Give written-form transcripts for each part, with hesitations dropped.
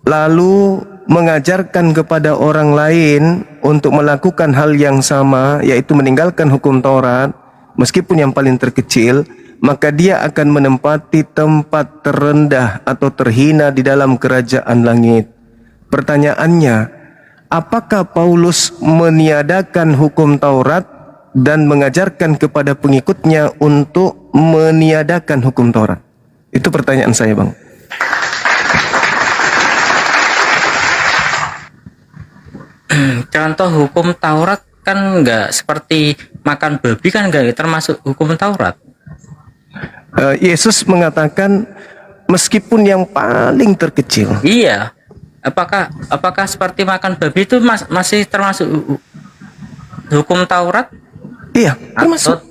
lalu mengajarkan kepada orang lain untuk melakukan hal yang sama, yaitu meninggalkan hukum Taurat, meskipun yang paling terkecil, maka dia akan menempati tempat terendah atau terhina di dalam kerajaan langit. Pertanyaannya, apakah Paulus meniadakan hukum Taurat dan mengajarkan kepada pengikutnya untuk meniadakan hukum Taurat? Itu pertanyaan saya, Bang. Contoh hukum Taurat kan nggak seperti makan babi, kan nggak termasuk hukum Taurat. Yesus mengatakan meskipun yang paling terkecil. Iya. Apakah seperti makan babi itu masih termasuk hukum Taurat? Iya, termasuk. Atau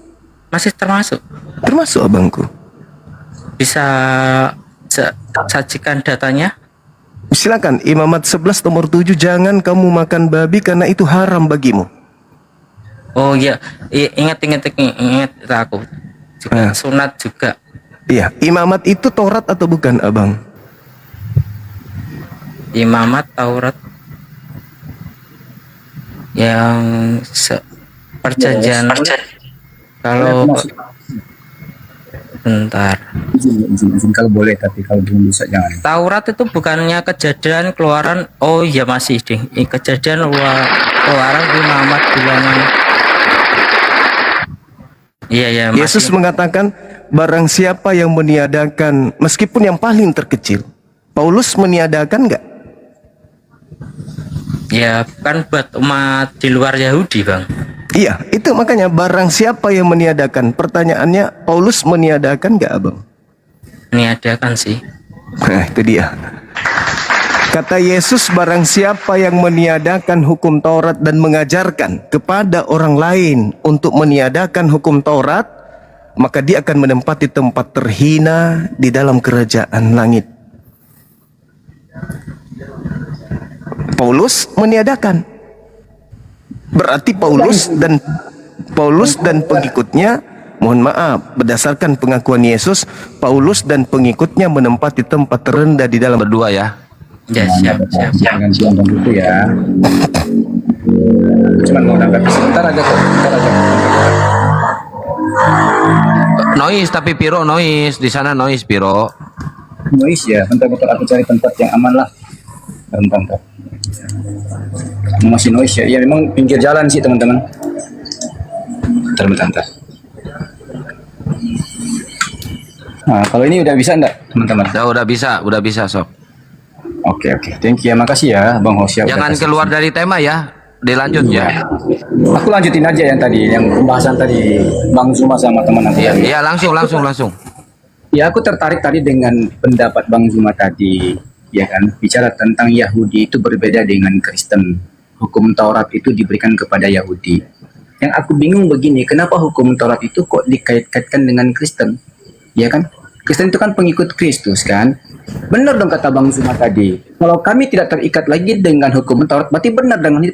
masih termasuk? Termasuk, abangku. Bisa sajikan datanya? Silakan, Imamat 11 nomor 7, jangan kamu makan babi karena itu haram bagimu. Oh iya, ingat aku. Juga sunat juga. Iya, Imamat itu Taurat atau bukan, abang? Imamat Taurat yang perjanjian. Kalau bentar, izin kalau boleh, tapi kalau belum bisa jangan. Taurat itu bukannya Kejadian, Keluaran? Oh iya masih deh. Kejadian, Keluaran, Imamat, Bilangan. Iya Yesus mengatakan barang siapa yang meniadakan meskipun yang paling terkecil. Paulus meniadakan enggak? Ya kan buat umat di luar Yahudi, Bang. Iya, itu makanya barang siapa yang meniadakan. Pertanyaannya, Paulus meniadakan enggak, abang? Meniadakan sih. Nah, itu dia. Kata Yesus, barang siapa yang meniadakan hukum Taurat dan mengajarkan kepada orang lain untuk meniadakan hukum Taurat, maka dia akan menempati tempat terhina di dalam kerajaan langit. Paulus meniadakan. Berarti Paulus dan pengikutnya, mohon maaf, berdasarkan pengakuan Yesus, Paulus dan pengikutnya menempati tempat terendah di dalam. Berdua ya. Ya, siap. Jangan siang dan itu ya. Cuman mau nangkap sebentar aja kok. Noise tapi Piro noise di sana noise Piro. Noise ya, bentar aku cari tempat yang aman lah. Bentar. Masih noise ya. Ya memang pinggir jalan sih teman-teman. Bentar. Nah, kalau ini udah bisa enggak teman-teman? Udah bisa sob. Oke. Thank you ya, makasih ya Bang Hosya. Jangan keluar dari tema ya. Dilanjut ya. Aku lanjutin aja yang tadi, yang pembahasan tadi Bang Zuma sama teman aku. Iya, langsung. Ya, aku tertarik tadi dengan pendapat Bang Zuma tadi, ya kan, bicara tentang Yahudi itu berbeda dengan Kristen. Hukum Taurat itu diberikan kepada Yahudi. Yang aku bingung begini, kenapa hukum Taurat itu kok dikait-kaitkan dengan Kristen? Ya kan? Kristen itu kan pengikut Kristus kan? Benar dong kata Bang Zuma tadi. Kalau kami tidak terikat lagi dengan hukum Taurat, berarti benar dengan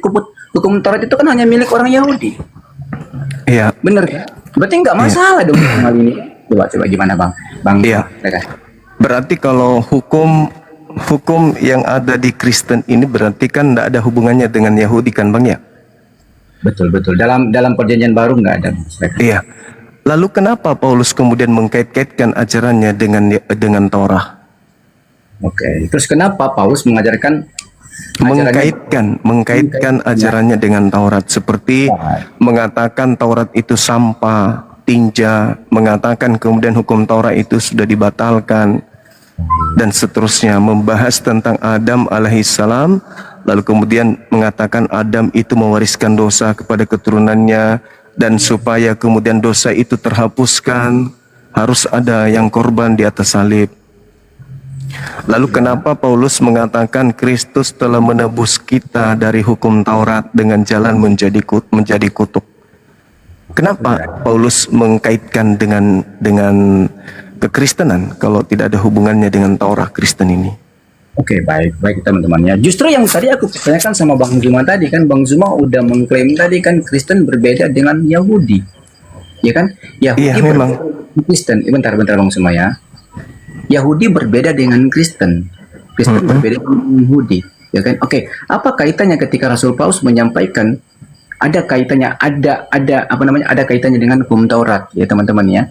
hukum Taurat itu kan hanya milik orang Yahudi. Iya. Benar kan? Berarti nggak masalah dong hal ini. Coba gimana Bang? Iya. Berarti kalau hukum yang ada di Kristen ini berarti kan tidak ada hubungannya dengan Yahudi kan, Bang ya? Betul. Dalam perjanjian baru nggak ada. Iya. Lalu kenapa Paulus kemudian mengkait-kaitkan ajarannya dengan Taurat? Oke. Terus kenapa Paulus mengajarkan mengkaitkan ajarannya dengan Taurat, seperti mengatakan Taurat itu sampah, tinja, mengatakan kemudian hukum Taurat itu sudah dibatalkan, dan seterusnya, membahas tentang Adam alaihissalam, lalu kemudian mengatakan Adam itu mewariskan dosa kepada keturunannya, dan supaya kemudian dosa itu terhapuskan harus ada yang korban di atas salib. Lalu kenapa Paulus mengatakan Kristus telah menebus kita dari hukum Taurat dengan jalan menjadi kutub? Kenapa Paulus mengkaitkan dengan kekristenan kalau tidak ada hubungannya dengan Taurat Kristen ini? Oke, baik teman-teman ya. Justru yang tadi aku pertanyakan sama Bang Zuma tadi kan, Bang Zuma udah mengklaim tadi kan Kristen berbeda dengan Yahudi, ya kan? Yahudi iya, memang. Kristen. Bentar Bang Zuma ya. Yahudi berbeda dengan Kristen. Kristen berbeda dengan Yahudi, ya kan? Oke, apa kaitannya ketika Rasul Paulus menyampaikan ada kaitannya ada kaitannya dengan hukum Taurat, ya teman-teman ya.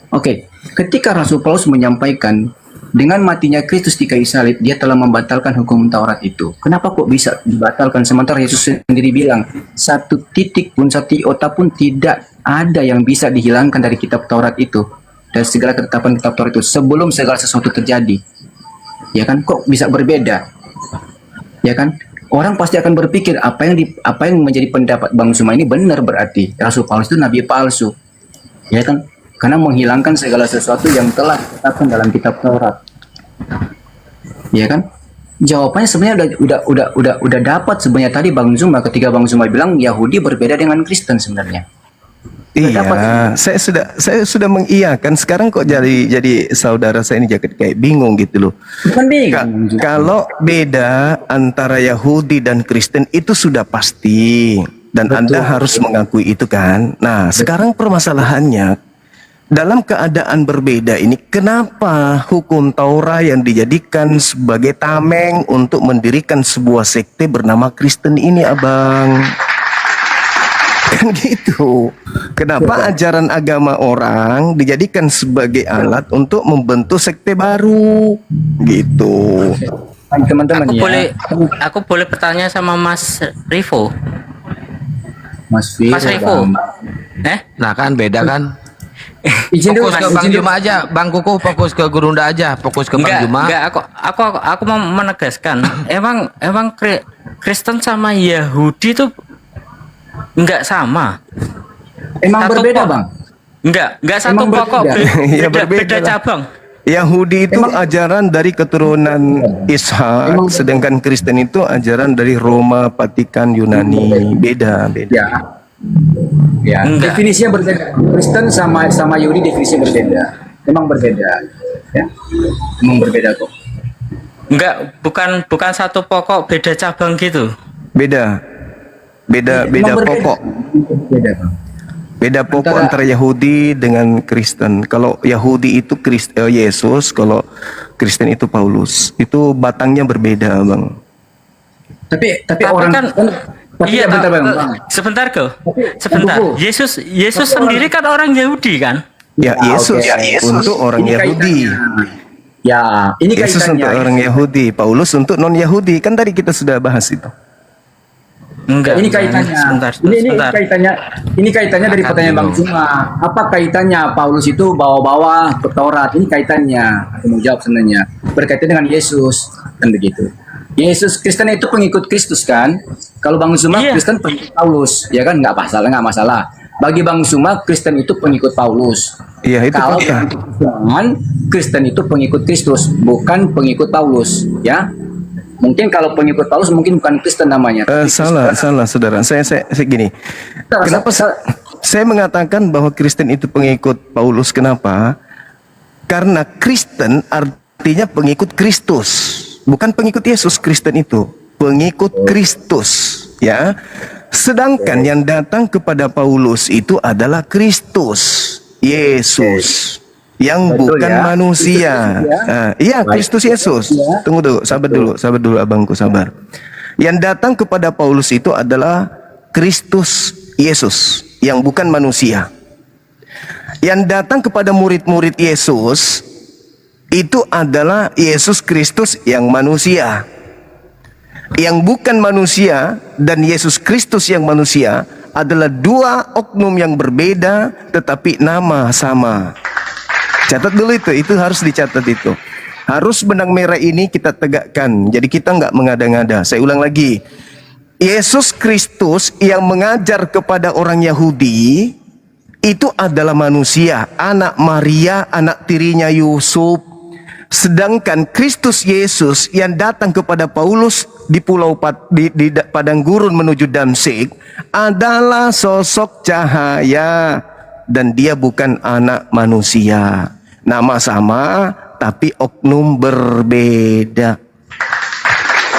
Oke, ketika Rasul Paulus menyampaikan dengan matinya Kristus di kayu salib, dia telah membatalkan hukum Taurat itu. Kenapa kok bisa dibatalkan? Sementara Yesus sendiri bilang, satu titik pun, satu iota pun tidak ada yang bisa dihilangkan dari kitab Taurat itu. Dan segala ketetapan kitab Taurat itu sebelum segala sesuatu terjadi. Ya kan? Kok bisa berbeda? Ya kan? Orang pasti akan berpikir apa yang menjadi pendapat Bang Zuma ini benar, berarti Rasul Paulus itu nabi palsu. Ya kan? Karena menghilangkan segala sesuatu yang telah ditetapkan dalam kitab Taurat. Ya kan? Jawabannya sebenarnya udah dapat sebenarnya tadi Bang Zuma, ketika Bang Zuma bilang Yahudi berbeda dengan Kristen sebenarnya. Iya, saya sudah mengiyakan. Sekarang kok jadi saudara saya ini jadi kayak bingung gitu loh. Bukan bingung. Kalau beda antara Yahudi dan Kristen itu sudah pasti, dan Anda harus mengakui itu kan. Nah, sekarang permasalahannya dalam keadaan berbeda ini, kenapa hukum Taurat yang dijadikan sebagai tameng untuk mendirikan sebuah sekte bernama Kristen ini, Abang? Kan gitu. Kenapa ajaran agama orang dijadikan sebagai alat untuk membentuk sekte baru? Gitu. Teman-teman ya. Aku boleh bertanya sama Mas Rivo? Mas Mas Rivo. Nah kan beda kan. Izin dulu, Fokus ke Bang Juma aja, Bang Kuku fokus ke Gurunda aja, fokus ke Bang Juma. Enggak, aku mau menegaskan. Emang Kristen sama Yahudi tuh enggak sama. Emang berbeda, Bang? Enggak satu Emang pokok, Ya, beda berbeda lah. cabang. Yahudi itu ajaran dari keturunan Ishak, sedangkan Kristen itu ajaran dari Roma, Vatikan, Yunani. Beda. Ya, Enggak. definisinya berbeda. Kristen sama Yahudi definisinya berbeda. Memang berbeda. Ya. Memang berbeda kok. Enggak, bukan satu pokok, beda cabang gitu. Beda Memang berbeda. pokok. Beda, Bang. Beda pokok antara Yahudi dengan Kristen. Kalau Yahudi itu Yesus, kalau Kristen itu Paulus. Itu batangnya berbeda, Bang. Tapi Tapi kan iya, bentar, Bang. sebentar. Buku. Yesus sendiri kan orang Yahudi kan? Ya, Yesus oke. untuk orang Ini Yahudi. kaitannya. Ya, ini Yesus kaitannya. untuk orang Yahudi, Paulus untuk non-Yahudi. Kan tadi kita sudah bahas itu. Enggak. Ini kaitannya. Sebentar. Ini kaitannya dari Angkat pertanyaan dulu. Bang Zuma. Apa kaitannya Paulus itu bawa-bawa ke Taurat? Ini kaitannya. Aku mau jawab sebenarnya. Berkaitan dengan Yesus, kan begitu. Yesus Kristen itu pengikut Kristus kan? Kalau Bang Zuma Iya. Kristen pengikut Paulus, ya kan? Nggak masalah. Bagi Bang Zuma Kristen itu pengikut Paulus. Iya, itu Kalau fakta. Kristen itu pengikut Kristus, bukan pengikut Paulus, ya. Mungkin kalau pengikut Paulus mungkin bukan Kristen namanya. Salah, saudara. Saya gini. Kenapa saya mengatakan bahwa Kristen itu pengikut Paulus? Kenapa? Karena Kristen artinya pengikut Kristus, bukan pengikut Yesus. Kristen itu pengikut Kristus, ya. Sedangkan yang datang kepada Paulus itu adalah Kristus, Yesus, yang Betul bukan ya. manusia. Kristus ya. Iya, Baik. Kristus Yesus. Ya. Tunggu dulu, sabar dulu abangku, sabar. Yang datang kepada Paulus itu adalah Kristus Yesus, yang bukan manusia. Yang datang kepada murid-murid Yesus itu adalah Yesus Kristus yang manusia. Yang bukan manusia dan Yesus Kristus yang manusia adalah dua oknum yang berbeda tetapi nama sama. Catat dulu itu harus dicatat itu. Harus benang merah ini kita tegakkan. Jadi kita nggak mengada-ngada. Saya ulang lagi. Yesus Kristus yang mengajar kepada orang Yahudi itu adalah manusia, anak Maria, anak tirinya Yusuf. Sedangkan Kristus Yesus yang datang kepada Paulus di di padang gurun menuju Damsyik adalah sosok cahaya dan dia bukan anak manusia. Nama sama tapi oknum berbeda.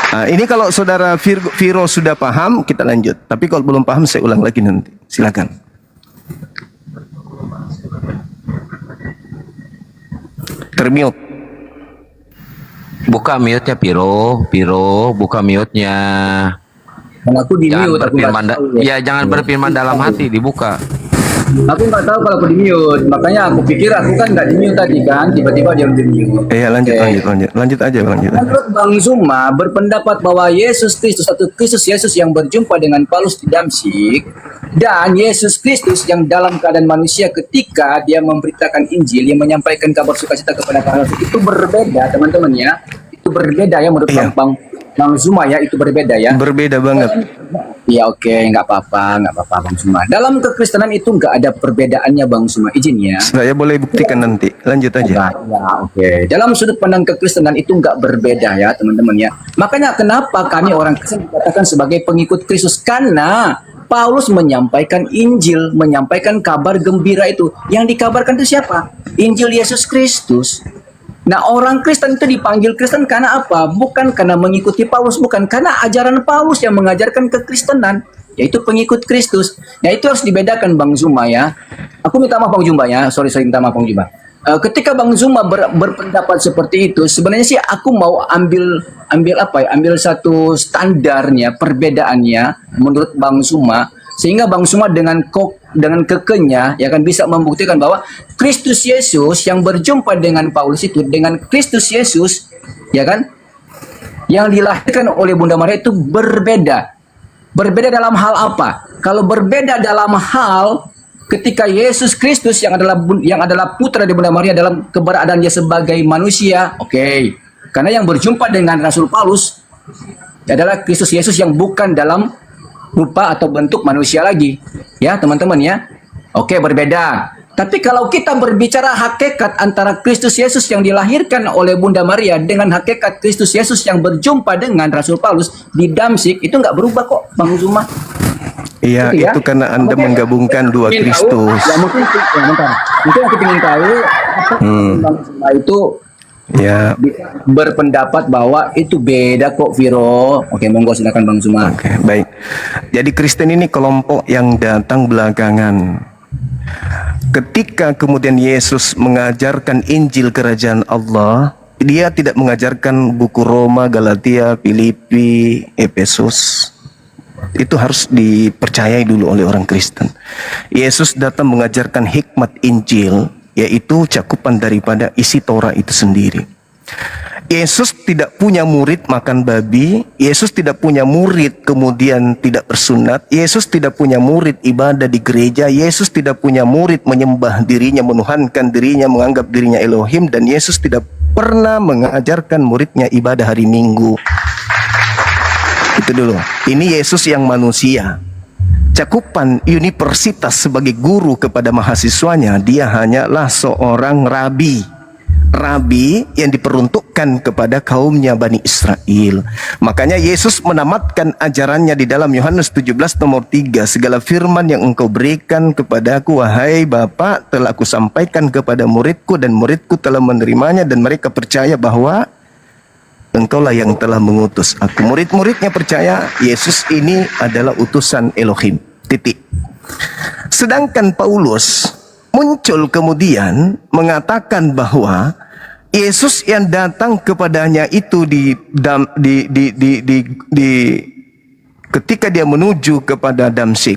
Nah, ini kalau saudara Viro sudah paham kita lanjut. Tapi kalau belum paham saya ulang lagi nanti. Silakan. Termute. Buka mute-nya Piro, Piro, buka mute-nya. Dan aku di Jangan mute, aku nggak berfirman, tahu. ya jangan berfirman dalam hati, dibuka. Aku nggak tahu kalau aku di mute, makanya aku pikir aku kan nggak di mute tadi kan, tiba-tiba dia di mute. Iya, lanjut, Oke. lanjut aja, lanjut. Menurut Bang Zuma berpendapat bahwa Yesus Kristus atau Kristus Yesus yang berjumpa dengan Paulus di Damsyik dan Yesus Kristus yang dalam keadaan manusia ketika dia memberitakan Injil yang menyampaikan kabar sukacita kepada para rasul itu berbeda teman-teman ya. Itu berbeda ya menurut Iya. Bang Zuma ya, itu berbeda ya. Berbeda banget. Ya oke, nggak apa-apa Bang Zuma. Dalam kekristenan itu nggak ada perbedaannya Bang Zuma, izin ya. Saya boleh buktikan nanti. Lanjut aja. Ya, oke. Dalam sudut pandang kekristenan itu nggak berbeda ya teman-teman ya. Makanya kenapa kami orang Kristen dikatakan sebagai pengikut Kristus, karena Paulus menyampaikan Injil, menyampaikan kabar gembira itu. Yang dikabarkan itu siapa? Injil Yesus Kristus. Nah, orang Kristen itu dipanggil Kristen karena apa? Bukan karena mengikuti Paulus, bukan karena ajaran Paulus yang mengajarkan kekristenan, yaitu pengikut Kristus. Nah, itu harus dibedakan Bang Zuma ya. Aku minta maaf Bang Zuma ya. Sorry minta maaf Bang Zuma. Ketika Bang Zuma berpendapat seperti itu, sebenarnya sih aku mau ambil apa ya? Ambil satu standarnya, perbedaannya menurut Bang Zuma, sehingga Bang Zuma dengan kekenya ya kan bisa membuktikan bahwa Kristus Yesus yang berjumpa dengan Paulus itu dengan Kristus Yesus ya kan yang dilahirkan oleh Bunda Maria itu berbeda. Berbeda dalam hal apa? Kalau berbeda dalam hal ketika Yesus Kristus yang adalah putra dari Bunda Maria dalam keberadaan dia sebagai manusia, oke. Karena yang berjumpa dengan Rasul Paulus adalah Kristus Yesus yang bukan dalam rupa atau bentuk manusia lagi. Ya, teman-teman ya. Oke, berbeda. Tapi kalau kita berbicara hakikat antara Kristus Yesus yang dilahirkan oleh Bunda Maria dengan hakikat Kristus Yesus yang berjumpa dengan Rasul Paulus di Damsyik, itu nggak berubah kok, Bang Zuma. Iya, Gitu ya. itu karena Anda Mungkin menggabungkan dua ingin tahu, Kristus. ya mungkin bentar. Mungkin aku ingin tahu Bang Zuma itu Ya, berpendapat bahwa itu beda kok, Viro. Oke, monggo silakan Bang Zuma. oke, baik. Jadi Kristen ini kelompok yang datang belakangan. Ketika kemudian Yesus mengajarkan Injil Kerajaan Allah, dia tidak mengajarkan buku Roma, Galatia, Filipi, Efesus. Itu harus dipercayai dulu oleh orang Kristen. Yesus datang mengajarkan hikmat Injil, yaitu cakupan daripada isi Torah itu sendiri. Yesus tidak punya murid makan babi, Yesus tidak punya murid kemudian tidak bersunat, Yesus tidak punya murid ibadah di gereja, Yesus tidak punya murid menyembah dirinya, menuhankan dirinya, menganggap dirinya Elohim, dan Yesus tidak pernah mengajarkan muridnya ibadah hari Minggu. Itu dulu. Ini Yesus yang manusia. Cakupan universitas sebagai guru kepada mahasiswanya, dia hanyalah seorang rabi. Rabi yang diperuntukkan kepada kaumnya Bani Israel. Makanya Yesus menamatkan ajarannya di dalam Yohanes 17 nomor 3. Segala firman yang engkau berikan kepadaku, wahai Bapa, telah aku sampaikan kepada muridku, dan muridku telah menerimanya, dan mereka percaya bahwa engkaulah yang telah mengutus aku. Murid-muridnya percaya Yesus ini adalah utusan Elohim. Titik. Sedangkan Paulus muncul kemudian mengatakan bahwa Yesus yang datang kepadanya itu ketika dia menuju kepada Damsyik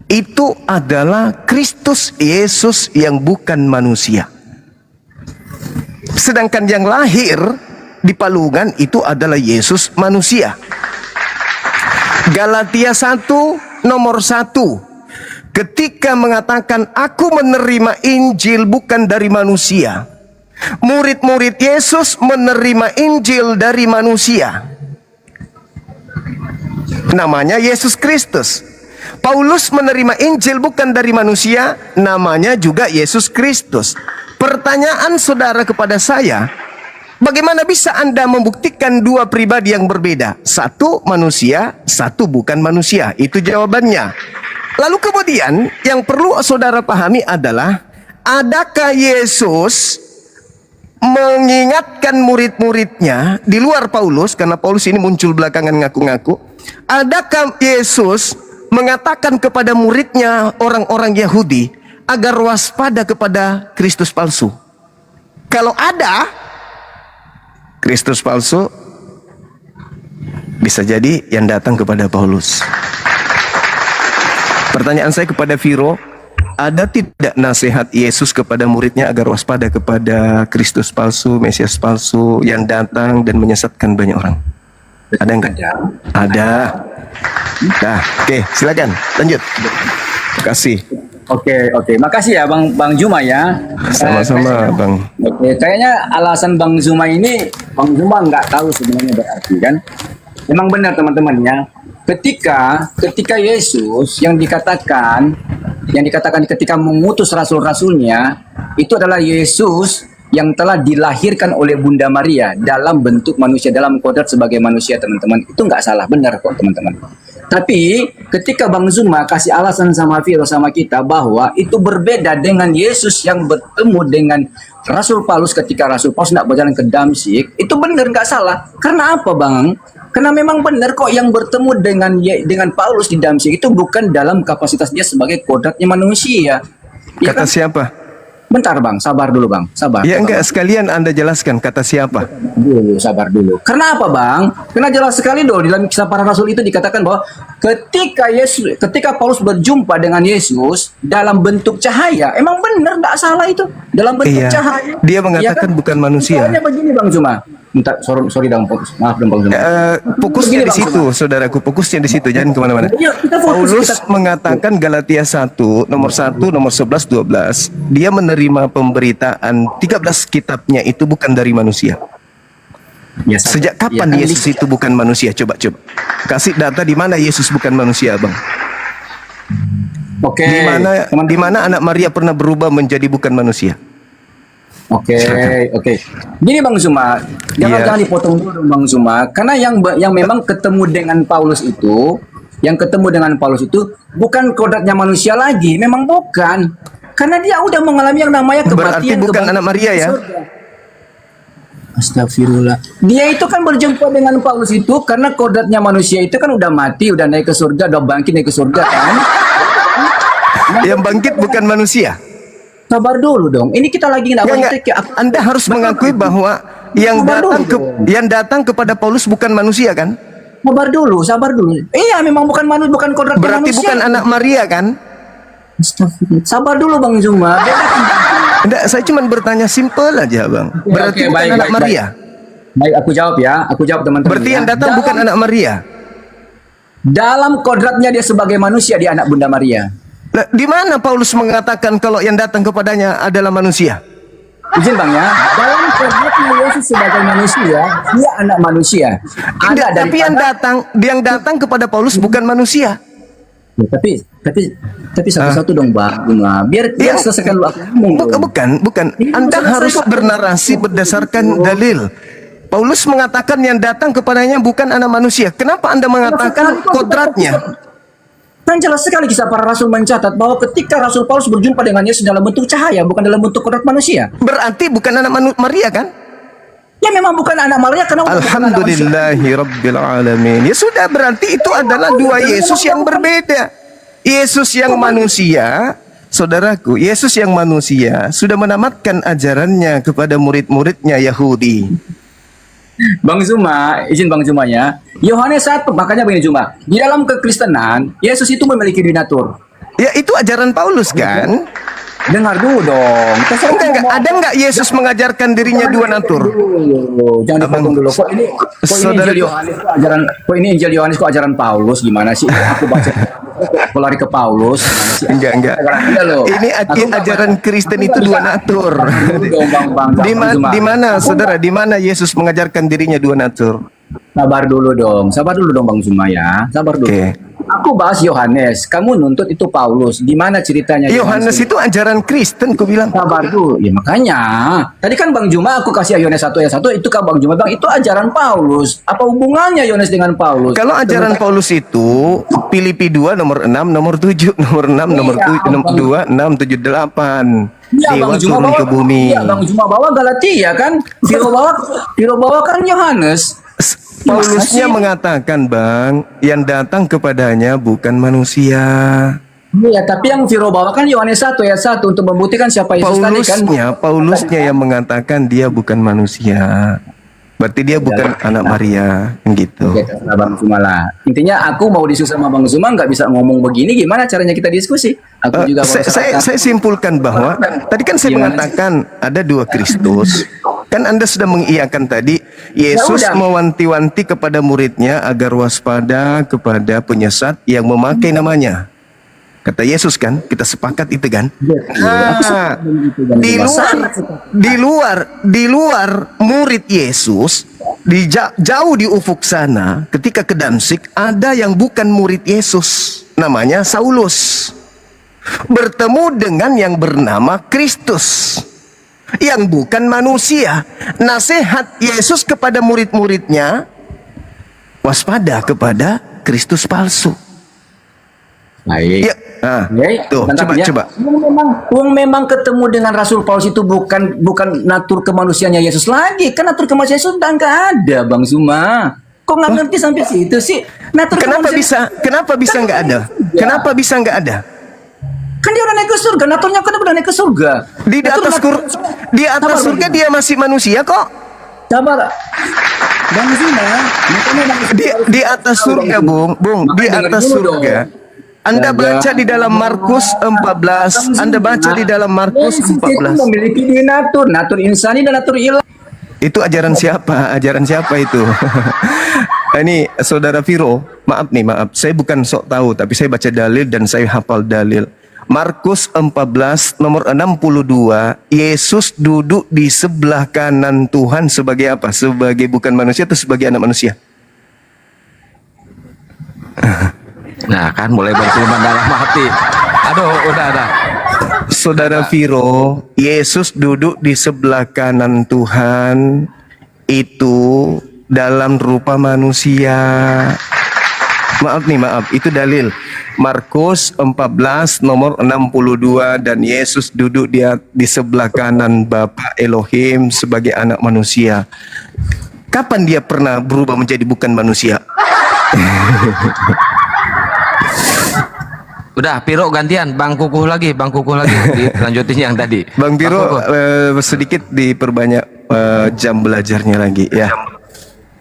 itu adalah Kristus Yesus yang bukan manusia. Sedangkan yang lahir di palungan itu adalah Yesus manusia. Galatia 1 nomor 1. Ketika mengatakan aku menerima Injil bukan dari manusia, murid-murid Yesus menerima Injil dari manusia. Namanya Yesus Kristus. Paulus menerima Injil bukan dari manusia, namanya juga Yesus Kristus. Pertanyaan saudara kepada saya, bagaimana bisa Anda membuktikan dua pribadi yang berbeda? Satu manusia, satu bukan manusia. Itu jawabannya. Lalu kemudian yang perlu saudara pahami adalah, adakah Yesus mengingatkan murid-muridnya di luar Paulus, karena Paulus ini muncul belakangan ngaku-ngaku, adakah Yesus mengatakan kepada muridnya orang-orang Yahudi agar waspada kepada Kristus palsu? Kalau ada, Kristus palsu bisa jadi yang datang kepada Paulus. Pertanyaan saya kepada Viro, ada tidak nasihat Yesus kepada muridnya agar waspada kepada Kristus palsu, Mesias palsu yang datang dan menyesatkan banyak orang? Ada enggak? Ada. Nah, oke, silakan lanjut. Terima kasih. Oke. Makasih ya Bang Juma ya. Sama-sama, Bang. Oke, kayaknya alasan Bang Zuma ini, Bang Zuma nggak tahu sebenarnya berarti kan. Memang benar teman-teman ya. Ketika Yesus yang dikatakan ketika mengutus rasul-rasulnya, itu adalah Yesus yang telah dilahirkan oleh Bunda Maria dalam bentuk manusia, dalam kodrat sebagai manusia, teman-teman. Itu nggak salah, benar kok teman-teman. Tapi ketika Bang Zuma kasih alasan sama Viro sama kita bahwa itu berbeda dengan Yesus yang bertemu dengan Rasul Paulus ketika Rasul Paulus tidak berjalan ke Damsyik, itu benar nggak salah. Karena apa Bang? Karena memang benar kok yang bertemu dengan Paulus di Damsyik itu bukan dalam kapasitas dia sebagai kodratnya manusia. Ya Kata kan? siapa? Bentar Bang, sabar dulu Bang, sabar. Ya enggak, sekalian Anda jelaskan kata siapa. Sabar dulu. Karena apa Bang? Karena jelas sekali dong di dalam kisah para rasul itu dikatakan bahwa ketika Paulus berjumpa dengan Yesus dalam bentuk cahaya, emang benar nggak salah itu dalam bentuk Iya. cahaya. Dia mengatakan bukan manusia. Soalnya begini Bang Zuma. Bentar, sorry dong, maaf dong Bang Zuma. Fokusnya Begini, di Bang situ, saudaraku. Fokusnya di situ, jangan kemana-mana. Iya, kita fokus, Paulus kita- mengatakan Galatia 1, nomor 11, 12. Dia menerima pemberitaan 13 kitabnya itu bukan dari manusia. Ya, sabar. Sejak kapan Ya, kan Yesus itu bukan manusia? Coba. Kasih data di mana Yesus bukan manusia, Bang. Oke. Di mana anak Maria pernah berubah menjadi bukan manusia? Oke. Gini Bang Zuma, Iya. jangan dipotong dulu Bang Zuma, karena yang memang ketemu dengan Paulus itu, bukan kodratnya manusia lagi, memang bukan. Karena dia udah mengalami yang namanya kematian. Berarti bukan anak Maria ya? Astagfirullah. Dia itu kan berjumpa dengan Paulus itu karena kodratnya manusia itu kan udah mati, udah naik ke surga, udah bangkit naik ke surga kan. Yang bangkit bukan manusia. Sabar dulu dong. Ini kita lagi Enggak. Anda harus mengakui bahwa yang datang kepada Paulus bukan manusia kan? Sabar dulu. Iya, memang bukan kodrat Berarti manusia. bukan anak Maria kan? Astagfirullah. Sabar dulu Bang Zuma. Enggak, saya cuma bertanya simpel aja, Bang. Berarti Oke, bukan anak Maria. Baik, aku jawab ya. Aku jawab teman-teman. Berarti ya. yang datang bukan anak Maria. Dalam kodratnya dia sebagai manusia, dia anak Bunda Maria. Lah, di mana Paulus mengatakan kalau yang datang kepadanya adalah manusia? Izin Bang ya. Dalam kodratnya Yesus sebagai manusia, dia anak manusia. Enggak, Ada tapi yang datang kepada Paulus bukan manusia. Ya, tapi satu-satu dong Bang Zuma. Biar selesaikan dulu aku ngomong. Bukan. Anda harus bernarasi berdasarkan dalil. Paulus mengatakan yang datang kepadanya bukan anak manusia. Kenapa Anda mengatakan kodratnya? Kan jelas sekali kisah para rasul mencatat bahwa ketika Rasul Paulus berjumpa dengan Yesus dalam bentuk cahaya, bukan dalam bentuk kodrat manusia. Berarti bukan anak Maria kan? Ya memang bukan anak Maria karena bukan anak manusia. Alhamdulillahi Rabbil Alamin. Ya sudah, berarti itu adalah dua Yesus yang berbeda. Yesus yang manusia, saudaraku, Yesus yang manusia sudah menamatkan ajarannya kepada murid-muridnya Yahudi. Bang Zuma, izin Bang Zuma ya. Yohanes 1, makanya begini Zuma. Di dalam kekristenan, Yesus itu memiliki dinatur. Ya itu ajaran Paulus kan? Dengar dulu dong. Ada enggak Yesus mengajarkan dirinya dua natur? Jangan dipotong dulu. Kok ini Saudara- Injil Yohanes kok ajaran Paulus gimana sih? Aku baca aku lari ke Paulus. Enggak. Ini ajaran Kristen itu dua natur. Di mana saudara? Di mana Yesus mengajarkan dirinya dua natur? Sabar dulu dong Bang Zuma ya. Sabar dulu. Oke. Aku bahas Yohanes, kamu nuntut itu Paulus. Gimana ceritanya? Yohanes itu ajaran Kristen, ku bilang. Sabar dulu. Ya makanya. Tadi kan Bang Juma aku kasih Yohanes 1 ayat 1, itu kan Bang Juma Bang itu ajaran Paulus. Apa hubungannya Yohanes dengan Paulus? Kalau ajaran Paulus itu Filipi 2 nomor 6 nomor 7 nomor 6 nomor 7 nomor 2 6 7 8. Iya, Dewa Bang Juma turun bawa ke bumi. Iya, Bang Juma bawa Galatia kan? Viro bawa kan Yohanes. Paulusnya mengatakan, Bang, yang datang kepadanya bukan manusia. Iya, tapi yang Viro bawa kan Yohanes 1 ayat 1 untuk membuktikan siapa Yesus tadi kan. Paulusnya yang mengatakan dia bukan manusia. Berarti dia bukan anak Maria, gitu. Oke, terserah Bang Zuma lah. Intinya aku mau diskusi sama Bang Zuma nggak bisa ngomong begini, gimana caranya kita diskusi? Aku juga Saya simpulkan bahwa tadi kan saya Gimana? mengatakan ada dua Kristus. Kan Anda sudah mengiyakan tadi Yesus Ya udah. mewanti-wanti kepada muridnya agar waspada kepada penyesat yang memakai namanya. Kata Yesus kan, kita sepakat itu kan? Ah, di luar murid Yesus jauh di ufuk sana ketika ke Damsik ada yang bukan murid Yesus, namanya Saulus, bertemu dengan yang bernama Kristus yang bukan manusia. Nasihat Yesus kepada murid-muridnya, waspada kepada Kristus palsu. Baik. Ya, tuh, Mantap, ya. coba. Wong memang ketemu dengan Rasul Paulus itu bukan natur kemanusiaannya Yesus lagi. Kan natur kemanusiaan Yesus udah nggak ada, Bang Zuma. Kok nggak ngerti sampai situ sih? Natur Kenapa bisa nggak ada? Kenapa bisa nggak ada? Kan dia udah naik ke surga, naturnya kan udah naik ke surga. Di atas surga dia masih manusia kok. Sabar. Bang Zuma, makanya Bang Zuma Di atas surga, Bung, di Makanya atas dengar dulu surga. dong. Anda baca di dalam Markus 14. Anda baca di dalam Markus Yesus itu 14. memiliki dua natur insani dan natur ilahi. Itu ajaran siapa? Ajaran siapa itu? Ini Saudara Viro, maaf, saya bukan sok tahu, tapi saya baca dalil dan saya hafal dalil. Markus 14 nomor 62, Yesus duduk di sebelah kanan Tuhan sebagai apa? Sebagai bukan manusia atau sebagai anak manusia? Nah kan mulai berfirman dalam hati. Aduh, udah. Saudara Viro, Yesus duduk di sebelah kanan Tuhan itu dalam rupa manusia. Maaf, itu dalil. Markus 14 nomor 62, dan Yesus duduk di sebelah kanan Bapa Elohim sebagai anak manusia. Kapan dia pernah berubah menjadi bukan manusia? Udah, Piro gantian, Bang Kukuh lagi, lanjutin yang tadi. Bang Biro, Kukuh. sedikit diperbanyak jam belajarnya lagi ya.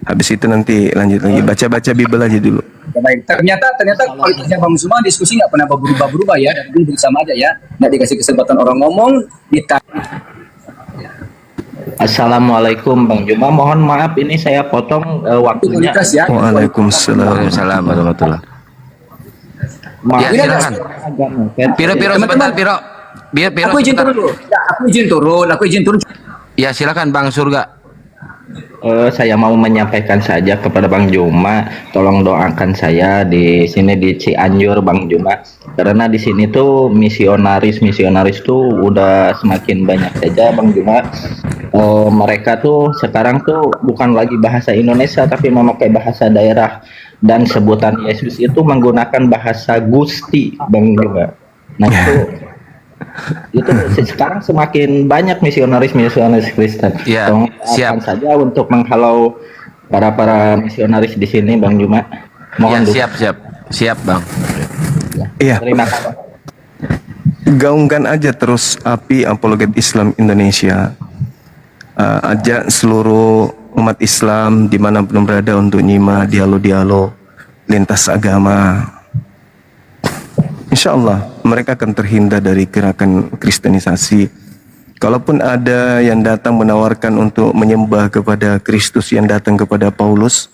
Habis itu nanti lanjut lagi, baca Bible aja dulu. Baik, ternyata kualitasnya Bang Zuma diskusi nggak pernah berubah-berubah ya, dan dulu sama aja ya, nggak dikasih kesempatan orang ngomong, Assalamualaikum Bang Juma, mohon maaf ini saya potong waktunya. kualitas ya. Waalaikumsalam. Waalaikumsalam warahmatullahi. Maaf, Ya, silakan. agak mepet. Piro sebentar, Piro. Biar Piro Aku izin sebentar. turun dulu. Ya, aku izin turun. Ya, silakan Bang Surga. Saya mau menyampaikan saja kepada Bang Juma, tolong doakan saya di sini di Cianjur Bang Juma, karena di sini tuh misionaris tuh udah semakin banyak saja Bang Juma. Mereka tuh sekarang tuh bukan lagi bahasa Indonesia tapi memakai bahasa daerah, dan sebutan Yesus itu menggunakan bahasa Gusti Bang Juma. Nah itu sekarang semakin banyak misionaris Kristen. Ya, Tolong siap. doakan saja untuk menghalau para misionaris di sini Bang Juma. Ya, Mohon dukungan. siap Bang. Iya, Terima kasih. gaungkan aja terus api apologet Islam Indonesia. Ajak seluruh umat Islam dimanapun berada untuk nyimak dialog lintas agama. Insya Allah mereka akan terhindar dari gerakan kristenisasi. Kalaupun ada yang datang menawarkan untuk menyembah kepada Kristus yang datang kepada Paulus,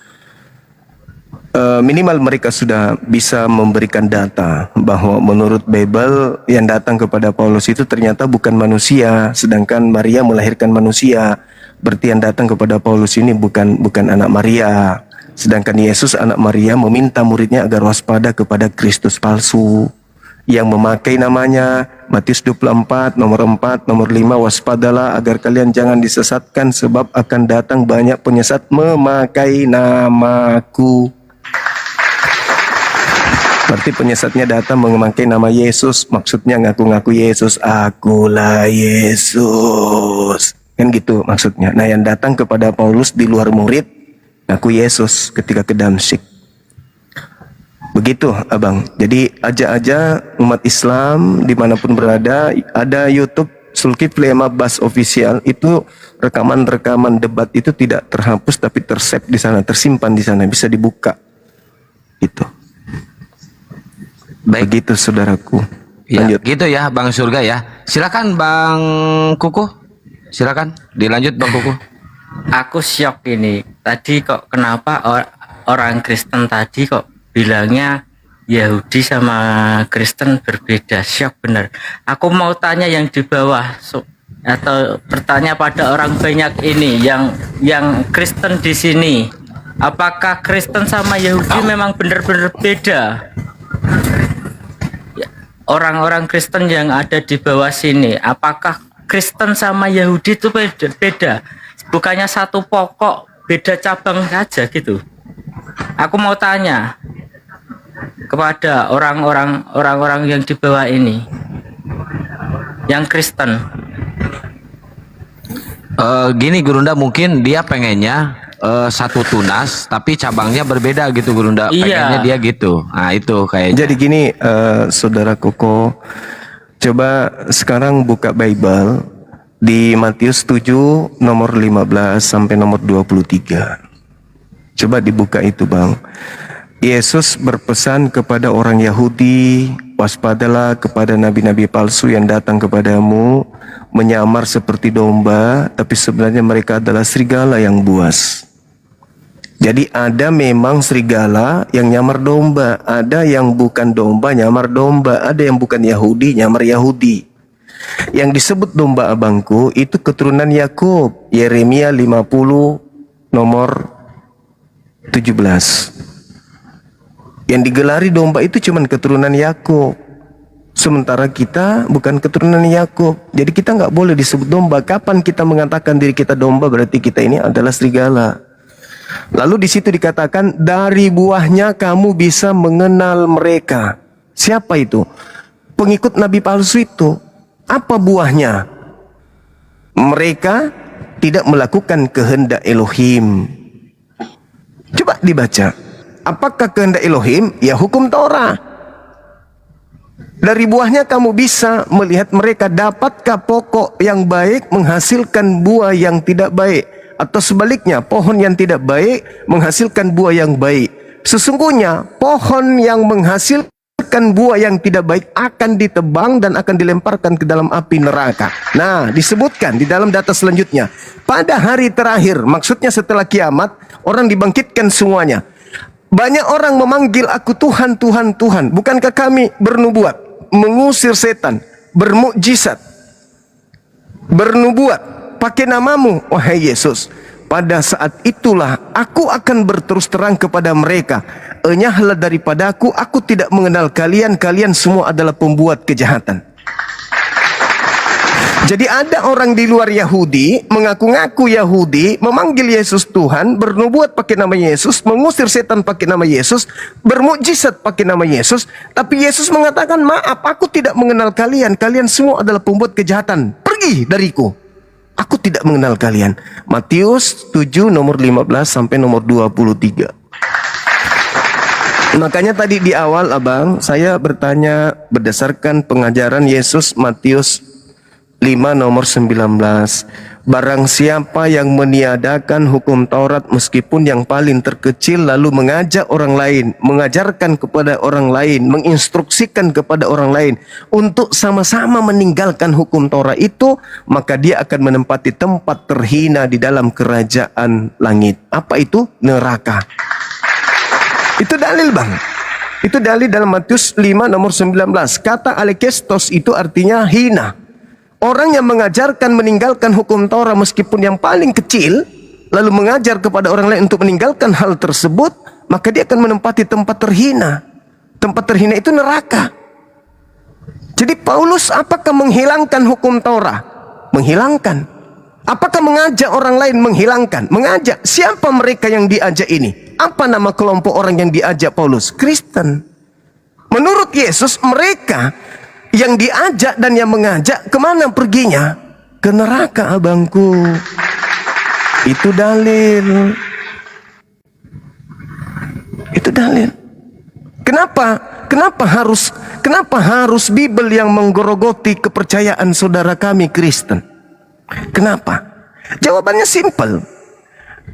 minimal mereka sudah bisa memberikan data bahwa menurut Bible yang datang kepada Paulus itu ternyata bukan manusia, sedangkan Maria melahirkan manusia. Berarti yang datang kepada Paulus ini bukan anak Maria, sedangkan Yesus anak Maria meminta muridnya agar waspada kepada Kristus palsu yang memakai namanya. Matius 24 nomor 4 nomor 5, waspadalah agar kalian jangan disesatkan sebab akan datang banyak penyesat memakai namaku. Berarti penyesatnya datang memakai nama Yesus, maksudnya ngaku-ngaku Yesus, akulah Yesus, kan gitu maksudnya. Nah yang datang kepada Paulus di luar murid ngaku Yesus ketika ke Damsyik. Begitu abang. Jadi ajak aja umat Islam dimanapun berada. Ada YouTube Zulkifli M. Abbas official itu rekaman-rekaman debat itu tidak terhapus tapi tersave di sana, tersimpan di sana, bisa dibuka. Itu. Baik. Begitu saudaraku. Ya, Lanjut. gitu ya Bang Surga ya. Silakan Bang Kuku. Silakan dilanjut Bang Kuku. Aku syok ini. Tadi kok kenapa orang Kristen tadi kok bilangnya Yahudi sama Kristen berbeda? Syok bener. Aku mau tanya yang di bawah atau bertanya pada orang banyak ini yang Kristen di sini. Apakah Kristen sama Yahudi memang benar-benar beda? Orang-orang Kristen yang ada di bawah sini, apakah Kristen sama Yahudi itu beda? Bukannya satu pokok, beda cabang saja gitu. Aku mau tanya kepada orang-orang yang di bawah ini, yang Kristen. Gini Gurunda, mungkin dia pengennya satu tunas tapi cabangnya berbeda gitu Gurunda. Iya. Pengennya dia gitu. Nah itu kayaknya. Jadi gini, saudara Koko, coba sekarang buka Bible di Matius 7 nomor 15 sampai nomor 23. Coba dibuka itu Bang. Yesus berpesan kepada orang Yahudi, waspadalah kepada nabi-nabi palsu yang datang kepadamu, menyamar seperti domba, tapi sebenarnya mereka adalah serigala yang buas. Jadi ada memang serigala yang nyamar domba, ada yang bukan domba nyamar domba, ada yang bukan Yahudi nyamar Yahudi. Yang disebut domba abangku itu keturunan Yakub, Yeremia 50 nomor 17. Yang digelari domba itu cuman keturunan Yakub. Sementara kita bukan keturunan Yakub. Jadi kita nggak boleh disebut domba. Kapan kita mengatakan diri kita domba, berarti kita ini adalah serigala. Lalu di situ dikatakan dari buahnya kamu bisa mengenal mereka. Siapa itu? Pengikut nabi palsu itu. Apa buahnya? Mereka tidak melakukan kehendak Elohim. Coba dibaca. Apakah kehendak Elohim? Ya hukum Torah. Dari buahnya kamu bisa melihat mereka. Dapatkah pokok yang baik menghasilkan buah yang tidak baik? Atau sebaliknya, pohon yang tidak baik menghasilkan buah yang baik. Sesungguhnya pohon yang menghasilkan buah yang tidak baik akan ditebang dan akan dilemparkan ke dalam api neraka. Nah, disebutkan di dalam data selanjutnya, pada hari terakhir, maksudnya setelah kiamat, orang dibangkitkan semuanya. Banyak orang memanggil aku Tuhan, Tuhan, Tuhan. Bukankah kami bernubuat, mengusir setan, bermukjizat, bernubuat, pakai namamu, wahai Yesus. Pada saat itulah aku akan berterus terang kepada mereka. Enyahlah daripadaku, aku tidak mengenal kalian. Kalian semua adalah pembuat kejahatan. Jadi ada orang di luar Yahudi, mengaku-ngaku Yahudi, memanggil Yesus Tuhan, bernubuat pakai nama Yesus, mengusir setan pakai nama Yesus, bermukjizat pakai nama Yesus. Tapi Yesus mengatakan, maaf, aku tidak mengenal kalian. Kalian semua adalah pembuat kejahatan. Pergi dariku. Aku tidak mengenal kalian. Matius 7 nomor 15 sampai nomor 23. Makanya tadi di awal abang, saya bertanya berdasarkan pengajaran Yesus Matius 5 nomor 19. Barang siapa yang meniadakan hukum Taurat meskipun yang paling terkecil lalu mengajak orang lain, mengajarkan kepada orang lain, menginstruksikan kepada orang lain untuk sama-sama meninggalkan hukum Taurat itu, maka dia akan menempati tempat terhina di dalam kerajaan langit. Apa itu? Neraka. Itu dalil bang. Itu dalil dalam Matius 5 nomor 19. Kata alekestos itu artinya hina. Orang yang mengajarkan meninggalkan hukum Taurat meskipun yang paling kecil, lalu mengajar kepada orang lain untuk meninggalkan hal tersebut, maka dia akan menempati tempat terhina. Tempat terhina itu neraka. Jadi Paulus apakah menghilangkan hukum Taurat? Menghilangkan. Apakah mengajak orang lain menghilangkan? Mengajak. Siapa mereka yang diajak ini? Apa nama kelompok orang yang diajak Paulus? Kristen. Menurut Yesus, mereka yang diajak dan yang mengajak kemana perginya? Ke neraka abangku. Itu dalil. Itu dalil. Kenapa? Kenapa harus Bible yang menggerogoti kepercayaan saudara kami Kristen? Kenapa? Jawabannya simpel.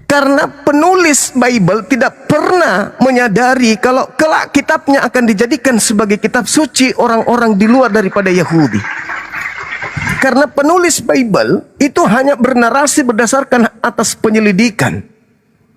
Karena penulis Bible tidak pernah menyadari kalau kelak kitabnya akan dijadikan sebagai kitab suci orang-orang di luar daripada Yahudi. Karena penulis Bible itu hanya bernarasi berdasarkan atas penyelidikan,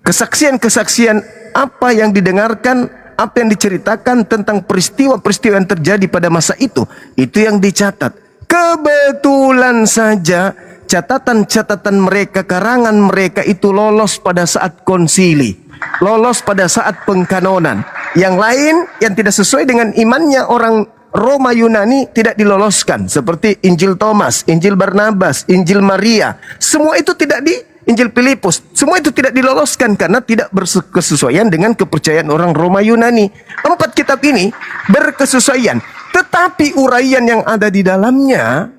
kesaksian-kesaksian apa yang didengarkan, apa yang diceritakan tentang peristiwa-peristiwa yang terjadi pada masa itu yang dicatat. Kebetulan saja catatan-catatan mereka, karangan mereka itu lolos pada saat konsili, lolos pada saat pengkanonan. Yang lain yang tidak sesuai dengan imannya orang Roma Yunani tidak diloloskan, seperti Injil Thomas, Injil Barnabas, Injil Maria. Semua itu tidak Injil Filipus, semua itu tidak diloloskan karena tidak berkesesuaian dengan kepercayaan orang Roma Yunani. 4 kitab ini berkesesuaian, tetapi uraian yang ada di dalamnya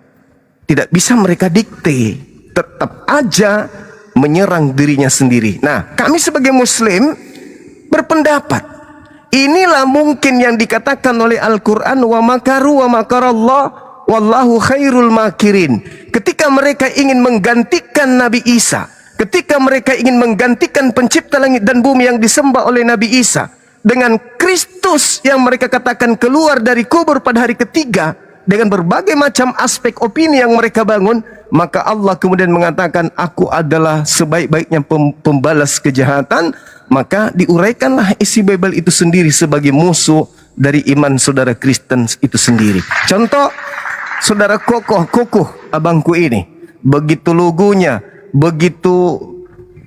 tidak bisa mereka dikte, tetap aja menyerang dirinya sendiri. Nah, kami sebagai Muslim berpendapat inilah mungkin yang dikatakan oleh Al-Quran, wa makaru wa makarallah wallahu khairul makirin. Ketika mereka ingin menggantikan Nabi Isa, ketika mereka ingin menggantikan pencipta langit dan bumi yang disembah oleh Nabi Isa dengan Kristus yang mereka katakan keluar dari kubur pada hari ketiga, dengan berbagai macam aspek opini yang mereka bangun, maka Allah kemudian mengatakan, aku adalah sebaik-baiknya pembalas kejahatan. Maka diuraikanlah isi Bible itu sendiri sebagai musuh dari iman saudara Kristen itu sendiri. Contoh, saudara kokoh abangku ini, begitu lugunya, begitu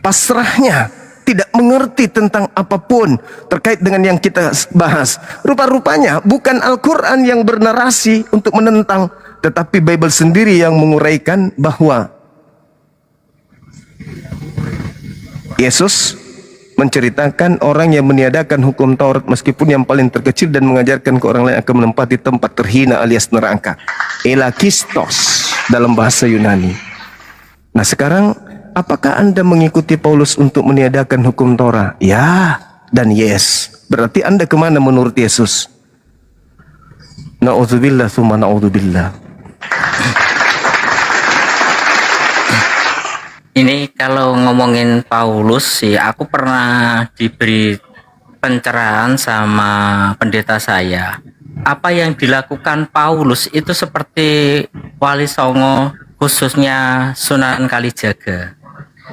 pasrahnya, tidak mengerti tentang apapun terkait dengan yang kita bahas. Rupa-rupanya bukan Al-Quran yang bernarasi untuk menentang, tetapi Bible sendiri yang menguraikan bahwa Yesus menceritakan orang yang meniadakan hukum Taurat meskipun yang paling terkecil dan mengajarkan ke orang lain akan menempati tempat terhina alias neraka. Elakistos dalam bahasa Yunani. Nah sekarang, apakah Anda mengikuti Paulus untuk meniadakan hukum Torah? Ya dan yes. Berarti Anda kemana menurut Yesus? Na'udzubillah summa na'udzubillah. Ini kalau ngomongin Paulus sih, aku pernah diberi pencerahan sama pendeta saya. Apa yang dilakukan Paulus itu seperti Wali Songo, khususnya Sunan Kalijaga.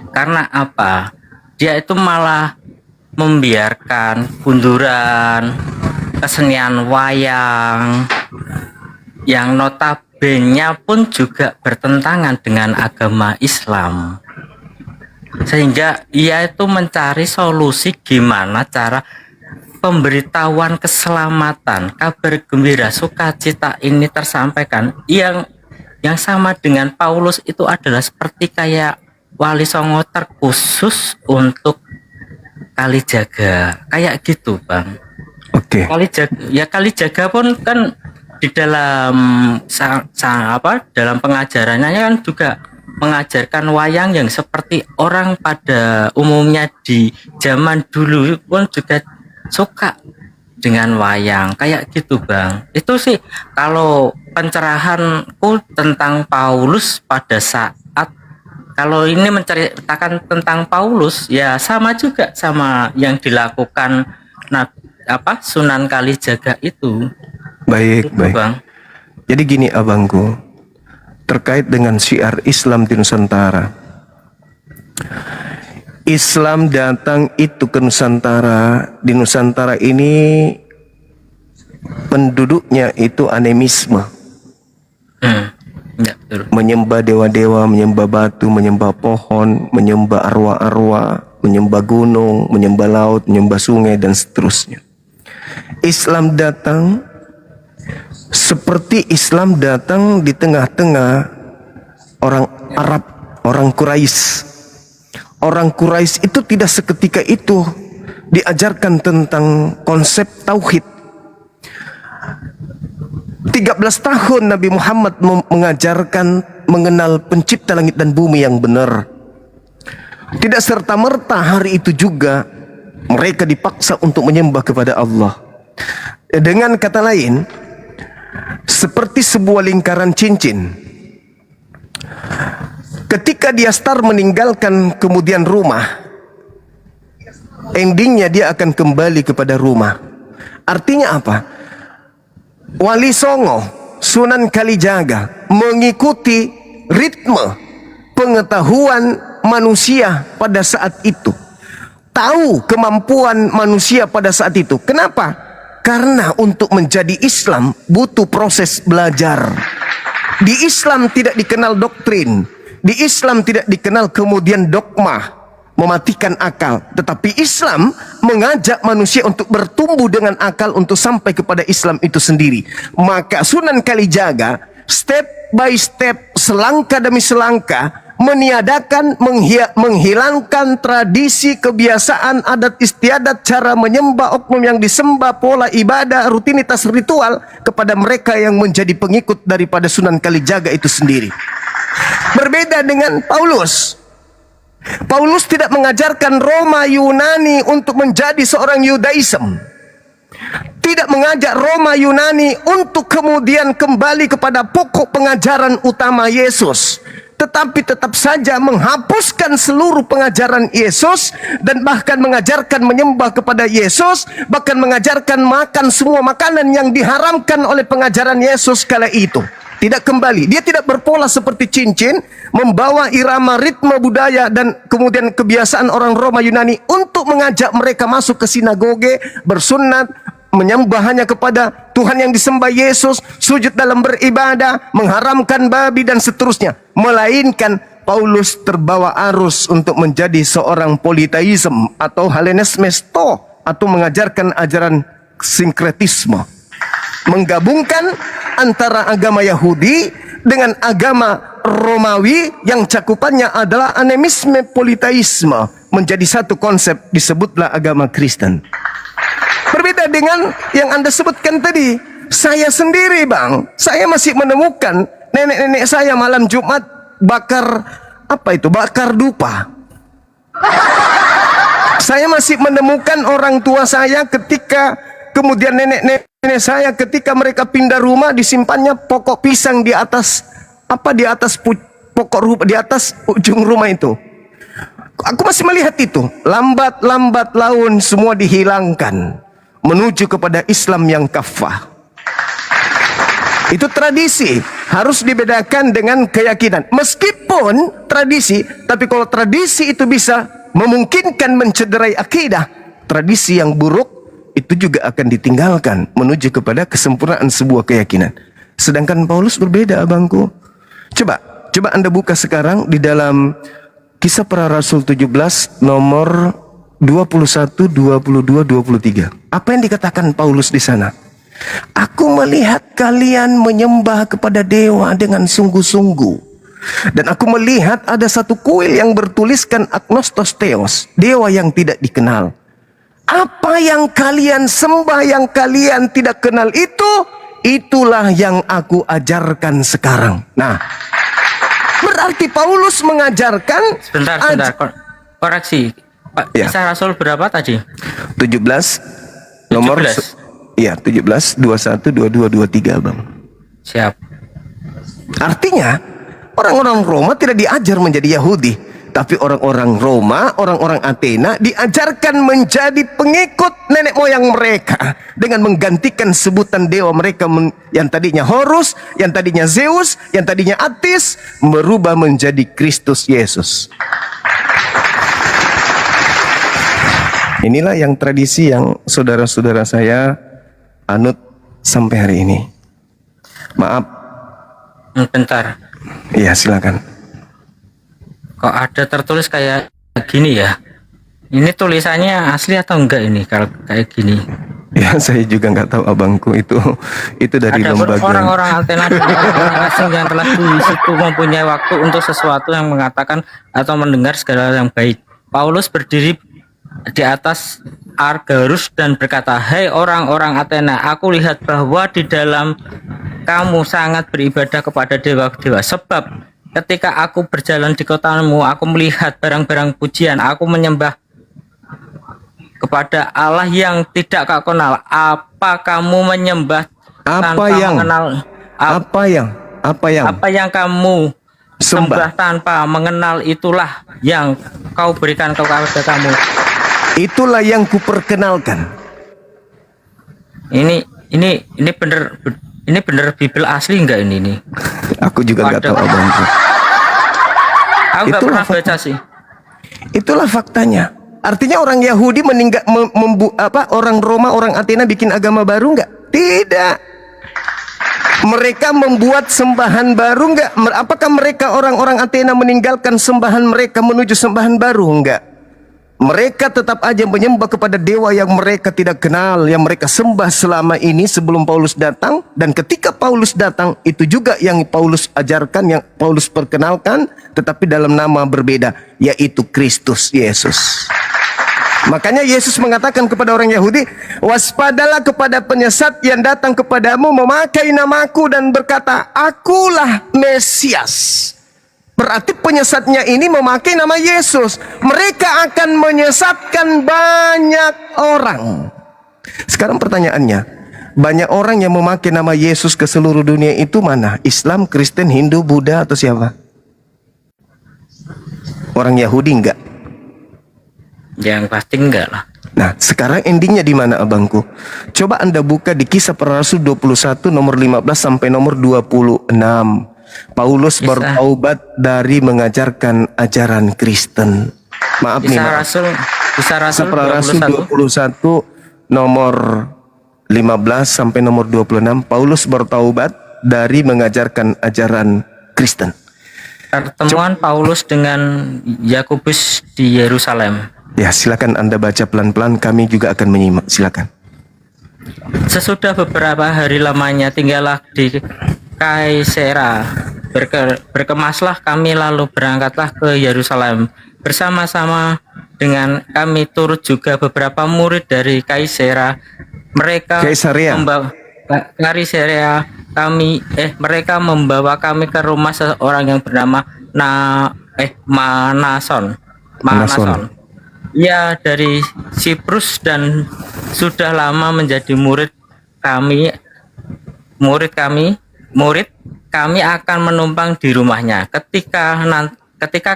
Karena apa? Dia itu malah membiarkan kunduran, kesenian wayang, yang notabene pun juga bertentangan dengan agama Islam. Sehingga ia itu mencari solusi gimana cara pemberitahuan keselamatan, kabar gembira, sukacita ini tersampaikan. Yang sama dengan Paulus itu adalah seperti kayak Wali Songo terkhusus untuk Kalijaga, kayak gitu Bang. Oke. Kalijaga pun kan di dalam dalam pengajarannya kan juga mengajarkan wayang yang seperti orang pada umumnya di zaman dulu pun juga suka dengan wayang, kayak gitu Bang. Itu sih kalau pencerahanku tentang Paulus pada saat kalau ini menceritakan tentang Paulus, ya sama juga sama yang dilakukan Sunan Kalijaga itu. Baik, Gitu, baik. Bang. Jadi gini abangku, terkait dengan syiar Islam di Nusantara. Islam datang itu ke Nusantara. Di Nusantara ini penduduknya itu animisme. Ya, betul. Menyembah dewa-dewa, menyembah batu, menyembah pohon, menyembah arwah-arwah, menyembah gunung, menyembah laut, menyembah sungai dan seterusnya. Islam datang seperti Islam datang di tengah-tengah orang Arab, orang Quraisy. Orang Quraisy itu tidak seketika itu diajarkan tentang konsep tauhid. 13 tahun Nabi Muhammad mengajarkan mengenal pencipta langit dan bumi yang benar. Tidak serta-merta hari itu juga mereka dipaksa untuk menyembah kepada Allah. Dengan kata lain, seperti sebuah lingkaran cincin. Ketika dia start meninggalkan kemudian rumah, endingnya dia akan kembali kepada rumah. Artinya apa? Wali Songo, Sunan Kalijaga mengikuti ritme pengetahuan manusia pada saat itu. Tahu kemampuan manusia pada saat itu. Kenapa? Karena untuk menjadi Islam butuh proses belajar. Di Islam tidak dikenal doktrin. Di Islam tidak dikenal kemudian dogma, mematikan akal. Tetapi Islam mengajak manusia untuk bertumbuh dengan akal untuk sampai kepada Islam itu sendiri. Maka Sunan Kalijaga step by step, selangkah demi selangkah, meniadakan, menghilangkan tradisi, kebiasaan, adat istiadat, cara menyembah, oknum yang disembah, pola ibadah, rutinitas ritual kepada mereka yang menjadi pengikut daripada Sunan Kalijaga itu sendiri. Berbeda dengan Paulus. Paulus tidak mengajarkan Roma Yunani untuk menjadi seorang Yudaism. Tidak mengajak Roma Yunani untuk kemudian kembali kepada pokok pengajaran utama Yesus. Tetapi tetap saja menghapuskan seluruh pengajaran Yesus dan bahkan mengajarkan menyembah kepada Yesus, bahkan mengajarkan makan semua makanan yang diharamkan oleh pengajaran Yesus kala itu. Tidak kembali, dia tidak berpola seperti cincin, membawa irama ritme budaya dan kemudian kebiasaan orang Roma Yunani untuk mengajak mereka masuk ke sinagoge, bersunat, menyembah hanya kepada Tuhan yang disembah Yesus, sujud dalam beribadah, mengharamkan babi dan seterusnya. Melainkan Paulus terbawa arus untuk menjadi seorang politeisme atau Hellenismesto, atau mengajarkan ajaran sinkretisme, menggabungkan antara agama Yahudi dengan agama Romawi yang cakupannya adalah animisme politeisme, menjadi satu konsep, disebutlah agama Kristen. Berbeda dengan yang Anda sebutkan tadi. Saya sendiri bang, saya masih menemukan nenek-nenek saya malam Jumat bakar bakar dupa. Saya masih menemukan orang tua saya ketika kemudian nenek-nenek saya ketika mereka pindah rumah, disimpannya pokok pisang di atas di atas ujung rumah itu. Aku masih melihat itu. Lambat laun semua dihilangkan menuju kepada Islam yang kafah. Itu tradisi, harus dibedakan dengan keyakinan. Meskipun tradisi, tapi kalau tradisi itu bisa memungkinkan mencederai akidah, tradisi yang buruk itu juga akan ditinggalkan menuju kepada kesempurnaan sebuah keyakinan. Sedangkan Paulus berbeda, abangku. Coba Anda buka sekarang di dalam Kisah Para Rasul 17 nomor 21, 22, 23. Apa yang dikatakan Paulus di sana? Aku melihat kalian menyembah kepada dewa dengan sungguh-sungguh. Dan aku melihat ada satu kuil yang bertuliskan Agnostos Theos, dewa yang tidak dikenal. Apa yang kalian sembah yang kalian tidak kenal itu, itulah yang aku ajarkan sekarang. Nah, berarti Paulus mengajarkan. Sebentar, koreksi. Pak, Ya. Kisah Rasul berapa tadi? 17 nomor 17. Iya, 17, 21, 22, 23, Bang. Siap. Artinya, orang-orang Roma tidak diajar menjadi Yahudi, tapi orang-orang Roma, orang-orang Athena diajarkan menjadi pengikut nenek moyang mereka dengan menggantikan sebutan dewa mereka yang tadinya Horus, yang tadinya Zeus, yang tadinya Atis, merubah menjadi Kristus Yesus. Inilah yang tradisi yang saudara-saudara saya anut sampai hari ini. Maaf. Bentar. Iya, silakan. Kok ada tertulis kayak gini ya? Ini tulisannya asli atau enggak ini kalau kayak gini? Ya, saya juga nggak tahu, abangku. Itu dari Ada lembaga. orang-orang Athena dan orang-orang asing yang telah di situ mempunyai waktu untuk sesuatu yang mengatakan atau mendengar segala yang baik. Paulus berdiri di atas Argarus dan berkata, "Hai orang-orang Athena, aku lihat bahwa di dalam kamu sangat beribadah kepada dewa-dewa. Sebab ketika aku berjalan di kotamu, aku melihat barang-barang pujian. Aku menyembah kepada Allah yang tidak kau kenal? Apa kamu menyembah Apa tanpa yang mengenal? apa yang Apa yang kamu Sembah. sembah tanpa mengenal, itulah yang kau berikan kepada kamu. itulah yang kuperkenalkan. Ini bener Bible asli enggak ini? Aku juga nggak tahu Waduh. abangku. Aku nggak Itulah pernah baca sih. Itulah faktanya. Artinya orang Yahudi orang Roma, orang Athena bikin agama baru nggak? Tidak. Mereka membuat sembahan baru nggak? Apakah mereka orang-orang Athena meninggalkan sembahan mereka menuju sembahan baru? Enggak. Mereka tetap aja menyembah kepada dewa yang mereka tidak kenal, yang mereka sembah selama ini sebelum Paulus datang. Dan ketika Paulus datang, itu juga yang Paulus ajarkan, yang Paulus perkenalkan, tetapi dalam nama berbeda, yaitu Kristus Yesus. Makanya Yesus mengatakan kepada orang Yahudi, waspadalah kepada penyesat yang datang kepadamu memakai namaku dan berkata, akulah Mesias. Berarti penyesatnya ini memakai nama Yesus. Mereka akan menyesatkan banyak orang. Sekarang pertanyaannya, banyak orang yang memakai nama Yesus ke seluruh dunia itu mana? Islam, Kristen, Hindu, Buddha, atau siapa? Orang Yahudi enggak? Yang pasti enggak lah. Nah, sekarang endingnya di mana abangku? Coba Anda buka di Kisah Para Rasul 21 nomor 15 sampai nomor 26. Paulus bertaubat dari mengajarkan ajaran Kristen. Maaf nih, maaf. Kisah Rasul Para Rasul 21 nomor 15 sampai nomor 26. Paulus bertaubat dari mengajarkan ajaran Kristen. Pertemuan Paulus dengan Yakobus di Yerusalem. Ya, silakan Anda baca pelan-pelan, kami juga akan menyimak. Silakan. Sesudah beberapa hari lamanya tinggallah di Kaisera. Berkemaslah kami, lalu berangkatlah ke Yerusalem. Bersama-sama dengan kami turut juga beberapa murid dari Kaisera. Mereka mereka membawa kami ke rumah seorang yang bernama Manason. Ia dari Siprus dan sudah lama menjadi murid kami. Kami akan menumpang di rumahnya. Ketika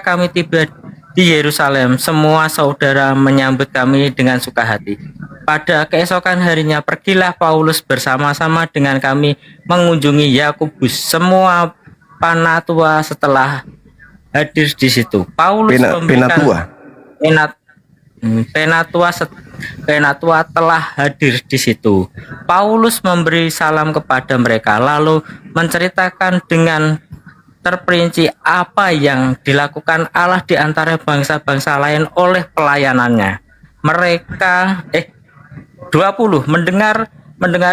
kami tiba di Yerusalem, semua saudara menyambut kami dengan suka hati. Pada keesokan harinya pergilah Paulus bersama-sama dengan kami mengunjungi Yakobus. Semua penatua setelah hadir di situ. Paulus Penatua telah hadir di situ. Paulus memberi salam kepada mereka, lalu menceritakan dengan terperinci apa yang dilakukan Allah di antara bangsa-bangsa lain oleh pelayanannya. Mereka 20 mendengar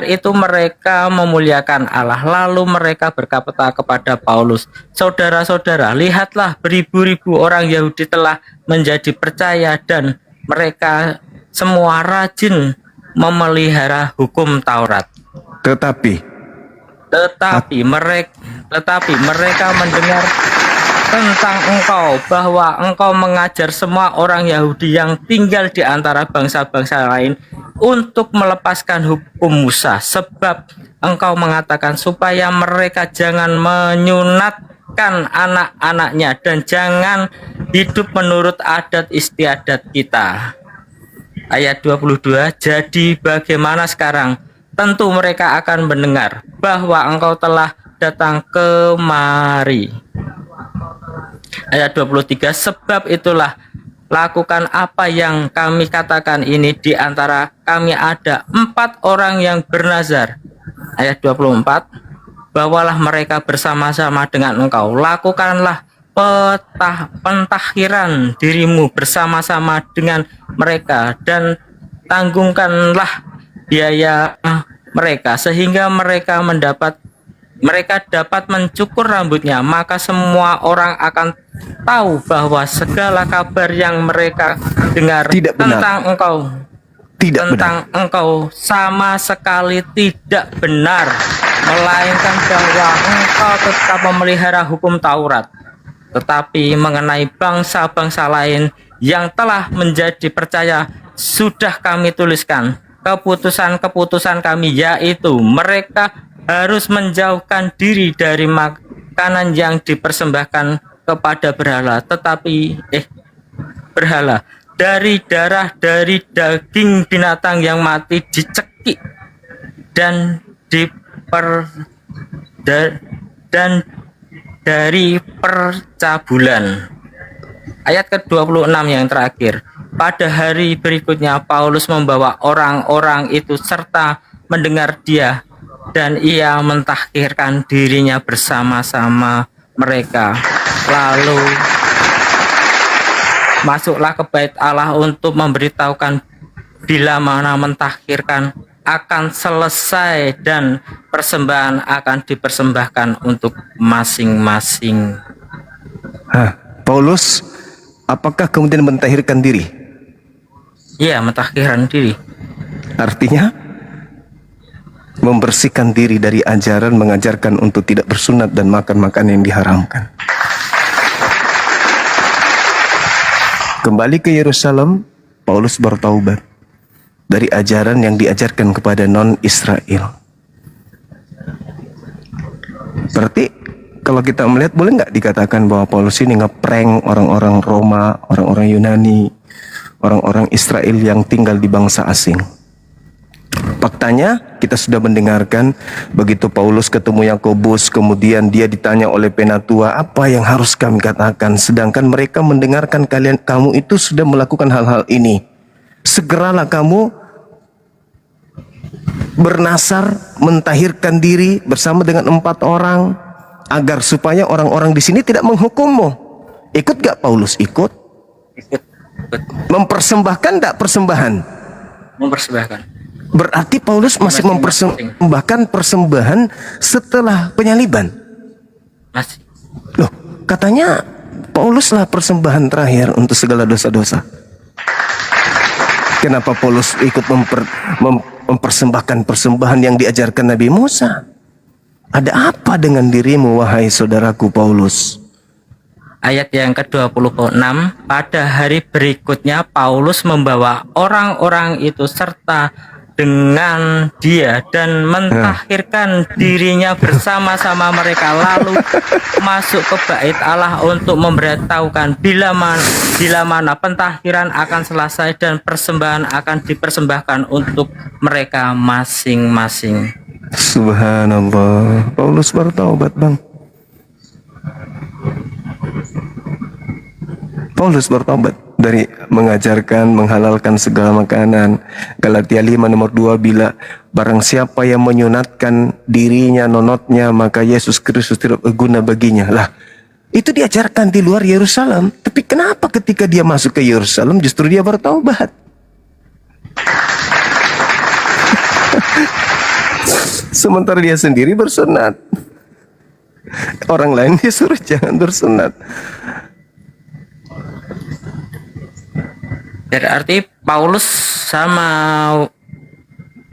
itu mereka memuliakan Allah. Lalu mereka berkata kepada Paulus, saudara-saudara, lihatlah beribu-ribu orang Yahudi telah menjadi percaya dan mereka semua rajin memelihara hukum Taurat. Tetapi mereka mendengar tentang engkau, bahwa engkau mengajar semua orang Yahudi yang tinggal di antara bangsa-bangsa lain untuk melepaskan hukum Musa, sebab engkau mengatakan supaya mereka jangan menyunatkan anak-anaknya dan jangan hidup menurut adat istiadat kita. Ayat 22, jadi bagaimana sekarang? Tentu mereka akan mendengar bahwa engkau telah datang kemari. Ayat 23, sebab itulah lakukan apa yang kami katakan ini. Di antara kami ada 4 orang yang bernazar. Ayat 24, bawalah mereka bersama-sama dengan engkau, lakukanlah pentahiran dirimu bersama-sama dengan mereka, dan tanggungkanlah biaya mereka sehingga mereka dapat mencukur rambutnya. Maka semua orang akan tahu bahwa segala kabar yang mereka dengar tentang engkau sama sekali tidak benar, melainkan bahwa engkau tetap memelihara hukum Taurat. Tetapi mengenai bangsa-bangsa lain yang telah menjadi percaya, sudah kami tuliskan keputusan-keputusan kami, yaitu mereka harus menjauhkan diri dari makanan yang dipersembahkan kepada berhala, berhala, dari darah, dari daging binatang yang mati dicekik dan dan dari percabulan. Ayat ke-26 yang terakhir. Pada hari berikutnya Paulus membawa orang-orang itu serta mendengar dia, dan ia mentahkirkan dirinya bersama-sama mereka. Lalu masuklah ke bait Allah untuk memberitahukan bila mana mentahkirkan akan selesai dan persembahan akan dipersembahkan untuk masing-masing. Paulus apakah kemudian mentahirkan diri? Iya, mentahkirkan diri. Artinya membersihkan diri dari ajaran mengajarkan untuk tidak bersunat dan makan makanan yang diharamkan. Kembali ke Yerusalem, Paulus bertaubat dari ajaran yang diajarkan kepada non-Israel. Berarti kalau kita melihat, boleh nggak dikatakan bahwa Paulus ini ngeprank orang-orang Roma, orang-orang Yunani, orang-orang Israel yang tinggal di bangsa asing? Faktanya kita sudah mendengarkan begitu Paulus ketemu Yakobus, kemudian dia ditanya oleh penatua, apa yang harus kami katakan? Sedangkan mereka mendengarkan kamu itu sudah melakukan hal-hal ini. Segeralah kamu bernasar, mentahirkan diri bersama dengan 4 orang, agar supaya orang-orang di sini tidak menghukummu. Ikut gak Paulus? Ikut. Mempersembahkan gak persembahan? Mempersembahkan. Berarti Paulus masih mempersembahkan persembahan setelah penyaliban. Masih. Loh, katanya Pauluslah persembahan terakhir untuk segala dosa-dosa. Kenapa Paulus ikut mempersembahkan persembahan yang diajarkan Nabi Musa? Ada apa dengan dirimu, wahai saudaraku Paulus? Ayat yang ke-26, pada hari berikutnya Paulus membawa orang-orang itu serta dengan dia dan mentahirkan dirinya bersama-sama mereka, lalu masuk ke bait Allah untuk memberitahukan bila mana pentahiran akan selesai dan persembahan akan dipersembahkan untuk mereka masing-masing. Subhanallah, Paulus bertaubat, Bang. Paulus bertobat dari mengajarkan menghalalkan segala makanan. Galatia 5 nomor 2, bila barang siapa yang menyunatkan dirinya, nonotnya, maka Yesus Kristus tidak berguna baginya. Lah, itu diajarkan di luar Yerusalem. Tapi kenapa ketika dia masuk ke Yerusalem justru dia bertaubat? Sementara dia sendiri bersunat. Orang lain disuruh jangan bersunat. Berarti Paulus sama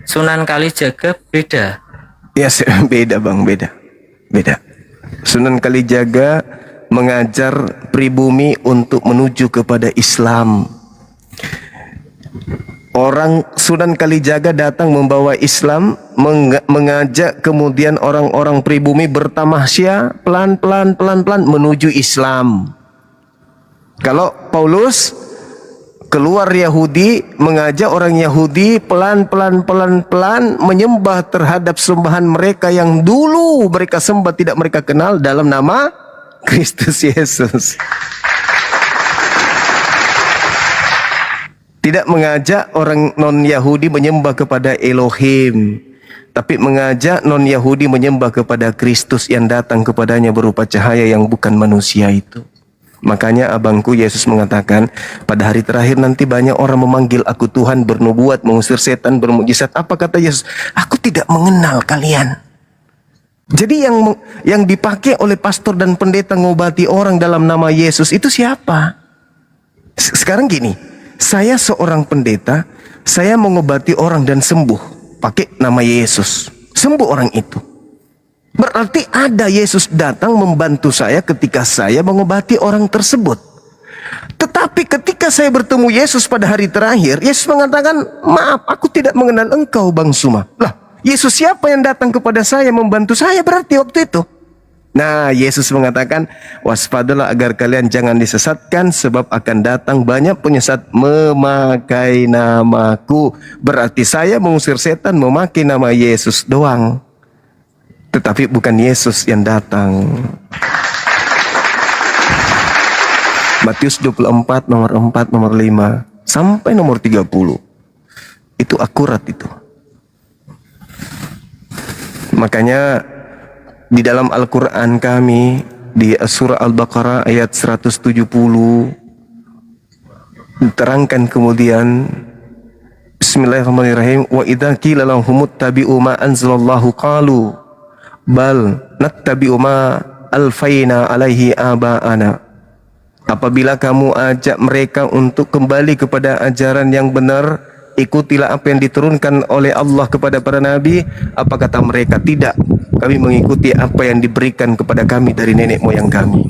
Sunan Kalijaga beda. Ya, beda Bang, beda. Sunan Kalijaga mengajar pribumi untuk menuju kepada Islam. Orang Sunan Kalijaga datang membawa Islam, mengajak kemudian orang-orang pribumi bertamasya pelan-pelan menuju Islam. Kalau Paulus keluar Yahudi, mengajak orang Yahudi pelan-pelan menyembah terhadap sembahan mereka yang dulu mereka sembah tidak mereka kenal dalam nama Kristus Yesus. Tidak mengajak orang non-Yahudi menyembah kepada Elohim, tapi mengajak non-Yahudi menyembah kepada Kristus yang datang kepadanya berupa cahaya yang bukan manusia itu. Makanya abangku Yesus mengatakan, pada hari terakhir nanti banyak orang memanggil aku Tuhan, bernubuat, mengusir setan, bermukjizat. Apa kata Yesus? Aku tidak mengenal kalian. Jadi yang dipakai oleh pastor dan pendeta ngobati orang dalam nama Yesus itu siapa? Sekarang gini, saya seorang pendeta, saya mengobati orang dan sembuh pakai nama Yesus. Sembuh orang itu. Berarti ada Yesus datang membantu saya ketika saya mengobati orang tersebut. Tetapi ketika saya bertemu Yesus pada hari terakhir, Yesus mengatakan, maaf, aku tidak mengenal engkau Bang Suma. Lah, Yesus siapa yang datang kepada saya membantu saya berarti waktu itu? Nah, Yesus mengatakan, waspadalah agar kalian jangan disesatkan, sebab akan datang banyak penyesat memakai namaku. Berarti saya mengusir setan memakai nama Yesus doang, tetapi bukan Yesus yang datang. Matius 24 nomor 4, nomor 5 sampai nomor 30. Itu akurat itu. Makanya di dalam Al-Quran kami di surah Al-Baqarah ayat 170 diterangkan kemudian, Bismillahirrahmanirrahim, wa idza qila lahum ittabi'u ma anzalallahu qalu bal nattabi'u ma alfaina alaihi aba'ana. Apabila kamu ajak mereka untuk kembali kepada ajaran yang benar, ikutilah apa yang diturunkan oleh Allah kepada para nabi. Apa kata mereka? Tidak, kami mengikuti apa yang diberikan kepada kami dari nenek moyang kami.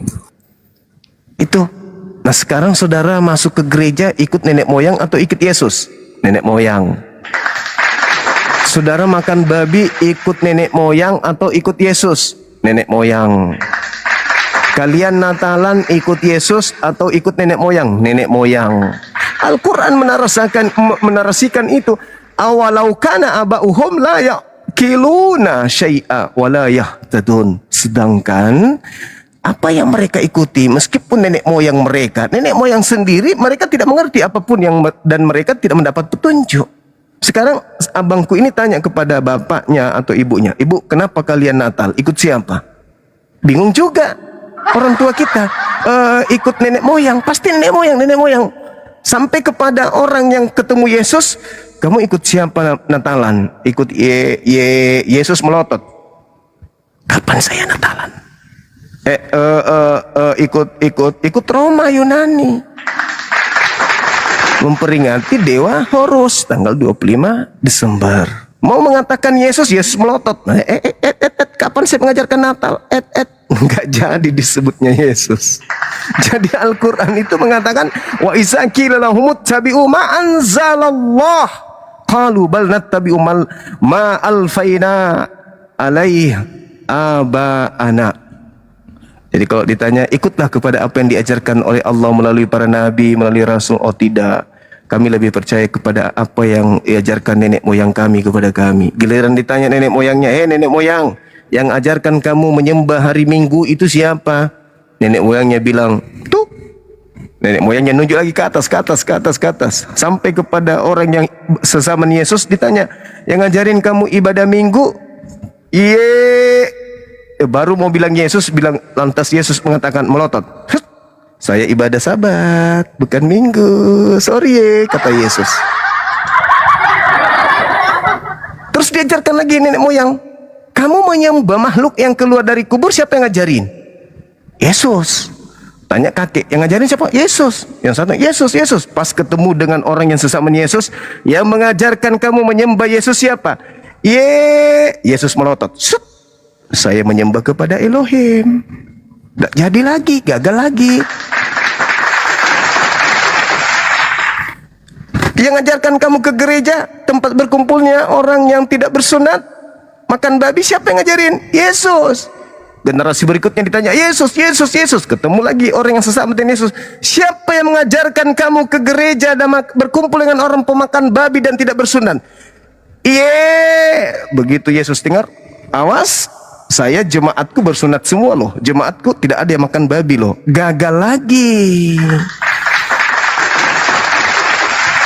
Itu. Nah, sekarang saudara masuk ke gereja ikut nenek moyang atau ikut Yesus? Nenek moyang. Saudara makan babi ikut nenek moyang atau ikut Yesus? Nenek moyang. Kalian Natalan ikut Yesus atau ikut nenek moyang? Nenek moyang. Al-Quran menarasikan itu. Awalau kana aba'uhum la ya'kiluna syai'a wa la yahtadun. Sedangkan apa yang mereka ikuti, meskipun nenek moyang sendiri, mereka tidak mengerti apapun dan mereka tidak mendapat petunjuk. Sekarang abangku ini tanya kepada bapaknya atau ibunya, ibu, kenapa kalian Natal? Ikut siapa? Bingung juga. Orang tua kita ikut nenek moyang, pasti nenek moyang. Sampai kepada orang yang ketemu Yesus, kamu ikut siapa Natalan? Ikut Yesus melotot. Kapan saya Natalan? Ikut Roma Yunani. Memperingati Dewa Horus tanggal 25 Desember. Mau mengatakan Yesus melotot. Kapan saya mengajarkan Natal? Enggak jadi disebutnya Yesus. Jadi Al-Quran itu mengatakan, wa iza qila lahum ittabi'u ma anzalallah qalu bal nattabi'u ma alfaina alaihi aba'ana. Jadi kalau ditanya, ikutlah kepada apa yang diajarkan oleh Allah melalui para nabi, melalui rasul. Oh tidak, kami lebih percaya kepada apa yang diajarkan nenek moyang kami kepada kami. Giliran ditanya nenek moyangnya, nenek moyang, yang ajarkan kamu menyembah hari Minggu itu siapa? Nenek moyangnya bilang, tuh. Nenek moyangnya nunjuk lagi ke atas. Sampai kepada orang yang sesama Yesus ditanya, yang ngajarin kamu ibadah Minggu? Baru mau bilang Yesus, lantas Yesus mengatakan melotot. Saya ibadah Sabat, bukan Minggu. Sorry kata Yesus. Terus diajarkan lagi nenek moyang, kamu menyembah makhluk yang keluar dari kubur, siapa yang ngajarin? Yesus. Tanya kakek, yang ngajarin siapa? Yesus. Yang satu, Yesus. Pas ketemu dengan orang yang sesama Yesus, yang mengajarkan kamu menyembah Yesus siapa? Yesus melotot. Sut. Saya menyembah kepada Elohim. Nggak jadi lagi, gagal lagi. Yang ngajarkan kamu ke gereja, tempat berkumpulnya orang yang tidak bersunat, makan babi, siapa yang ngajarin? Yesus. Generasi berikutnya ditanya, Yesus. Ketemu lagi orang yang sesama dengan Yesus. Siapa yang mengajarkan kamu ke gereja dan berkumpul dengan orang pemakan babi dan tidak bersunat? Begitu Yesus dengar, awas, saya jemaatku bersunat semua loh. Jemaatku tidak ada yang makan babi loh. Gagal lagi.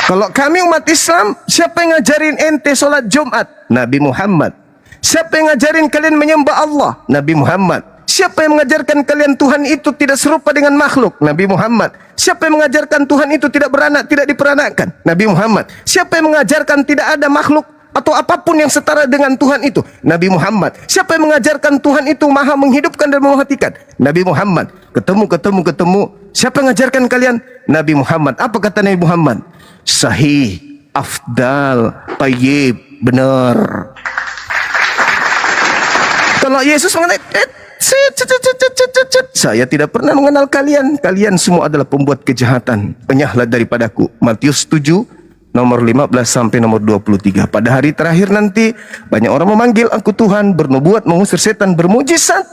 Kalau kami umat Islam, siapa yang ngajarin ente sholat Jumat? Nabi Muhammad. Siapa yang ngajarin kalian menyembah Allah? Nabi Muhammad. Siapa yang mengajarkan kalian Tuhan itu tidak serupa dengan makhluk? Nabi Muhammad. Siapa yang mengajarkan Tuhan itu tidak beranak, tidak diperanakkan? Nabi Muhammad. Siapa yang mengajarkan tidak ada makhluk atau apapun yang setara dengan Tuhan itu? Nabi Muhammad. Siapa yang mengajarkan Tuhan itu maha menghidupkan dan mematikan? Nabi Muhammad. Ketemu. Siapa yang mengajarkan kalian? Nabi Muhammad. Apa kata Nabi Muhammad? Sahih, afdal, tayyib, benar. Kalau Yesus mengatakan, Saya tidak pernah mengenal kalian. Kalian semua adalah pembuat kejahatan. Penyahlah daripadaku. Matius 7 nomor 15 sampai nomor 23. Pada hari terakhir nanti banyak orang memanggil aku Tuhan, bernubuat, mengusir setan, bermujizat.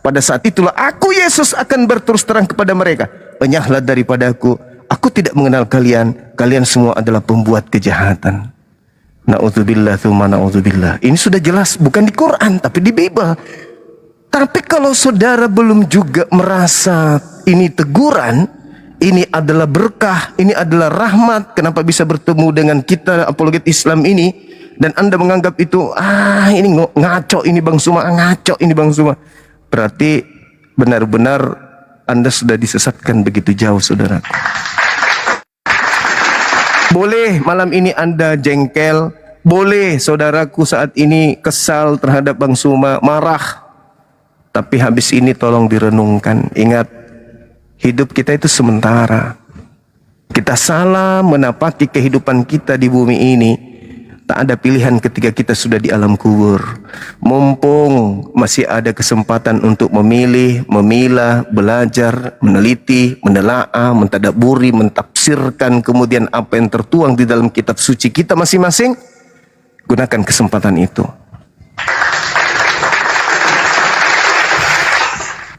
Pada saat itulah aku Yesus akan berterus terang kepada mereka, penyahlah daripadaku. Aku tidak mengenal kalian. Kalian semua adalah pembuat kejahatan. Na'udzubillah tsumma na'udzubillah. Ini sudah jelas bukan di Quran tapi di Bible. Tapi kalau saudara belum juga merasa ini teguran, ini adalah berkah, ini adalah rahmat, kenapa bisa bertemu dengan kita apologet Islam ini, dan Anda menganggap itu ini ngaco ini Bang Suma, ngaco ini Bang Suma, berarti benar-benar Anda sudah disesatkan begitu jauh, saudara. Boleh malam ini Anda jengkel, boleh saudaraku saat ini kesal terhadap Bang Suma, marah. Tapi habis ini tolong direnungkan. Ingat, hidup kita itu sementara. Kita salah menapaki kehidupan kita di bumi ini. Tak ada pilihan ketika kita sudah di alam kubur. Mumpung masih ada kesempatan untuk memilih, memilah, belajar, meneliti, menelaah, mentadaburi, mentafsirkan kemudian apa yang tertuang di dalam kitab suci kita masing-masing. Gunakan kesempatan itu.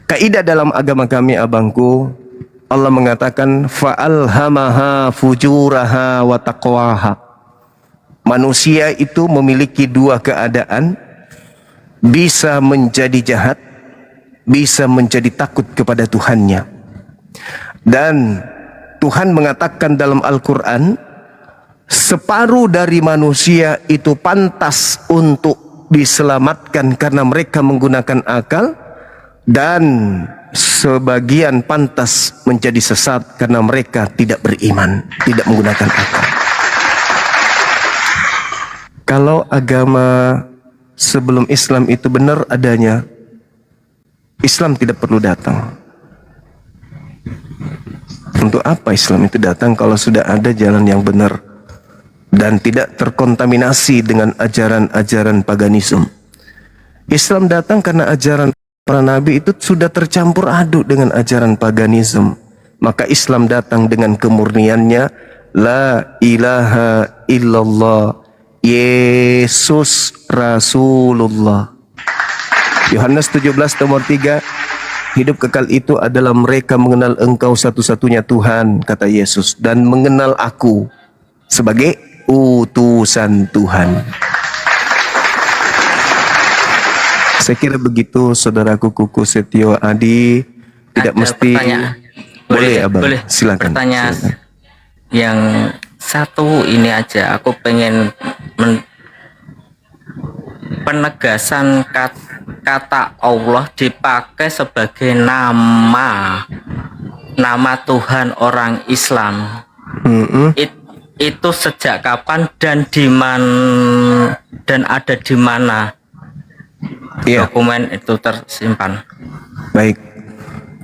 Kaidah dalam agama kami, abangku, Allah mengatakan fa'alhamaha fujuraha wa taqwaha. Manusia itu memiliki dua keadaan, bisa menjadi jahat, bisa menjadi takut kepada Tuhannya. Dan Tuhan mengatakan dalam Al-Quran, separuh dari manusia itu pantas untuk diselamatkan karena mereka menggunakan akal, dan sebagian pantas menjadi sesat karena mereka tidak beriman, tidak menggunakan akal. Kalau agama sebelum Islam itu benar adanya, Islam tidak perlu datang. Untuk apa Islam itu datang kalau sudah ada jalan yang benar dan tidak terkontaminasi dengan ajaran-ajaran paganisme? Islam datang karena ajaran para nabi itu sudah tercampur aduk dengan ajaran paganisme. Maka Islam datang dengan kemurniannya, la ilaha illallah, Yesus Rasulullah. Yohanes 17 nomor 3, hidup kekal itu adalah mereka mengenal Engkau satu-satunya Tuhan, kata Yesus, dan mengenal aku sebagai utusan Tuhan. Saya kira begitu, saudaraku Kuku Setio Adi. Tidak Ada mesti. Boleh, Abang. Boleh. Silakan. Pertanyaan Silakan. yang satu ini aja. Aku pengen penegasan kata Allah dipakai sebagai nama Tuhan orang Islam. Itu sejak kapan dan ada di mana? Iya. Dokumen itu tersimpan. Baik.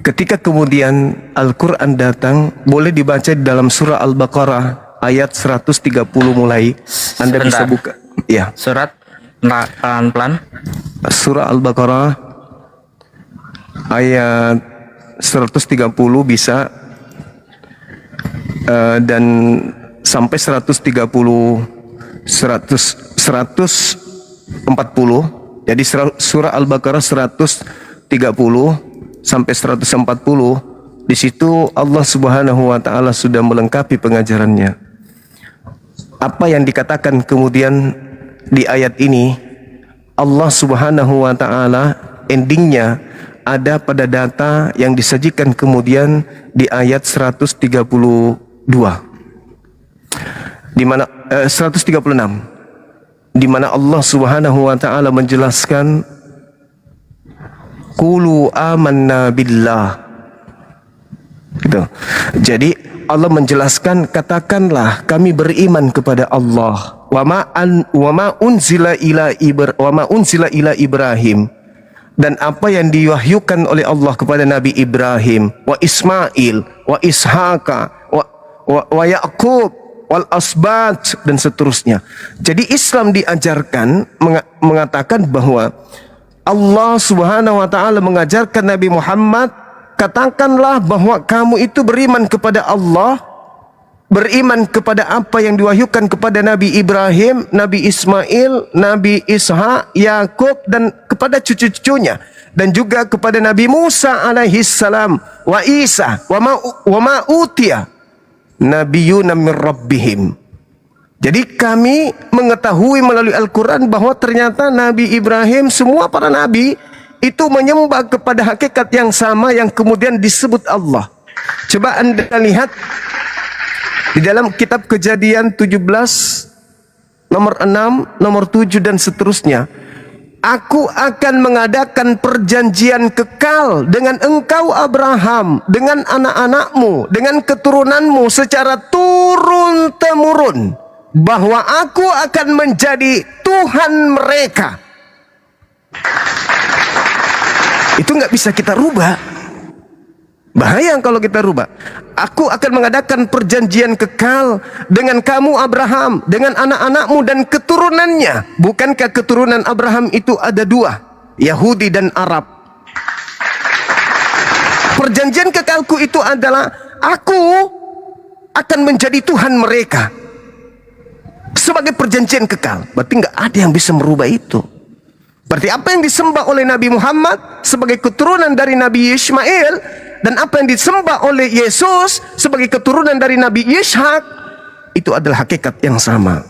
Ketika kemudian Al-Quran datang, boleh dibaca di dalam surah Al-Baqarah ayat 130 mulai. Anda bisa Sebentar. buka. Ya. Surat pelan-pelan. Surah Al-Baqarah ayat 130 bisa dan sampai 140. Jadi surah Al-Baqarah 130 sampai 140, di situ Allah Subhanahu wa taala sudah melengkapi pengajarannya. Apa yang dikatakan kemudian di ayat ini, Allah Subhanahu wa taala endingnya ada pada data yang disajikan kemudian di ayat 132. Di mana 136. Di mana Allah Subhanahu wa taala menjelaskan qulu amanna billah. Gitu. Jadi Allah menjelaskan, katakanlah kami beriman kepada Allah. Wa ma unzila ila Ibrahim, dan apa yang diwahyukan oleh Allah kepada Nabi Ibrahim, wa Ismail, wa Ishaqa, wa Yaqub, wal asbat, dan seterusnya. Jadi Islam diajarkan mengatakan bahwa Allah Subhanahu wa taala mengajarkan Nabi Muhammad, katakanlah bahwa kamu itu beriman kepada Allah, beriman kepada apa yang diwahyukan kepada Nabi Ibrahim, Nabi Ismail, Nabi Ishak, Yakub, dan kepada cucu-cucunya, dan juga kepada Nabi Musa alaihi salam, wa Isa, wa ma utiya nabiyyuna min rabbihim. Jadi kami mengetahui melalui Al-Quran bahwa ternyata Nabi Ibrahim, semua para nabi itu menyembah kepada hakikat yang sama yang kemudian disebut Allah. Coba Anda lihat di dalam kitab Kejadian 17 nomor 6, nomor 7 dan seterusnya. Aku akan mengadakan perjanjian kekal dengan engkau Abraham, dengan anak-anakmu, dengan keturunanmu secara turun-temurun, bahwa aku akan menjadi Tuhan mereka. Itu nggak bisa kita rubah. Bahaya kalau kita rubah. Aku akan mengadakan perjanjian kekal dengan kamu Abraham, dengan anak-anakmu dan keturunannya. Bukankah keturunan Abraham itu ada dua, Yahudi dan Arab? Perjanjian kekalku itu adalah aku akan menjadi Tuhan mereka. Sebagai perjanjian kekal. Berarti nggak ada yang bisa merubah itu. Berarti apa yang disembah oleh Nabi Muhammad sebagai keturunan dari Nabi Ismail, dan apa yang disembah oleh Yesus sebagai keturunan dari Nabi Ishak, itu adalah hakikat yang sama.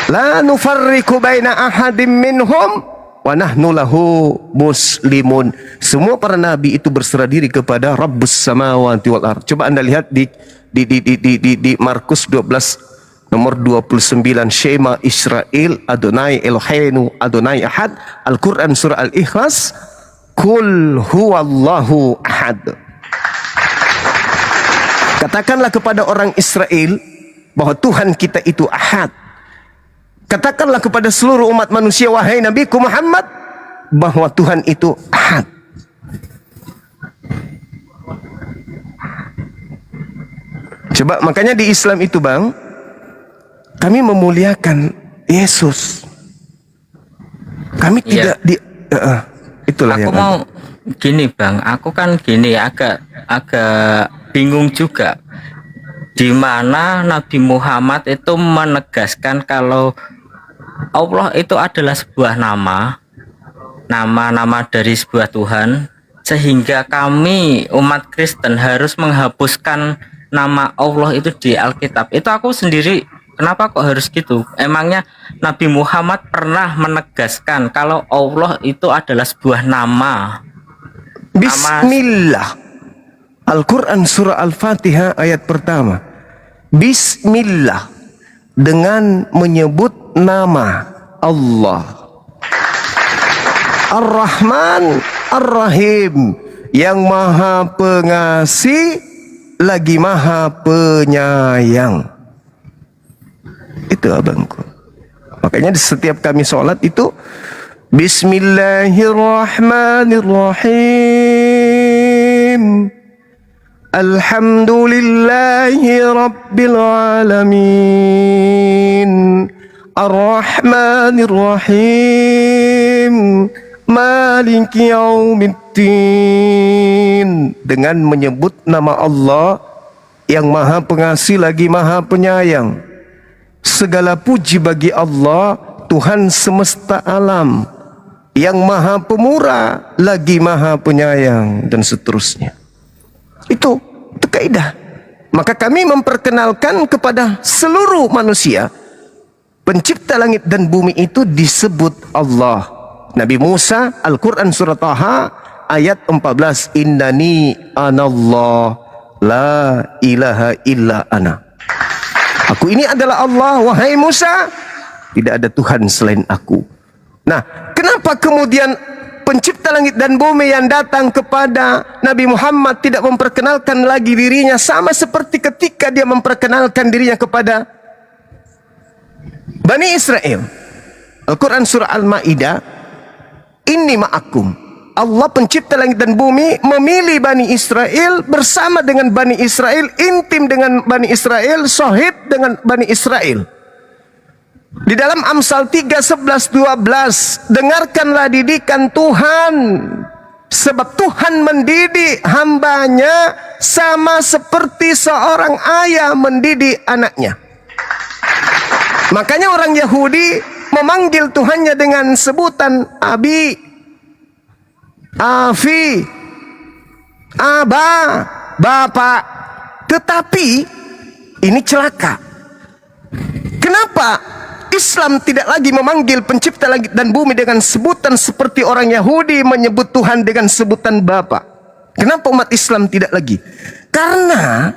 La nufarriqu baina ahadim minhum wa nahnu lahu muslimun. Semua para nabi itu berserah diri kepada Rabbus samawati wal ardh. Coba Anda lihat di Markus 12 nomor 29, Shema Israel Adonai Eloheinu Adonai Ahad. Al-Quran surah Al-Ikhlas, Kul huwallahu ahad. Katakanlah kepada orang Israel bahwa Tuhan kita itu ahad. Katakanlah kepada seluruh umat manusia, wahai Nabiku Muhammad, bahwa Tuhan itu ahad. Coba, makanya di Islam itu bang, kami memuliakan Yesus. Kami tidak itulah aku yang mau gini bang, aku kan gini agak bingung juga, di mana Nabi Muhammad itu menegaskan kalau Allah itu adalah sebuah nama dari sebuah Tuhan, sehingga kami umat Kristen harus menghapuskan nama Allah itu di Alkitab. Itu aku sendiri, kenapa kok harus gitu? Emangnya Nabi Muhammad pernah menegaskan kalau Allah itu adalah sebuah nama? Bismillah. Al-Quran surah Al-Fatihah ayat pertama. Bismillah, dengan menyebut nama Allah. Ar-Rahman Ar-Rahim, yang maha pengasih lagi maha penyayang. Itu abangku. Makanya di setiap kami sholat itu Bismillahirrahmanirrahim, Alhamdulillahi Rabbil Alamin, Ar-Rahmanirrahim, Maliki Yaumiddin, dengan menyebut nama Allah yang maha pengasih lagi maha penyayang. Segala puji bagi Allah, Tuhan semesta alam, yang maha pemurah lagi maha penyayang, dan seterusnya. Itu kaidah. Maka kami memperkenalkan kepada seluruh manusia, pencipta langit dan bumi itu disebut Allah. Nabi Musa, Al-Quran surah Taha ayat 14, Innani anallah la ilaha illa ana. Aku ini adalah Allah, wahai Musa, tidak ada Tuhan selain aku. Nah, kenapa kemudian pencipta langit dan bumi yang datang kepada Nabi Muhammad tidak memperkenalkan lagi dirinya sama seperti ketika dia memperkenalkan dirinya kepada Bani Israel? Al-Quran surah Al-Ma'idah, Inni ma'akum. Allah pencipta langit dan bumi memilih Bani Israel, bersama dengan Bani Israel, intim dengan Bani Israel, sohib dengan Bani Israel. Di dalam Amsal 3, 11, 12, dengarkanlah didikan Tuhan, sebab Tuhan mendidik hambanya sama seperti seorang ayah mendidik anaknya. Makanya orang Yahudi memanggil Tuhannya dengan sebutan Abi, Afi, Aba, Bapak. Tetapi ini celaka. Kenapa Islam tidak lagi memanggil pencipta langit dan bumi dengan sebutan seperti orang Yahudi menyebut Tuhan dengan sebutan Bapa? Kenapa umat Islam tidak lagi? Karena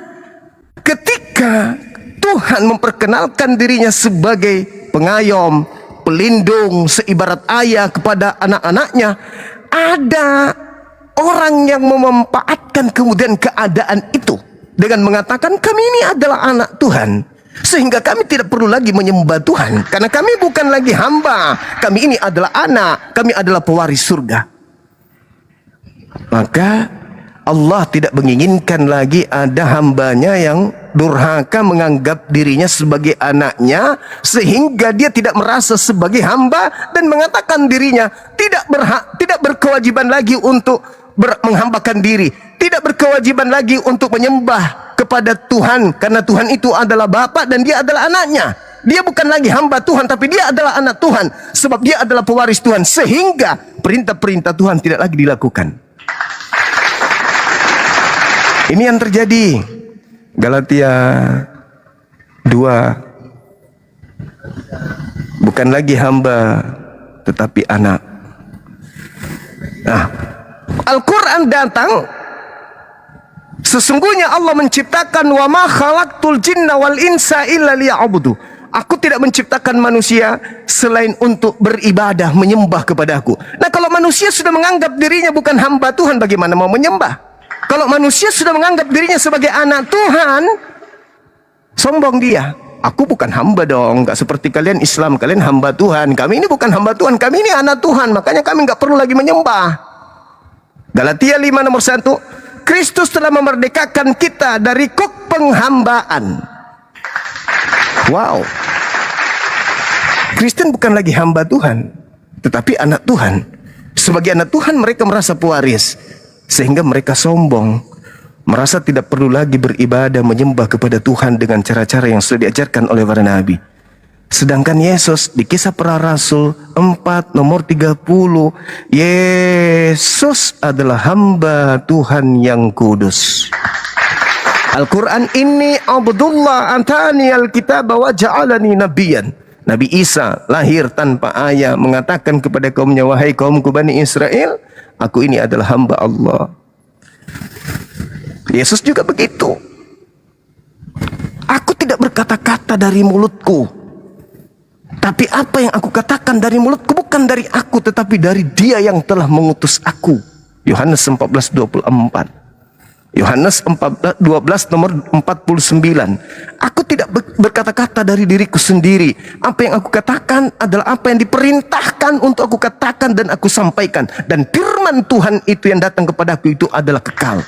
ketika Tuhan memperkenalkan dirinya sebagai pengayom, pelindung, seibarat ayah kepada anak-anaknya, ada orang yang memanfaatkan kemudian keadaan itu dengan mengatakan kami ini adalah anak Tuhan, sehingga kami tidak perlu lagi menyembah Tuhan karena kami bukan lagi hamba, kami ini adalah anak, kami adalah pewaris surga. Maka Allah tidak menginginkan lagi ada hambanya yang durhaka menganggap dirinya sebagai anaknya, sehingga dia tidak merasa sebagai hamba dan mengatakan dirinya tidak berhak, tidak berkewajiban lagi untuk menghambakan diri, tidak berkewajiban lagi untuk menyembah kepada Tuhan karena Tuhan itu adalah Bapa dan dia adalah anaknya. Dia bukan lagi hamba Tuhan, tapi dia adalah anak Tuhan sebab dia adalah pewaris Tuhan, sehingga perintah-perintah Tuhan tidak lagi dilakukan. Ini yang terjadi. Galatia 2, bukan lagi hamba tetapi anak. Nah, Al-Quran datang, sesungguhnya Allah menciptakan wa ma khalaqtul jinna wal insa illa liya'budu. Aku tidak menciptakan manusia selain untuk beribadah, menyembah kepada aku. Nah, kalau manusia sudah menganggap dirinya bukan hamba Tuhan, bagaimana mau menyembah? Kalau manusia sudah menganggap dirinya sebagai anak Tuhan, sombong dia. Aku bukan hamba dong, nggak seperti kalian Islam, kalian hamba Tuhan. Kami ini bukan hamba Tuhan, kami ini anak Tuhan, makanya kami nggak perlu lagi menyembah. Galatia 5 nomor 1, Kristus telah memerdekakan kita dari kok penghambaan. Wow, Kristen bukan lagi hamba Tuhan, tetapi anak Tuhan. Sebagai anak Tuhan mereka merasa pewaris, sehingga mereka sombong, merasa tidak perlu lagi beribadah, menyembah kepada Tuhan dengan cara-cara yang sudah diajarkan oleh para nabi. Sedangkan Yesus di Kisah Para Rasul 4 nomor 30, Yesus adalah hamba Tuhan yang kudus. Al-Quran ini Abdullah antani al-kitab wa ja'alani nabiyan. Nabi Isa lahir tanpa ayah, mengatakan kepada kaumnya, wahai kaumku Bani Israel, aku ini adalah hamba Allah. Yesus juga begitu. Aku tidak berkata-kata dari mulutku, tapi apa yang aku katakan dari mulutku bukan dari aku, tetapi dari Dia yang telah mengutus aku. Yohanes 14:24. Yohanes 12 nomor 49. Aku tidak berkata-kata dari diriku sendiri. Apa yang aku katakan adalah apa yang diperintahkan untuk aku katakan dan aku sampaikan. Dan firman Tuhan itu yang datang kepadaku itu adalah kekal.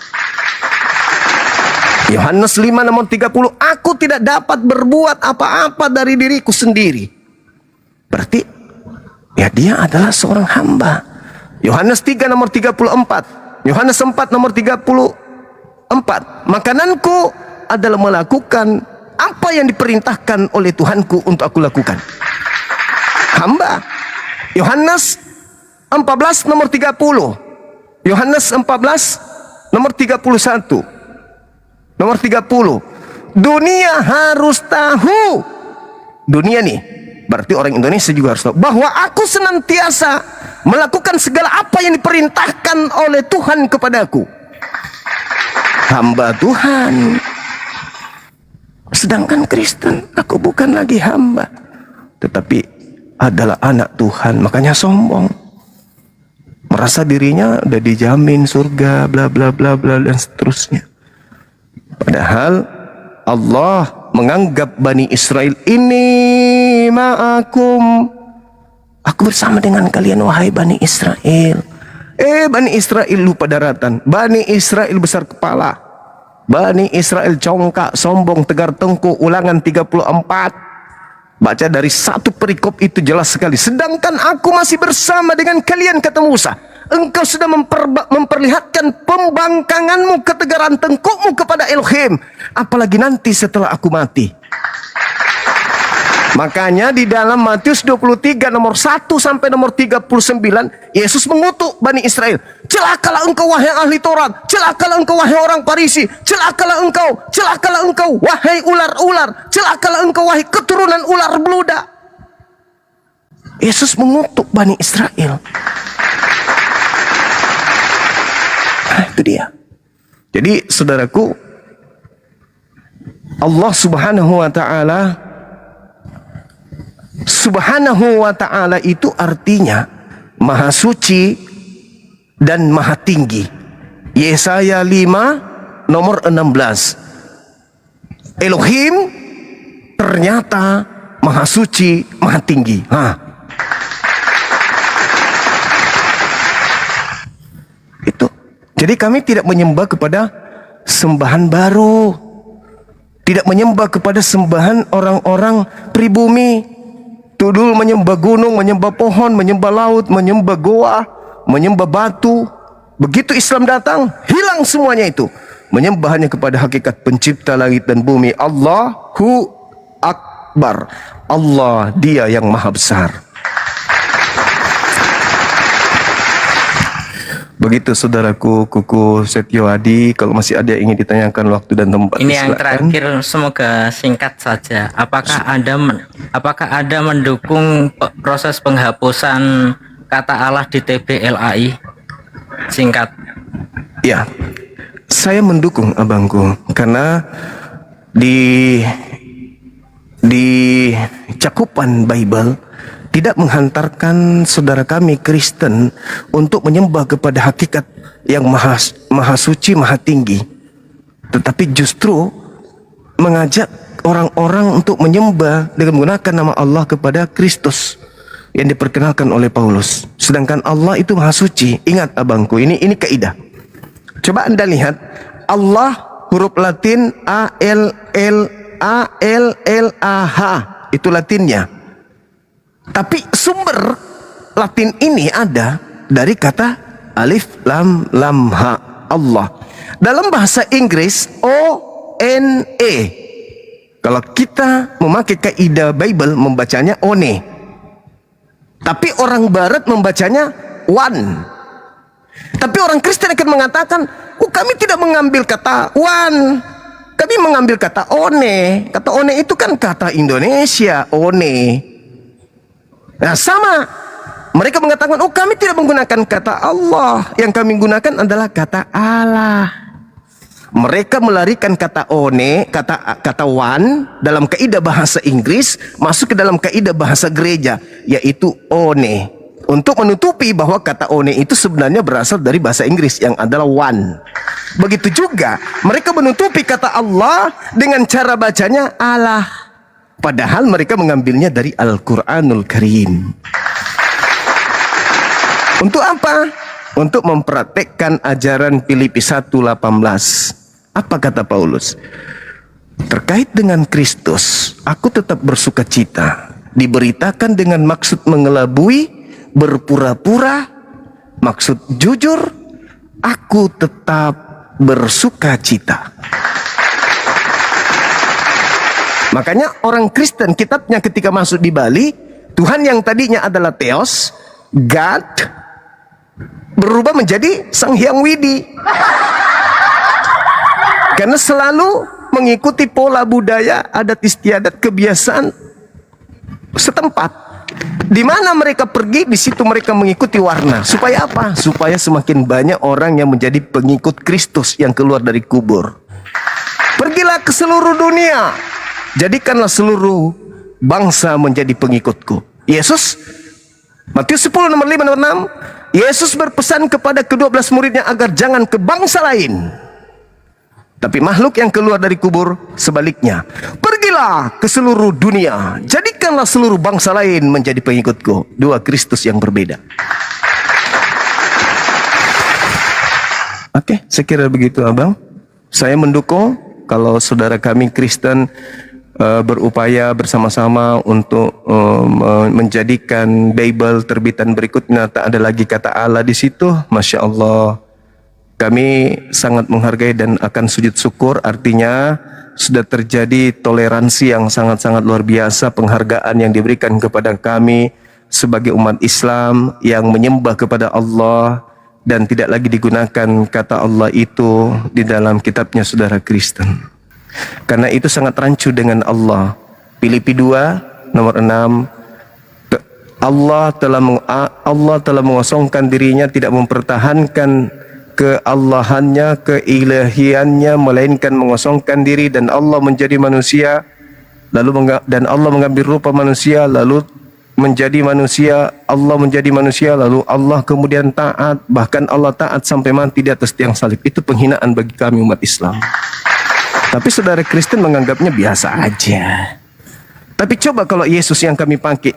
Yohanes 5 nomor 30. Aku tidak dapat berbuat apa-apa dari diriku sendiri. Berarti ya dia adalah seorang hamba. Yohanes 3 nomor 34. Yohanes 4 nomor 34. Makananku adalah melakukan apa yang diperintahkan oleh Tuhanku untuk aku lakukan. Hamba. Yohanes 14 nomor 30. Yohanes 14 nomor 31. Nomor 30. Dunia harus tahu. Dunia nih, berarti orang Indonesia juga harus tahu bahwa aku senantiasa melakukan segala apa yang diperintahkan oleh Tuhan kepadaku. Hamba Tuhan. Sedangkan Kristen, aku bukan lagi hamba, tetapi adalah anak Tuhan. Makanya sombong, merasa dirinya udah dijamin surga, bla bla bla bla dan seterusnya. Padahal Allah menganggap Bani Israel ini ma'akum, aku bersama dengan kalian wahai Bani Israel. Bani Israel lupa daratan, Bani Israel besar kepala, Bani Israel congkak, sombong, tegar tengkuk. Ulangan 34. Baca dari satu perikop itu jelas sekali. Sedangkan aku masih bersama dengan kalian, kata Musa. Engkau sudah memperlihatkan pembangkanganmu, ketegaran tengkukmu kepada Elohim. Apalagi nanti setelah aku mati. Makanya di dalam Matius 23 nomor 1 sampai nomor 39, Yesus mengutuk Bani Israel. Celakalah engkau wahai ahli Taurat, celakalah engkau wahai orang Farisi, celakalah engkau wahai ular-ular, celakalah engkau wahai keturunan ular beludak. Yesus mengutuk Bani Israel. Nah, itu dia. Jadi saudaraku, Allah Subhanahu wa ta'ala itu artinya maha suci dan maha tinggi. Yesaya 5 nomor 16. Elohim ternyata maha suci, maha tinggi. Itu. Jadi kami tidak menyembah kepada sembahan baru. Tidak menyembah kepada sembahan orang-orang pribumi. Tudul menyembah gunung, menyembah pohon, menyembah laut, menyembah goa, menyembah batu. Begitu Islam datang, hilang semuanya itu. Menyembah hanya kepada hakikat pencipta langit dan bumi. Allahu Akbar. Allah, dia yang maha besar. Begitu saudaraku Kuku Setio Adi. Kalau masih ada yang ingin ditanyakan waktu dan tempat, Ini yang silakan. terakhir, semoga singkat saja. Apakah Anda mendukung proses penghapusan kata Allah di TBLAI? Singkat. Ya, saya mendukung abangku karena di cakupan Bible tidak menghantarkan saudara kami Kristen untuk menyembah kepada hakikat yang maha suci, maha tinggi, tetapi justru mengajak orang-orang untuk menyembah dengan menggunakan nama Allah kepada Kristus yang diperkenalkan oleh Paulus. Sedangkan Allah itu maha suci. Ingat abangku, ini kaidah. Coba Anda lihat Allah huruf Latin A-L-L-A-L-L-A-H, itu Latinnya. Tapi sumber Latin ini ada dari kata alif lam lam ha, Allah. Dalam bahasa Inggris O-N-E. Kalau kita memakai kaidah Bible membacanya one. Tapi orang barat membacanya one. Tapi orang Kristen akan mengatakan, kami tidak mengambil kata one, kami mengambil kata one. Kata one itu kan kata Indonesia, one. Nah sama, mereka mengatakan, kami tidak menggunakan kata Allah, yang kami gunakan adalah kata Allah. Mereka melarikan kata one, kata one dalam kaidah bahasa Inggris masuk ke dalam kaidah bahasa gereja, yaitu one, untuk menutupi bahwa kata one itu sebenarnya berasal dari bahasa Inggris yang adalah one. Begitu juga mereka menutupi kata Allah dengan cara bacanya Allah. Padahal mereka mengambilnya dari Al-Quranul Karim. Untuk apa? Untuk mempraktekkan ajaran Filipi 1:18. Apa kata Paulus? Terkait dengan Kristus, aku tetap bersuka cita. Diberitakan dengan maksud mengelabui, berpura-pura, maksud jujur, aku tetap bersuka cita. Makanya orang Kristen kitabnya ketika masuk di Bali, Tuhan yang tadinya adalah Theos, God, berubah menjadi Sang Hyang Widi. Karena selalu mengikuti pola budaya, adat istiadat, kebiasaan setempat. Di mana mereka pergi, di situ mereka mengikuti warna. Supaya apa? Supaya semakin banyak orang yang menjadi pengikut Kristus yang keluar dari kubur. Pergilah ke seluruh dunia, jadikanlah seluruh bangsa menjadi pengikutku. Yesus, Matius 10 nomor 5 nomor 6, Yesus berpesan kepada ke-12 muridnya agar jangan ke bangsa lain, tapi makhluk yang keluar dari kubur sebaliknya. Pergilah ke seluruh dunia, jadikanlah seluruh bangsa lain menjadi pengikutku. Dua Kristus yang berbeda. Oke, saya kira begitu abang. Saya mendukung kalau saudara kami Kristen berupaya bersama-sama untuk menjadikan Bible terbitan berikutnya tak ada lagi kata Allah di situ. Masya Allah, kami sangat menghargai dan akan sujud syukur. Artinya sudah terjadi toleransi yang sangat-sangat luar biasa, penghargaan yang diberikan kepada kami sebagai umat Islam yang menyembah kepada Allah, dan tidak lagi digunakan kata Allah itu di dalam kitabnya saudara Kristen. Karena itu sangat rancu dengan Allah. Filipi 2 nomor 6, Allah telah mengosongkan dirinya, tidak mempertahankan keallahannya, keilahiannya, melainkan mengosongkan diri, dan Allah menjadi manusia, dan Allah mengambil rupa manusia, lalu menjadi manusia. Allah menjadi manusia, lalu Allah kemudian taat, bahkan Allah taat sampai mati di atas tiang salib. Itu penghinaan bagi kami umat Islam. Tapi saudara Kristen menganggapnya biasa aja. Tapi coba kalau Yesus yang kami pakai.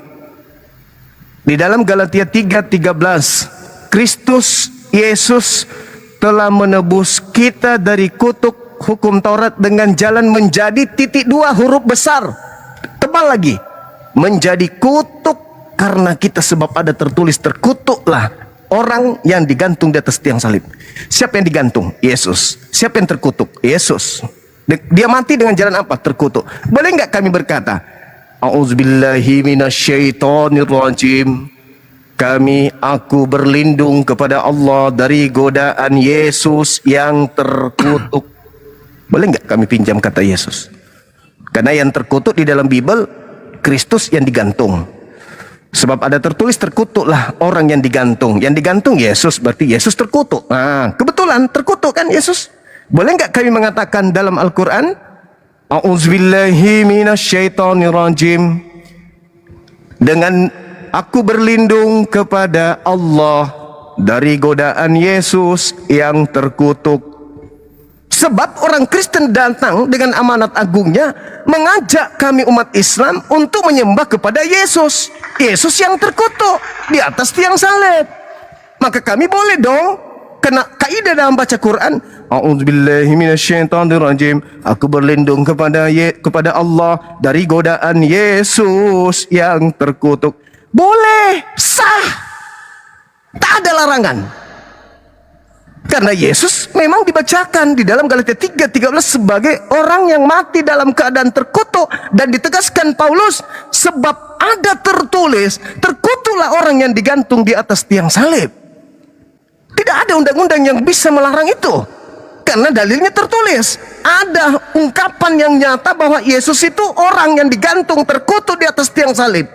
Di dalam Galatia 3:13, Kristus Yesus telah menebus kita dari kutuk hukum Taurat dengan jalan menjadi (2 huruf besar, tebal lagi, menjadi kutuk karena kita, sebab ada tertulis, terkutuklah orang yang digantung di atas tiang salib. Siapa yang digantung? Yesus. Siapa yang terkutuk? Yesus. Dia mati dengan jalan apa? Terkutuk. Boleh enggak kami berkata, A'udzubillahi minasyaitonirrajim, aku berlindung kepada Allah dari godaan Yesus yang terkutuk. Boleh enggak kami pinjam kata Yesus? Karena yang terkutuk di dalam Bible Kristus yang digantung. Sebab ada tertulis, terkutuklah orang yang digantung. Yang digantung Yesus, berarti Yesus terkutuk. Nah, kebetulan terkutuk kan Yesus. Boleh enggak kami mengatakan dalam Al-Quran, A'udzubillahi minasyaitonirrajim, dengan aku berlindung kepada Allah dari godaan Yesus yang terkutuk. Sebab orang Kristen datang dengan amanat agungnya mengajak kami umat Islam untuk menyembah kepada Yesus. Yesus yang terkutuk di atas tiang salib. Maka kami boleh dong kena kaidah dalam baca Quran, A'udzubillahi minasyaitonirrajim, aku berlindung kepada Allah dari godaan Yesus yang terkutuk. Boleh, sah, tak ada larangan. Karena Yesus memang dibacakan di dalam Galatia 3:13 sebagai orang yang mati dalam keadaan terkutuk, dan ditegaskan Paulus, sebab ada tertulis, terkutuklah orang yang digantung di atas tiang salib. Tidak ada undang-undang yang bisa melarang itu, karena dalilnya tertulis. Ada ungkapan yang nyata bahwa Yesus itu orang yang digantung terkutuk di atas tiang salib.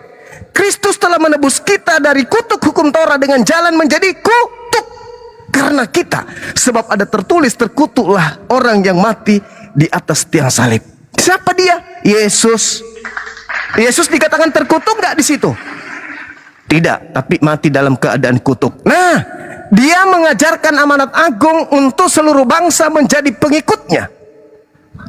Kristus telah menebus kita dari kutuk hukum Taurat dengan jalan menjadi kutuk karena kita, sebab ada tertulis, terkutuklah orang yang mati di atas tiang salib. Siapa dia? Yesus. Yesus dikatakan terkutuk nggak di situ? Tidak, tapi mati dalam keadaan kutuk. Nah, dia mengajarkan amanat agung untuk seluruh bangsa menjadi pengikutnya.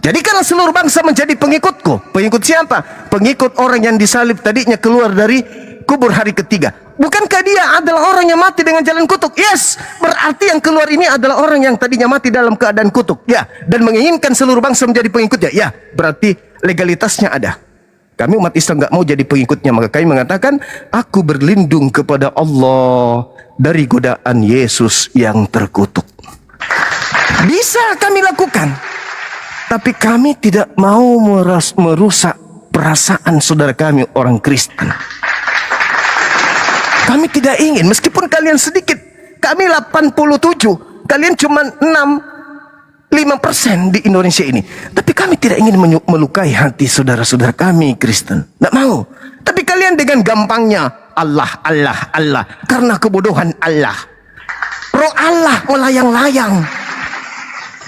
Jadi karena seluruh bangsa menjadi pengikutku. Pengikut siapa? Pengikut orang yang disalib tadinya keluar dari kubur hari ketiga. Bukankah dia adalah orang yang mati dengan jalan kutuk? Yes, berarti yang keluar ini adalah orang yang tadinya mati dalam keadaan kutuk. Ya, dan menginginkan seluruh bangsa menjadi pengikutnya. Ya, berarti legalitasnya ada. Kami umat Islam nggak mau jadi pengikutnya, maka kami mengatakan, aku berlindung kepada Allah dari godaan Yesus yang terkutuk. Bisa kami lakukan, tapi kami tidak mau merusak perasaan saudara kami orang Kristen. Kami tidak ingin, meskipun kalian sedikit, kami 87, kalian cuma 5% di Indonesia ini. Tapi kami tidak ingin melukai hati saudara-saudara kami Kristen. Tidak mau. Tapi kalian dengan gampangnya, Allah, Allah, Allah, karena kebodohan Allah, roh Allah melayang-layang.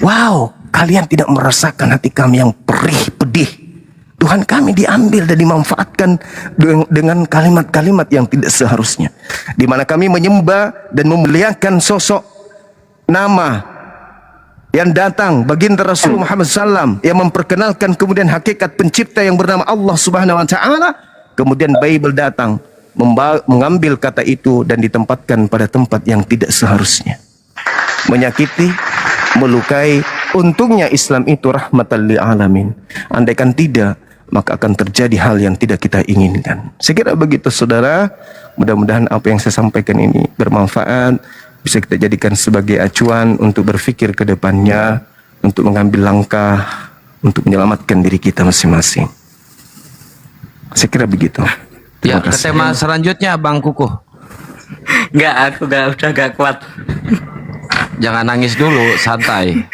Wow, kalian tidak merasakan hati kami yang perih, pedih. Tuhan kami diambil dan dimanfaatkan dengan kalimat-kalimat yang tidak seharusnya, di mana kami menyembah dan memuliakan sosok nama yang datang baginda Rasul Muhammad SAW, yang memperkenalkan kemudian hakikat pencipta yang bernama Allah Subhanahu Wa Taala. Kemudian Bible datang mengambil kata itu dan ditempatkan pada tempat yang tidak seharusnya, menyakiti, melukai. Untungnya Islam itu rahmatan lil alamin. Andaikan tidak, maka akan terjadi hal yang tidak kita inginkan. Saya kira begitu saudara. Mudah-mudahan apa yang saya sampaikan ini bermanfaat, bisa kita jadikan sebagai acuan untuk berpikir ke depannya, untuk mengambil langkah untuk menyelamatkan diri kita masing-masing. Saya kira begitu. Ya, Terima ke kasih. tema selanjutnya Bang Kukuh. Aku udah gak kuat. Jangan nangis dulu, santai.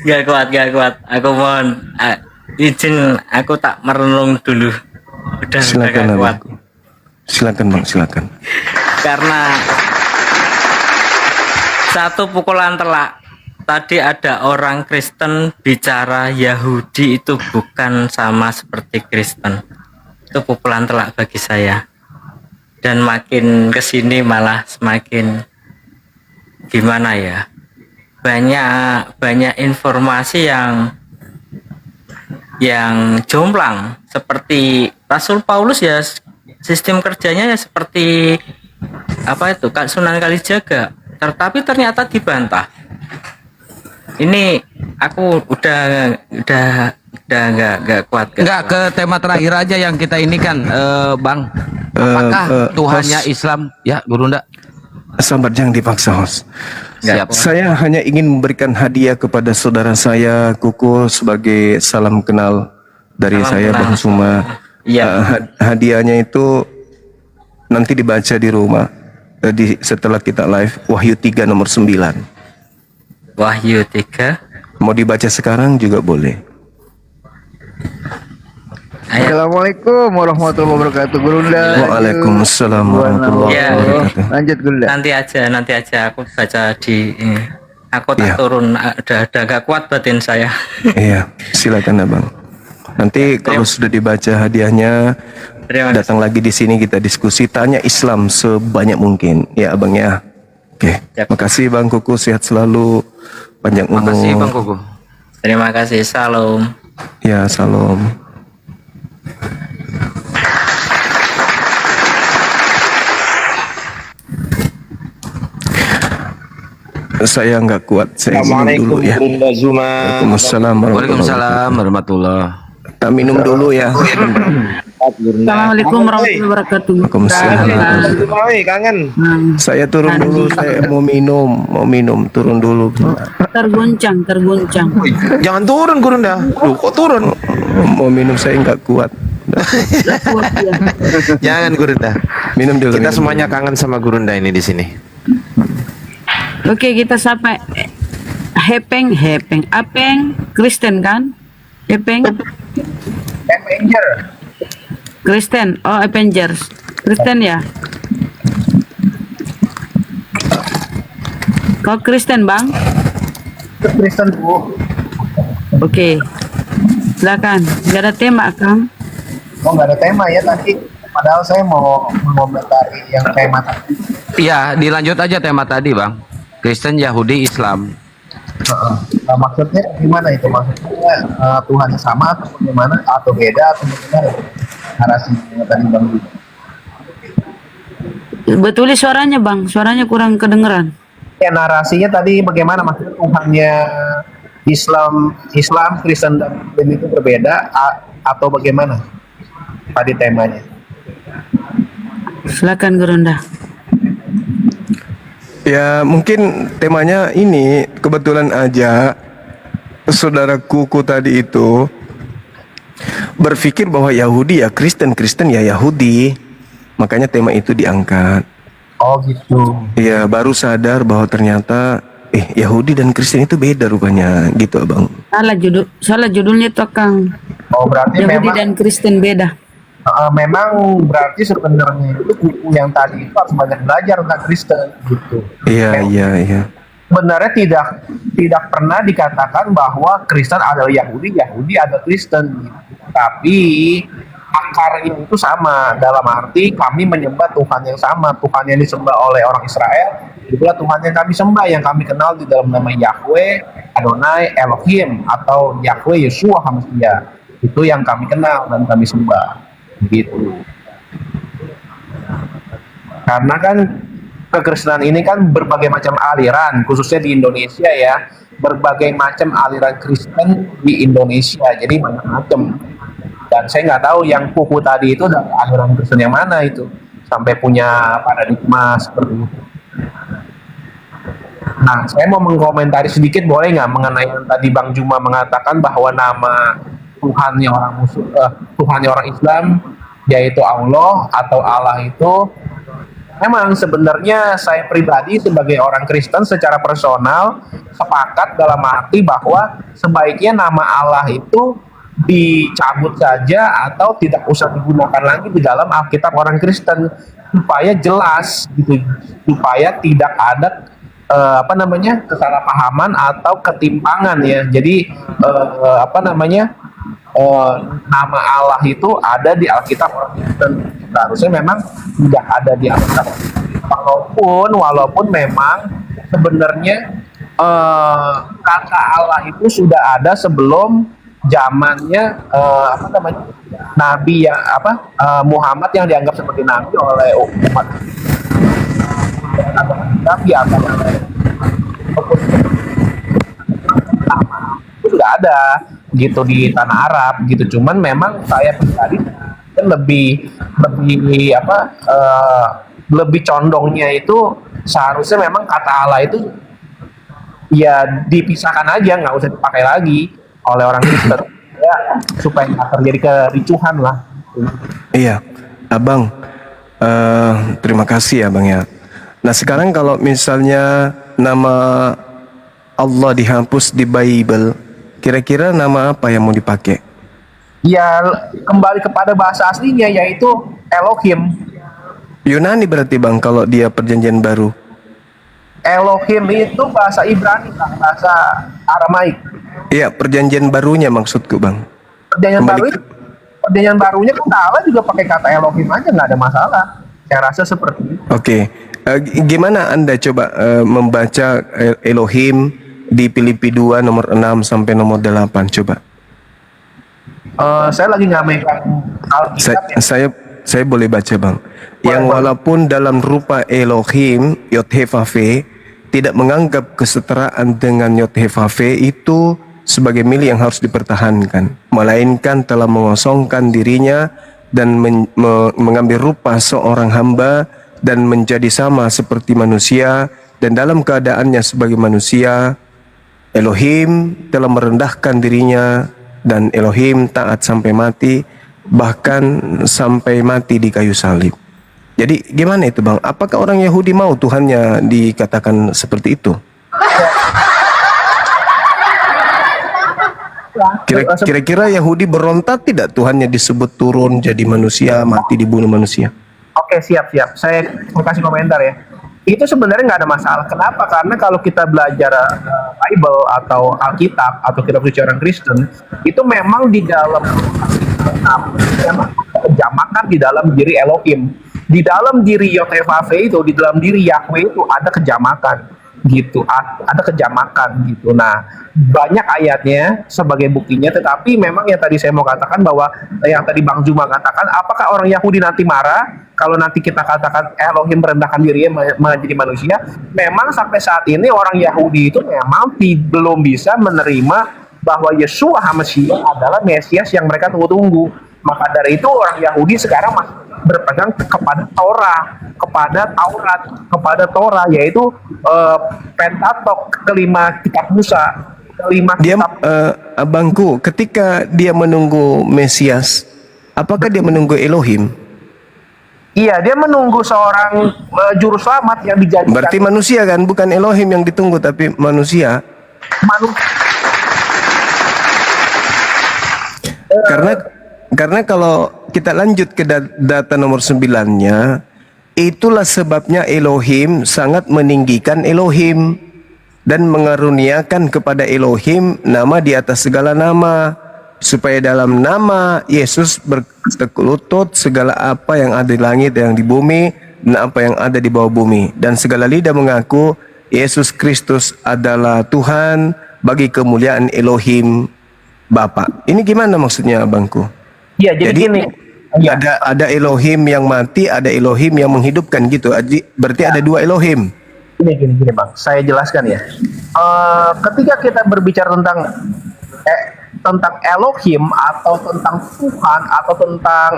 Gak kuat. Aku mohon izin, aku tak merenung dulu. Udah Silakan gak kuat. Abang. Silakan Bang, silakan. Karena satu pukulan telak. Tadi ada orang Kristen bicara Yahudi itu bukan sama seperti Kristen. Itu pukulan telak bagi saya. Dan makin kesini malah semakin gimana ya? Banyak informasi yang jomplang, seperti Rasul Paulus ya, sistem kerjanya ya seperti apa itu, Kak Sunan Kalijaga, tetapi ternyata dibantah. Ini aku udah nggak kuat. Enggak, ke tema terakhir aja yang kita ini kan, Bang. Apakah Tuhannya host. Islam? Ya, Gurunda. Sabar, jangan dipaksa host. Siap. Saya hanya ingin memberikan hadiah kepada saudara saya Kuku sebagai salam kenal dari Salam saya kenal. Bang Suma. Iya. Hadiahnya itu nanti dibaca di rumah setelah kita live, Wahyu 3 nomor 9. Wahyu 3. Mau dibaca sekarang juga boleh. Ayo. Assalamualaikum warahmatullahi wabarakatuh, Gurunda. Waalaikumsalam warahmatullahi Ya. wabarakatuh. Lanjut, Gurunda. Nanti aja aku baca di ini. Aku tak Iya. turun, udah gak kuat batin saya. Iya, silakan Abang. Nanti kalau sudah dibaca hadiahnya, Terima kasih. datang lagi di sini kita diskusi, tanya Islam sebanyak mungkin, ya Abang ya. Oke, Siap. makasih Bang Kuku, sehat selalu, panjang umur. Makasih Bang Kukuh. Terima kasih, salam. Ya, salam. Saya nggak kuat, saya minum dulu ya. Bunda Zuma. Waalaikumsalam warahmatullahi Waalaikumsalam warahmatullahi. Tak minum dulu ya. Assalamualaikum warahmatullahi wabarakatuh. Waalaikumsalam. Kangen. Saya turun dulu, saya mau minum, turun dulu. Terguncang. Jangan turun Gurunda. Loh, kok turun? Mau minum, saya nggak kuat. Kuat ya. Jangan Gurunda. Minum dulu. Kita minum semuanya kangen sama Gurunda ini di sini. Oke, kita sampai Hepeng, Apeng, Kristen kan? Hepeng, Avenger. Kristen, oh Avengers, Kristen ya? Kau Kristen bang? Kristen Bu. Oke, silakan. Gak ada tema kang? Oh, nggak ada tema ya tadi. Padahal saya mau mengomentari yang tema tadi. Iya, dilanjut aja tema tadi, Bang. Kristen, Yahudi, Islam. Maksudnya gimana itu? Maksudnya Tuhan sama atau bagaimana? Atau beda atau bagaimana? Narasinya tadi Bang. Betulnya suaranya bang, suaranya kurang kedengeran. Ya, narasinya tadi bagaimana? Maksudnya Tuhannya Islam, Kristen dan Muslim itu berbeda atau bagaimana? Tadi temanya. Silakan Gurunda. Ya, mungkin temanya ini kebetulan aja saudara Kuku tadi itu berpikir bahwa Yahudi ya Kristen, Kristen ya Yahudi. Makanya tema itu diangkat. Oh gitu. Ya, baru sadar bahwa ternyata Yahudi dan Kristen itu beda rupanya, gitu Abang. Salah judulnya tuh kang. Oh berarti Yahudi memang dan Kristen beda. memang berarti sebenarnya itu buku yang tadi itu harus banyak belajar tentang Kristen gitu. Iya. Sebenarnya tidak pernah dikatakan bahwa Kristen adalah Yahudi adalah Kristen. Gitu. Tapi akarnya itu sama, dalam arti kami menyembah Tuhan yang sama, Tuhan yang disembah oleh orang Israel, itulah Tuhan yang kami sembah, yang kami kenal di dalam nama Yahweh, Adonai, Elohim, atau Yahweh Yeshua HaMashiach. Itu yang kami kenal dan kami sembah. Gitu. Karena kan kekristenan ini kan berbagai macam aliran, khususnya di Indonesia ya, berbagai macam aliran Kristen di Indonesia, jadi banyak macam. Dan saya nggak tahu yang kuku tadi itu dari aliran Kristen yang mana itu sampai punya paradigma seperti itu. Nah, saya mau mengkomentari sedikit boleh nggak mengenai yang tadi Bang Juma mengatakan bahwa nama Tuhannya Tuhannya orang Islam yaitu Allah atau Allah itu memang sebenarnya saya pribadi sebagai orang Kristen secara personal sepakat dalam arti bahwa sebaiknya nama Allah itu dicabut saja atau tidak usah digunakan lagi di dalam Alkitab orang Kristen supaya jelas gitu, supaya tidak ada kesalahpahaman atau ketimpangan ya. Jadi nama Allah itu ada di Alkitab orang Kristen. Seharusnya memang tidak ada di Alkitab. Walaupun memang sebenarnya kata Allah itu sudah ada sebelum zamannya Nabi Muhammad yang dianggap sebagai nabi oleh umat Nabi itu sudah ada gitu di tanah Arab gitu. Cuman memang saya pribadi kan lebih condongnya itu seharusnya memang kata Allah itu ya dipisahkan aja, nggak usah dipakai lagi oleh orang Kristen ya, supaya nggak terjadi kericuhan lah. Iya, Abang, terima kasih ya Bang ya. Nah sekarang kalau misalnya nama Allah dihapus di Bible, kira-kira nama apa yang mau dipakai? Ya kembali kepada bahasa aslinya yaitu Elohim. Yunani berarti Bang kalau dia perjanjian baru. Elohim itu bahasa Ibrani, bahasa Aramaik. Iya, perjanjian barunya maksudku Bang. Perjanjian barunya kan Allah juga pakai kata Elohim aja, nggak ada masalah. Saya rasa seperti itu. Oke. Gimana Anda coba membaca Elohim di Filipi 2 nomor 6 sampai nomor 8 coba. Saya lagi nggak megang Alkitab ya. Saya boleh baca Bang. Yang walaupun dalam rupa Elohim Yod-Heh-Vav-He tidak menganggap kesetaraan dengan Yod-Heh-Vav-He itu sebagai milik yang harus dipertahankan, melainkan telah mengosongkan dirinya dan mengambil rupa seorang hamba dan menjadi sama seperti manusia, dan dalam keadaannya sebagai manusia Elohim telah merendahkan dirinya, dan Elohim taat sampai mati, bahkan sampai mati di kayu salib. Jadi gimana itu Bang? Apakah orang Yahudi mau Tuhannya dikatakan seperti itu? Kira-kira Yahudi berontak tidak Tuhannya disebut turun jadi manusia, mati dibunuh manusia? Oke, siap. Saya mau kasih komentar ya. Itu sebenarnya nggak ada masalah. Kenapa? Karena kalau kita belajar Bible atau Alkitab atau kitab suci orang Kristen, itu memang di dalam memang kejamakan di dalam diri Elohim. Di dalam diri Yod-Heh-Vav-He itu, di dalam diri Yahweh itu ada kejamakan gitu, ada kejamakan gitu. Nah, banyak ayatnya sebagai buktinya, tetapi memang yang tadi saya mau katakan bahwa yang tadi Bang Juma katakan, apakah orang Yahudi nanti marah kalau nanti kita katakan Elohim merendahkan dirinya menjadi manusia? Memang sampai saat ini orang Yahudi itu memang belum bisa menerima bahwa Yeshua HaMashiach adalah Mesias yang mereka tunggu-tunggu. Maka dari itu orang Yahudi sekarang masih berpegang kepada Taurat, kepada Torah, yaitu Pentatok, kelima kitab Musa, Abangku, ketika dia menunggu Mesias, apakah dia menunggu Elohim? Iya, dia menunggu seorang juru selamat yang dijanjikan. Berarti manusia kan, bukan Elohim yang ditunggu, tapi manusia. Karena kalau kita lanjut ke data nomor 9-nya, itulah sebabnya Elohim sangat meninggikan Elohim dan mengaruniakan kepada Elohim nama di atas segala nama, supaya dalam nama Yesus bertekuk segala apa yang ada di langit dan yang di bumi dan apa yang ada di bawah bumi, dan segala lidah mengaku Yesus Kristus adalah Tuhan bagi kemuliaan Elohim Bapa. Ini gimana maksudnya Abangku? Ya, jadi gini. Ada Elohim yang mati, ada Elohim yang menghidupkan gitu. Berarti ada dua Elohim. Gini Bang, saya jelaskan ya. Ketika kita berbicara tentang tentang Elohim atau tentang Tuhan atau tentang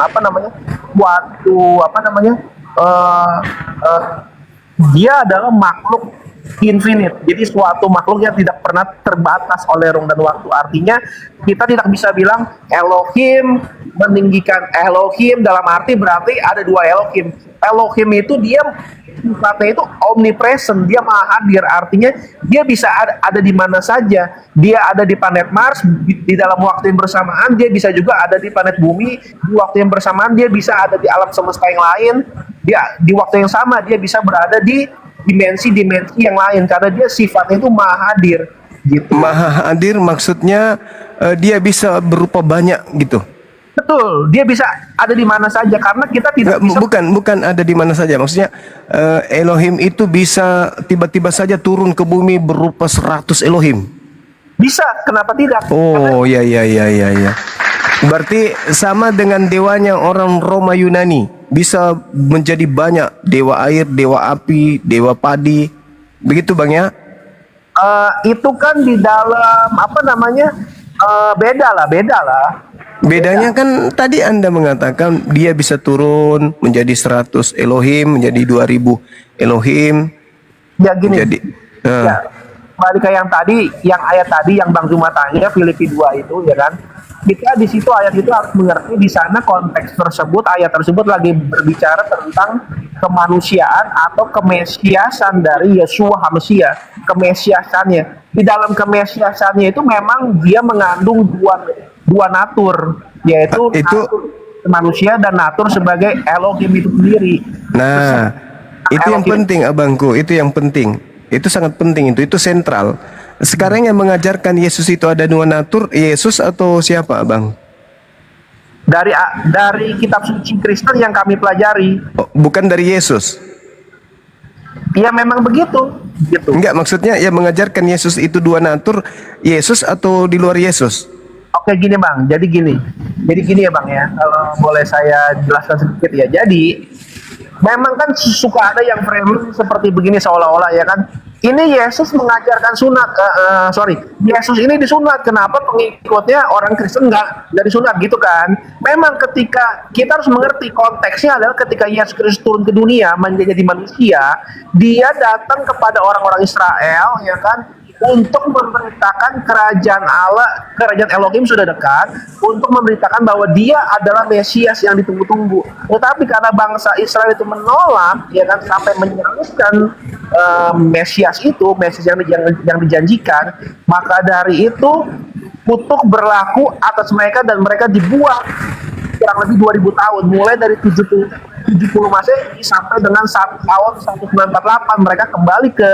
dia adalah makhluk infinite. Jadi suatu makhluk yang tidak pernah terbatas oleh ruang dan waktu. Artinya kita tidak bisa bilang Elohim meninggikan Elohim dalam arti berarti ada dua Elohim. Elohim itu dia sifatnya itu omnipresent, dia maha hadir, artinya dia bisa ada di mana saja. Dia ada di planet Mars di dalam waktu yang bersamaan, dia bisa juga ada di planet Bumi di waktu yang bersamaan, dia bisa ada di alam semesta yang lain, dia di waktu yang sama dia bisa berada di dimensi-dimensi yang lain karena dia sifatnya itu maha hadir gitu. Maha hadir maksudnya dia bisa berupa banyak gitu. Betul, dia bisa ada di mana saja karena kita tidak bisa. Bukan ada di mana saja. Maksudnya Elohim itu bisa tiba-tiba saja turun ke bumi berupa 100 Elohim. Bisa, kenapa tidak? Oh, ya. Berarti sama dengan dewanya orang Roma Yunani, bisa menjadi banyak, dewa air, dewa api, dewa padi. Begitu Bang ya? Itu kan di dalam beda lah. Bedanya kan tadi Anda mengatakan dia bisa turun menjadi 100 Elohim, menjadi 2000 Elohim. Ya gini. Jadi Ya, balik ke yang tadi, yang ayat tadi yang Bang Zuma tanya Filipi 2 itu ya kan. Kita di situ ayat itu harus mengerti di sana konteks tersebut, ayat tersebut lagi berbicara tentang kemanusiaan atau kemesiasan dari Yeshua HaMashiach, kemesiasannya. Di dalam kemesiasannya itu memang dia mengandung dua natur, yaitu natur manusia dan natur sebagai Elohim itu sendiri. Nah, itu yang penting abangku, itu yang penting. Itu sangat penting, itu sentral. Sekarang yang mengajarkan Yesus itu ada dua natur, Yesus atau siapa, Abang? Dari kitab suci Kristen yang kami pelajari. Oh, bukan dari Yesus. Ya memang begitu, gitu. Enggak, maksudnya yang mengajarkan Yesus itu dua natur, Yesus atau di luar Yesus? Oke, gini Bang. Jadi gini ya Bang ya. Kalau boleh saya jelaskan sedikit ya. Jadi memang kan suka ada yang framing seperti begini seolah-olah ya kan. Ini Yesus mengajarkan sunat. Yesus ini disunat. Kenapa pengikutnya orang Kristen nggak disunat gitu kan? Memang ketika kita harus mengerti konteksnya adalah ketika Yesus Kristus turun ke dunia menjadi manusia, dia datang kepada orang-orang Israel ya kan, untuk memberitakan kerajaan Allah, kerajaan Elohim sudah dekat, untuk memberitakan bahwa dia adalah Mesias yang ditunggu-tunggu. Tetapi karena bangsa Israel itu menolak, ya kan, sampai menyerahkan Mesias itu, Mesias yang dijanjikan, maka dari itu kutuk berlaku atas mereka dan mereka dibuang kurang lebih 2000 tahun, mulai dari 70 Masehi sampai dengan tahun 1948 mereka kembali ke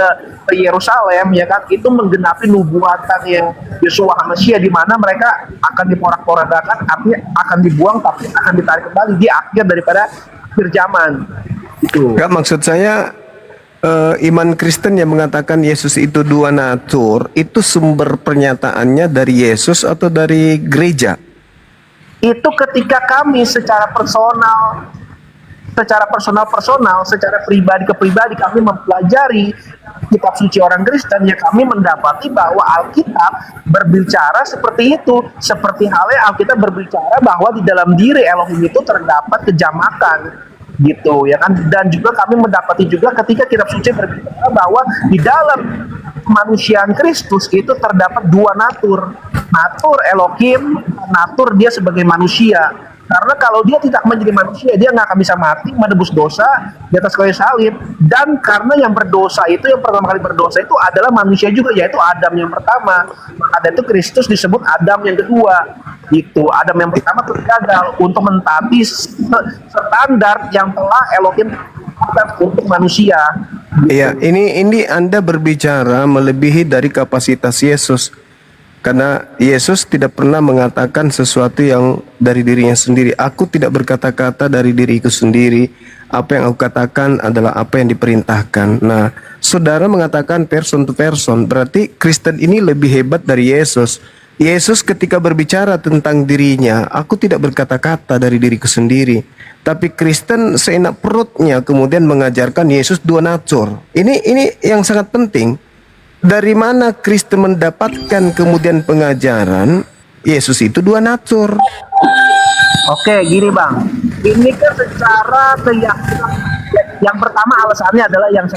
Yerusalem ya kan, itu menggenapi nubuatan yang Yeshua HaMashiach di mana mereka akan diporak-porandakan, artinya akan dibuang tapi akan ditarik kembali di akhir daripada akhir zaman. Itu. Enggak, maksud saya iman Kristen yang mengatakan Yesus itu dua natur, itu sumber pernyataannya dari Yesus atau dari gereja? Itu ketika kami secara personal, secara pribadi ke pribadi kami mempelajari kitab suci orang Kristen, ya kami mendapati bahwa Alkitab berbicara seperti itu, seperti halnya Alkitab berbicara bahwa di dalam diri Elohim itu terdapat kejamakan gitu ya kan. Dan juga kami mendapati juga ketika kitab suci berbicara bahwa di dalam kemanusiaan Kristus itu terdapat dua natur Elohim, natur dia sebagai manusia. Karena kalau dia tidak menjadi manusia, dia nggak akan bisa mati menebus dosa di atas kayu salib. Dan karena yang berdosa itu, yang pertama kali berdosa itu adalah manusia juga, yaitu Adam yang pertama. Maka dari itu Kristus disebut Adam yang kedua. Itu Adam yang pertama gagal untuk mentaati standar yang telah Elohim untuk manusia. Iya, ini Anda berbicara melebihi dari kapasitas Yesus. Karena Yesus tidak pernah mengatakan sesuatu yang dari dirinya sendiri. Aku tidak berkata-kata dari diriku sendiri. Apa yang aku katakan adalah apa yang diperintahkan. Nah, saudara mengatakan person to person. Berarti Kristen ini lebih hebat dari Yesus. Yesus ketika berbicara tentang dirinya, aku tidak berkata-kata dari diriku sendiri. Tapi Kristen seenak perutnya kemudian mengajarkan Yesus dua natur. Ini yang sangat penting. Dari mana Kristen mendapatkan kemudian pengajaran Yesus itu dua natur. Oke, gini Bang. Ini kan secara keyakinan yang pertama alasannya adalah yang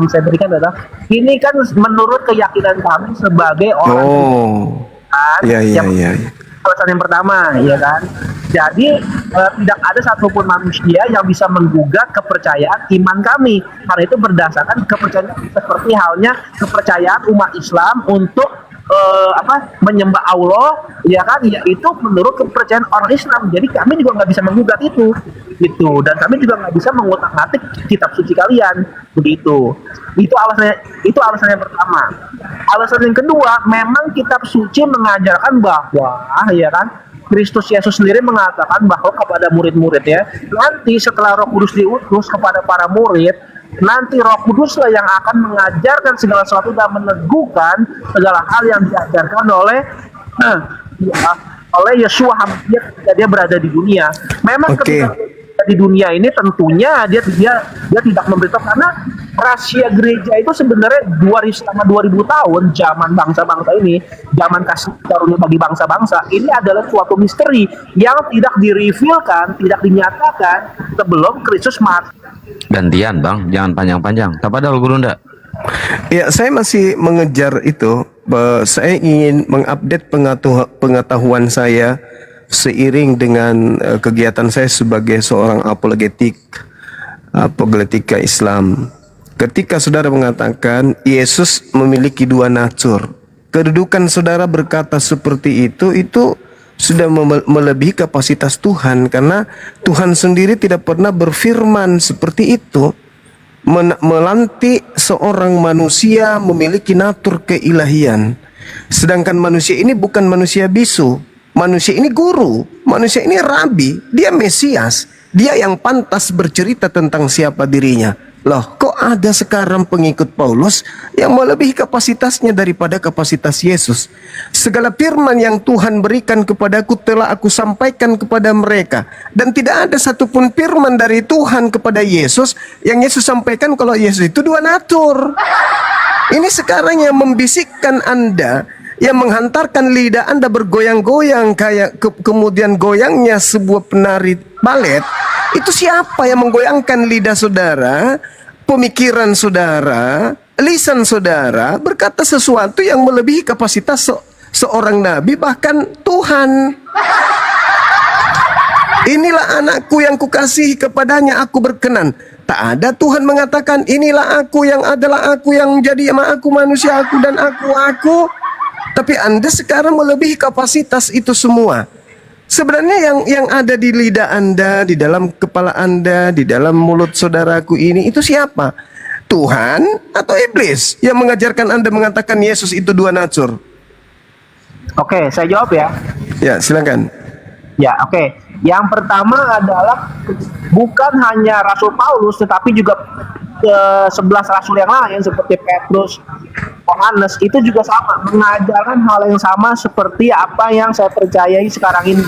saya berikan adalah ini kan menurut keyakinan kami sebagai orang Oh, Kristen, iya iya yang iya. alasan yang pertama, ya kan. Jadi tidak ada satupun manusia yang bisa menggugat kepercayaan iman kami, karena itu berdasarkan kepercayaan seperti halnya kepercayaan umat Islam untuk menyembah Allah, ya kan, yaitu menurut kepercayaan orang Islam. Jadi kami juga nggak bisa menggugat itu, gitu. Dan kami juga nggak bisa mengutak-atik kitab suci kalian, begitu. Itu alasan yang pertama. Alasan yang kedua, memang kitab suci mengajarkan bahwa, ya kan, Kristus Yesus sendiri mengatakan bahwa kepada murid-muridnya, nanti setelah Roh Kudus diutus kepada para murid, nanti Roh Kuduslah yang akan mengajarkan segala sesuatu dan meneguhkan segala hal yang diajarkan oleh Yeshua ketika dia berada di dunia. Memang ketika di dunia ini tentunya dia tidak memberitahu, karena rahasia gereja itu sebenarnya selama 2000 tahun zaman bangsa-bangsa ini, zaman kasih karunia bagi bangsa-bangsa ini adalah suatu misteri yang tidak direvealkan, tidak dinyatakan sebelum Kristus mati. Gantian Bang, jangan panjang-panjang. Tapadahal Gurunda. Ya, saya masih mengejar itu. Saya ingin mengupdate pengetahuan saya seiring dengan kegiatan saya sebagai seorang apologetika Islam. Ketika saudara mengatakan Yesus memiliki dua natur, kedudukan saudara berkata seperti itu sudah melebihi kapasitas Tuhan, karena Tuhan sendiri tidak pernah berfirman seperti itu, melantik seorang manusia memiliki natur keilahian. Sedangkan manusia ini bukan manusia bisu, manusia ini guru, manusia ini rabi, dia Mesias, dia yang pantas bercerita tentang siapa dirinya. Loh, kok ada sekarang pengikut Paulus yang melebihi kapasitasnya daripada kapasitas Yesus? Segala firman yang Tuhan berikan kepadaku telah aku sampaikan kepada mereka, dan tidak ada satupun firman dari Tuhan kepada Yesus yang Yesus sampaikan kalau Yesus itu dua natur. Ini sekarang yang membisikkan Anda, yang menghantarkan lidah Anda bergoyang-goyang kayak kemudian goyangnya sebuah penari balet. Itu siapa yang menggoyangkan lidah saudara, pemikiran saudara, lisan saudara berkata sesuatu yang melebihi kapasitas seorang nabi, bahkan Tuhan. Inilah anakku yang kukasihi, kepadanya aku berkenan. Tak ada Tuhan mengatakan inilah aku yang adalah aku yang menjadi aku manusia aku dan aku. Tapi Anda sekarang melebihi kapasitas itu semua. Sebenarnya yang ada di lidah Anda, di dalam kepala Anda, di dalam mulut saudaraku ini, itu siapa? Tuhan atau iblis yang mengajarkan Anda mengatakan Yesus itu dua natur? Oke, saya jawab ya. Ya, silakan. Ya, oke. Yang pertama adalah bukan hanya Rasul Paulus, tetapi juga 11 rasul yang lain seperti Petrus, Yohanes, itu juga sama mengajarkan hal yang sama seperti apa yang saya percayai sekarang ini,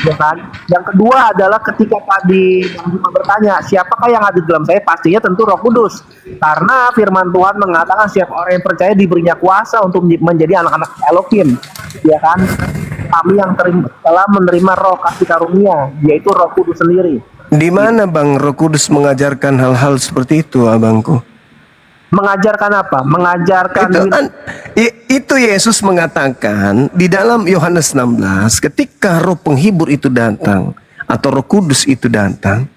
ya kan? Yang kedua adalah ketika tadi Bang Juma bertanya siapakah yang ada di dalam saya, pastinya tentu Roh Kudus, karena firman Tuhan mengatakan setiap orang yang percaya diberinya kuasa untuk menjadi anak-anak Elohim, ya kan? Kami yang telah menerima Roh kasih karunia, yaitu Roh Kudus sendiri. Di mana Bang Roh Kudus mengajarkan hal-hal seperti itu, abangku? Mengajarkan apa? Mengajarkan itu Yesus mengatakan di dalam Yohanes 16, ketika Roh Penghibur itu datang atau Roh Kudus itu datang,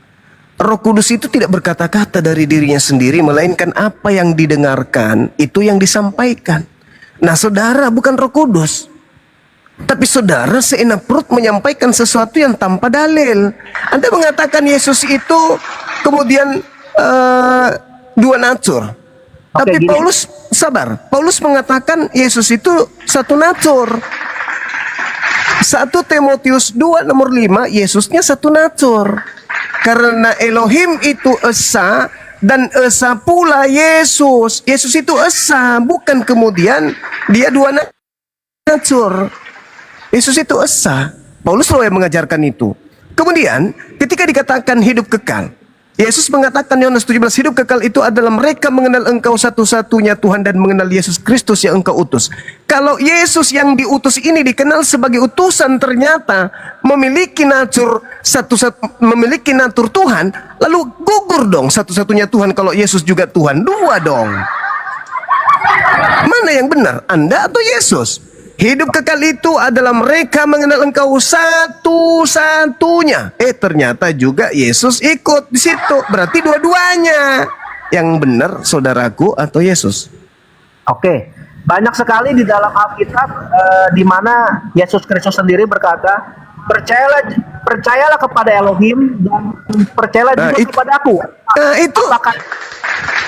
Roh Kudus itu tidak berkata-kata dari dirinya sendiri, melainkan apa yang didengarkan itu yang disampaikan. Nah, saudara bukan Roh Kudus, tapi saudara seenak perut menyampaikan sesuatu yang tanpa dalil. Anda mengatakan Yesus itu kemudian dua natur. Tapi Paulus, sabar, Paulus mengatakan Yesus itu satu natur. 1 Timotius 2 nomor 5, Yesusnya satu natur. Karena Elohim itu esa, dan esa pula Yesus. Yesus itu esa, bukan kemudian dia dua natur. Yesus itu esa. Paulus loh yang mengajarkan itu. Kemudian ketika dikatakan hidup kekal, Yesus mengatakan Yohanes 17, hidup kekal itu adalah mereka mengenal engkau satu-satunya Tuhan dan mengenal Yesus Kristus yang engkau utus. Kalau Yesus yang diutus ini dikenal sebagai utusan ternyata memiliki natur memiliki natur Tuhan, lalu gugur dong satu-satunya Tuhan kalau Yesus juga Tuhan. Dua dong. Mana yang benar? Anda atau Yesus? Hidup kekal itu adalah mereka mengenal engkau satu-satunya. Ternyata juga Yesus ikut di situ. Berarti dua-duanya. Yang benar saudaraku atau Yesus? Oke, banyak sekali di dalam Alkitab di mana Yesus Kristus sendiri berkata, percayalah kepada Elohim dan percayalah juga kepada aku.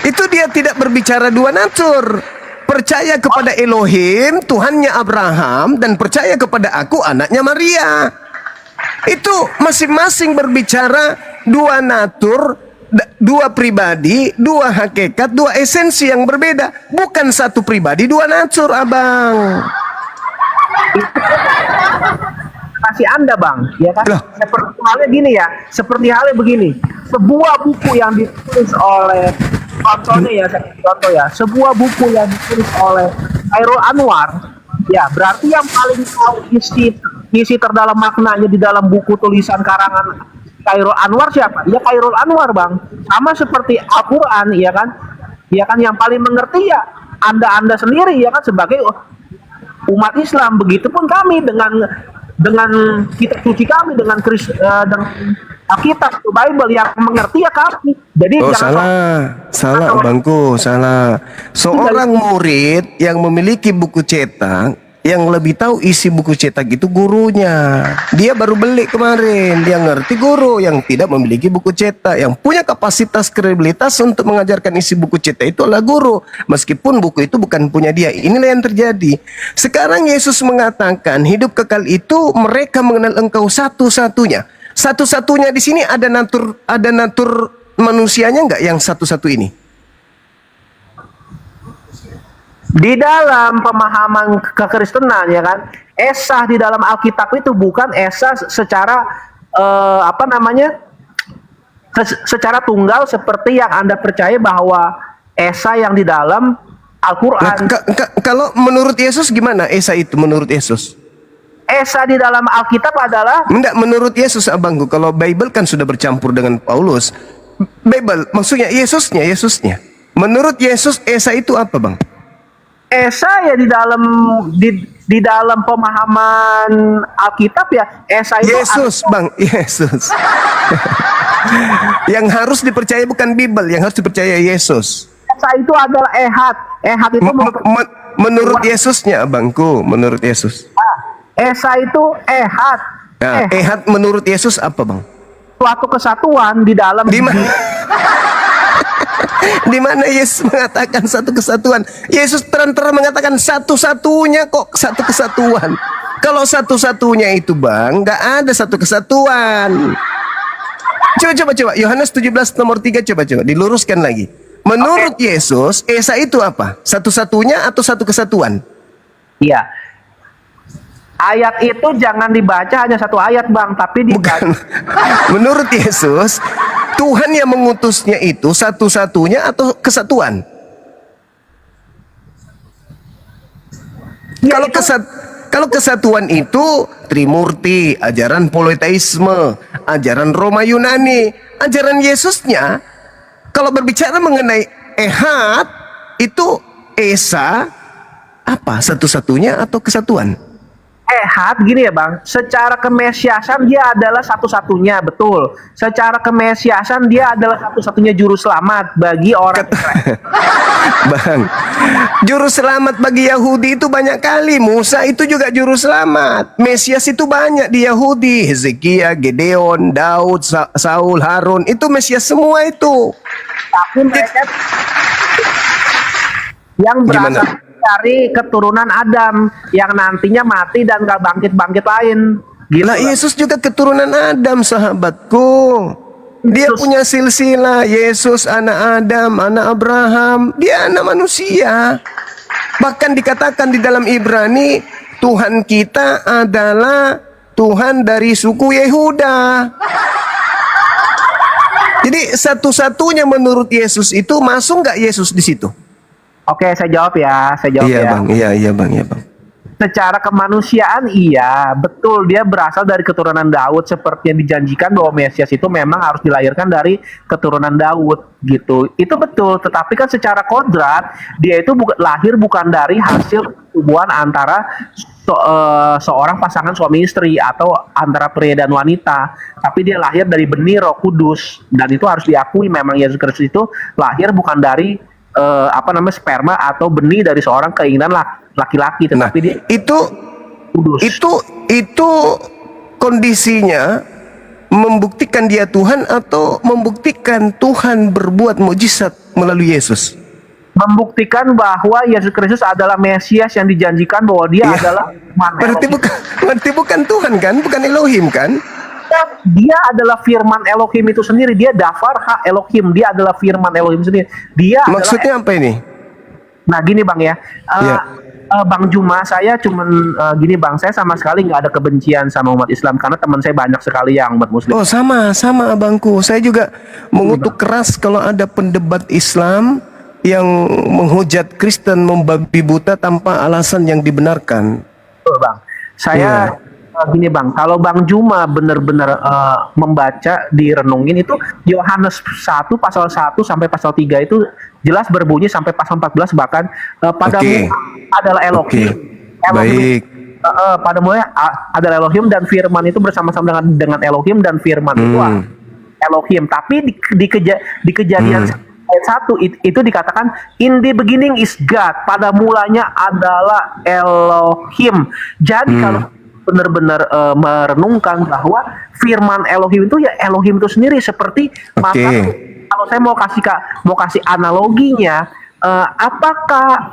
Itu dia tidak berbicara dua natur. Percaya kepada Elohim, Tuhannya Abraham, dan percaya kepada aku, anaknya Maria. Itu masing-masing berbicara dua natur, dua pribadi, dua hakikat, dua esensi yang berbeda. Bukan satu pribadi, dua natur, abang. Kasih Anda, Bang, ya kan? Seperti halnya gini ya, seperti halnya begini. Sebuah buku yang ditulis oleh sebuah buku yang ditulis oleh Khairul Anwar, ya berarti yang paling tahu isi terdalam maknanya di dalam buku tulisan karangan Khairul Anwar siapa? Ya Khairul Anwar, Bang. Sama seperti Al-Qur'an, ya kan? Ya kan, yang paling mengerti ya Anda sendiri, ya kan, sebagai umat Islam. Begitupun kami dengan kitab suci kami, dengan Alkitab, Bible, yang mengerti ya kami. Jadi salah abangku, salah. Seorang murid yang memiliki buku cetak, yang lebih tahu isi buku cetak itu gurunya. Dia baru beli kemarin, dia ngerti. Guru yang tidak memiliki buku cetak, yang punya kapasitas kredibilitas untuk mengajarkan isi buku cetak itu adalah guru, meskipun buku itu bukan punya dia. Inilah yang terjadi. Sekarang Yesus mengatakan hidup kekal itu mereka mengenal engkau satu-satunya. Satu-satunya di sini ada natur manusianya enggak yang satu-satu ini? Di dalam pemahaman kekristenan, ya kan, Esa di dalam Alkitab itu bukan Esa secara secara tunggal seperti yang Anda percaya bahwa Esa yang di dalam Al-Qur'an. Kalau menurut Yesus gimana Esa itu menurut Yesus? Esa di dalam Alkitab adalah enggak menurut Yesus, abangku. Kalau Bible kan sudah bercampur dengan Paulus. Bible maksudnya Yesusnya. Menurut Yesus Esa itu apa, Bang? Esa ya di dalam pemahaman Alkitab ya Esa itu Yesus, Bang, Yesus. Yang harus dipercaya bukan Bible, yang harus dipercaya Yesus. Esa itu adalah Ehad. Ehad itu menurut Yesusnya, abangku, menurut Yesus. Esa itu Ehad. Nah, Ehad menurut Yesus apa, Bang? Suatu kesatuan di dalam. Di mana Yesus mengatakan satu kesatuan? Yesus terang-terang mengatakan satu-satunya kok, satu kesatuan. Kalau satu-satunya itu, Bang, nggak ada satu kesatuan. Coba. Yohanes 17 nomor 3 coba diluruskan lagi. Menurut Yesus, Esa itu apa? Satu-satunya atau satu kesatuan? Iya. Ayat itu jangan dibaca hanya satu ayat, Bang, tapi dibaca. Bukan. Menurut Yesus, Tuhan yang mengutusnya itu satu-satunya atau kesatuan? Ya, kalau kesatuan itu Trimurti, ajaran politeisme, ajaran Roma Yunani, ajaran Yesusnya. Kalau berbicara mengenai Ehad, itu Esa apa? Satu-satunya atau kesatuan? Ehad gini ya, Bang, secara kemesiasan dia adalah satu-satunya, betul. Secara kemesiasan dia adalah satu-satunya juru selamat bagi orang Israel. Bang, juru selamat bagi Yahudi itu banyak kali. Musa itu juga juru selamat. Mesias itu banyak di Yahudi. Hezekia, Gedeon, Daud, Saul, Harun, itu Mesias semua itu. Tapi mereka yang berasal dari keturunan Adam yang nantinya mati dan gak bangkit-bangkit lain. Gila, Yesus juga keturunan Adam, sahabatku. Dia punya silsilah. Yesus anak Adam, anak Abraham. Dia anak manusia. Bahkan dikatakan di dalam Ibrani, Tuhan kita adalah Tuhan dari suku Yehuda. Jadi satu-satunya menurut Yesus itu masuk nggak Yesus di situ? Oke, saya jawab ya. Iya bang, iya bang. Secara kemanusiaan iya, betul dia berasal dari keturunan Daud seperti yang dijanjikan bahwa Mesias itu memang harus dilahirkan dari keturunan Daud gitu. Itu betul, tetapi kan secara kodrat dia itu lahir bukan dari hasil hubungan antara seorang pasangan suami istri atau antara pria dan wanita, tapi dia lahir dari benih Roh Kudus dan itu harus diakui memang Yesus Kristus itu lahir bukan dari sperma atau benih dari seorang keinginan laki-laki, Nah, tetapi dia kudus. itu kondisinya membuktikan dia Tuhan atau membuktikan Tuhan berbuat mukjizat melalui Yesus? Membuktikan bahwa Yesus Kristus adalah Mesias yang dijanjikan bahwa dia Iya. adalah Berarti bukan Tuhan kan? Bukan Elohim kan? dia adalah firman Elohim itu sendiri. Dia dafar ha Elohim, dia adalah firman Elohim sendiri. Dia Maksudnya apa ini? Nah gini bang ya, Iya. Bang Juma, saya cuman gini bang, saya sama sekali nggak ada kebencian sama umat Islam karena teman saya banyak sekali yang umat Muslim. Oh sama abangku. Saya juga mengutuk keras kalau ada pendebat Islam yang menghujat Kristen, membabi buta tanpa alasan yang dibenarkan. Betul, bang. Saya gini bang, kalau Bang Juma benar-benar membaca, direnungin itu Yohanes 1 pasal 1 sampai pasal 3 itu jelas berbunyi sampai pasal 14 bahkan pada Oke. adalah Elohim. Baik. Pada mulanya adalah Elohim dan firman itu bersama-sama dengan Elohim dan firman itu Elohim. Tapi di kejadian ayat 1 itu dikatakan in the beginning is God. Pada mulanya adalah Elohim. Jadi kalau benar-benar merenungkan bahwa firman Elohim itu ya Elohim itu sendiri seperti maka kalau saya mau kasih analoginya, apakah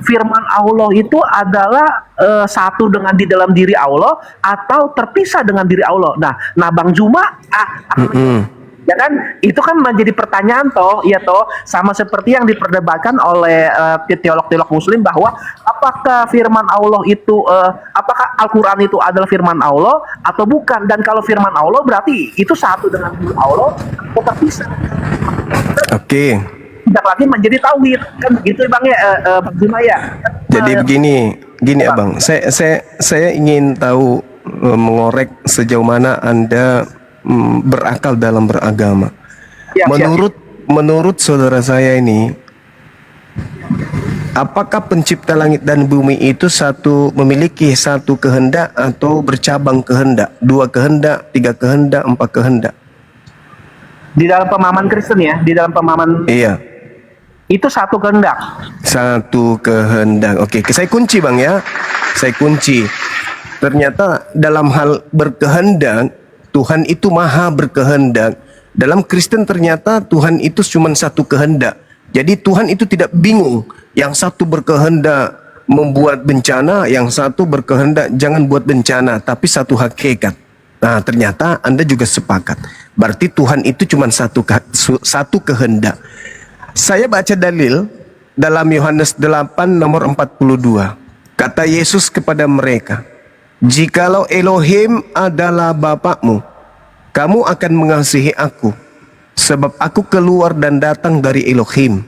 firman Allah itu adalah satu dengan di dalam diri Allah atau terpisah dengan diri Allah? Nah Bang Juma ya kan itu kan menjadi pertanyaan sama seperti yang diperdebatkan oleh teolog-teolog Muslim bahwa apakah firman Allah itu apakah Al-Quran itu adalah firman Allah atau bukan, dan kalau firman Allah berarti itu satu dengan diri Allah atau terpisah. Tidak lagi menjadi tauhid kan begitu bang ya, Bang Juma ya. Jadi begini abang, saya ingin tahu mengorek sejauh mana Anda berakal dalam beragama. Menurut saudara saya ini, apakah pencipta langit dan bumi itu memiliki satu kehendak atau bercabang kehendak, 2 kehendak, 3 kehendak, 4 kehendak? Di dalam pemahaman Kristen ya, di dalam pemahaman itu satu kehendak. Satu kehendak. Oke, saya kunci bang ya. Saya kunci. Ternyata dalam hal berkehendak, Tuhan itu maha berkehendak. Dalam Kristen ternyata Tuhan itu cuma satu kehendak. Jadi Tuhan itu tidak bingung. Yang satu berkehendak membuat bencana, yang satu berkehendak jangan buat bencana, tapi satu hakikat. Nah ternyata Anda juga sepakat. Berarti Tuhan itu cuma satu kehendak. Saya baca dalil dalam Yohanes 8 nomor 42. Kata Yesus kepada mereka, jikalau Elohim adalah Bapakmu, kamu akan mengasihi aku, sebab aku keluar dan datang dari Elohim,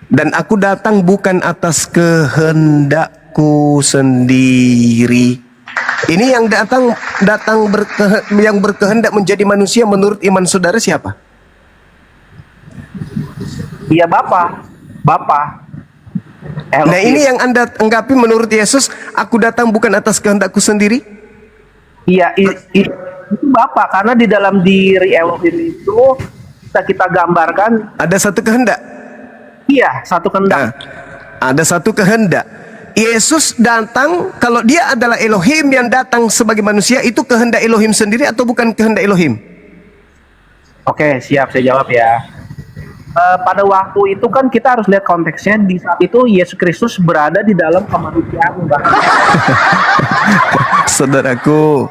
dan aku datang bukan atas kehendakku sendiri. Ini yang yang berkehendak menjadi manusia menurut iman saudara siapa? Iya Bapa. Nah ini yang Anda anggapi menurut Yesus, aku datang bukan atas kehendakku sendiri? Iya, itu Bapa, karena di dalam diri Elohim itu kita gambarkan ada satu kehendak. Iya, satu kehendak. Nah, ada satu kehendak. Yesus datang, kalau dia adalah Elohim yang datang sebagai manusia, itu kehendak Elohim sendiri atau bukan kehendak Elohim? Oke, siap, saya jawab ya. Pada waktu itu kan kita harus lihat konteksnya. Di saat itu Yesus Kristus berada di dalam kemanusiaan. Saudaraku,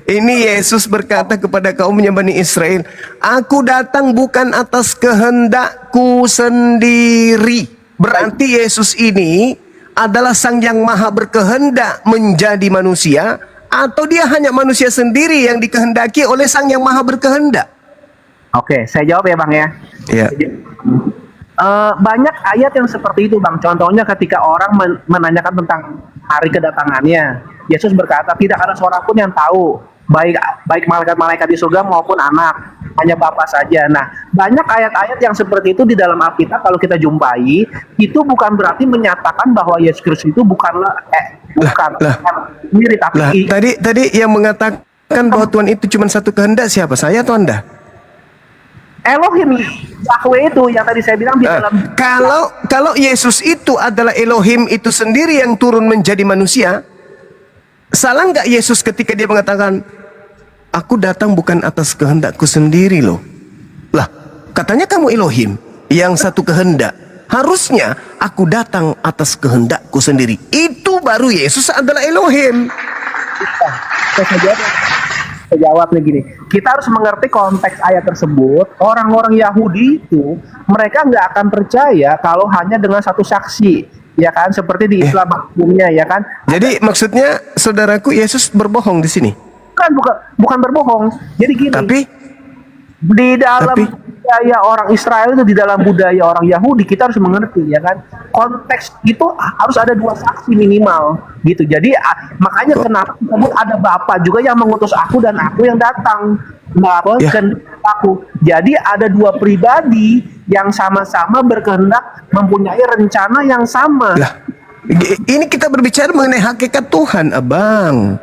ini Yesus berkata kepada kaumnya Bani Israel, aku datang bukan atas kehendakku sendiri. Berarti Yesus ini adalah Sang yang maha berkehendak menjadi manusia, atau dia hanya manusia sendiri yang dikehendaki oleh Sang yang maha berkehendak? Oke, saya jawab ya Bang ya. Ya. Banyak ayat yang seperti itu Bang. Contohnya ketika orang menanyakan tentang hari kedatangannya, Yesus berkata tidak ada seorang pun yang tahu, baik malaikat-malaikat di surga maupun anak, hanya Bapa saja. Nah, banyak ayat-ayat yang seperti itu di dalam Alkitab kalau kita jumpai, itu bukan berarti menyatakan bahwa Yesus Kristus itu bukanlah sendiri, tapi Lah, tadi yang mengatakan bahwa Tuhan itu cuma satu kehendak siapa? Saya atau Anda? Elohim, Yahweh itu yang tadi saya bilang di dalam Kalau Yesus itu adalah Elohim itu sendiri yang turun menjadi manusia, salah nggak Yesus ketika dia mengatakan, aku datang bukan atas kehendakku sendiri loh. Lah, katanya kamu Elohim yang satu kehendak. Harusnya aku datang atas kehendakku sendiri. Itu baru Yesus adalah Elohim. Saya jawab nih gini, kita harus mengerti konteks ayat tersebut. Orang-orang Yahudi itu mereka nggak akan percaya kalau hanya dengan satu saksi, ya kan? Seperti di Islam umumnya, ya kan? Jadi maksudnya saudaraku Yesus berbohong di sini. Bukan berbohong. Jadi gini. Tapi Di dalam budaya orang Israel itu, di dalam budaya orang Yahudi, kita harus mengerti, ya kan, konteks itu harus ada dua saksi minimal gitu. Jadi makanya kenapa disebut ada Bapa juga yang mengutus aku dan aku yang datang. Aku. Jadi ada dua pribadi yang sama-sama berkehendak mempunyai rencana yang sama. lah, ini kita berbicara mengenai hakikat Tuhan, Abang.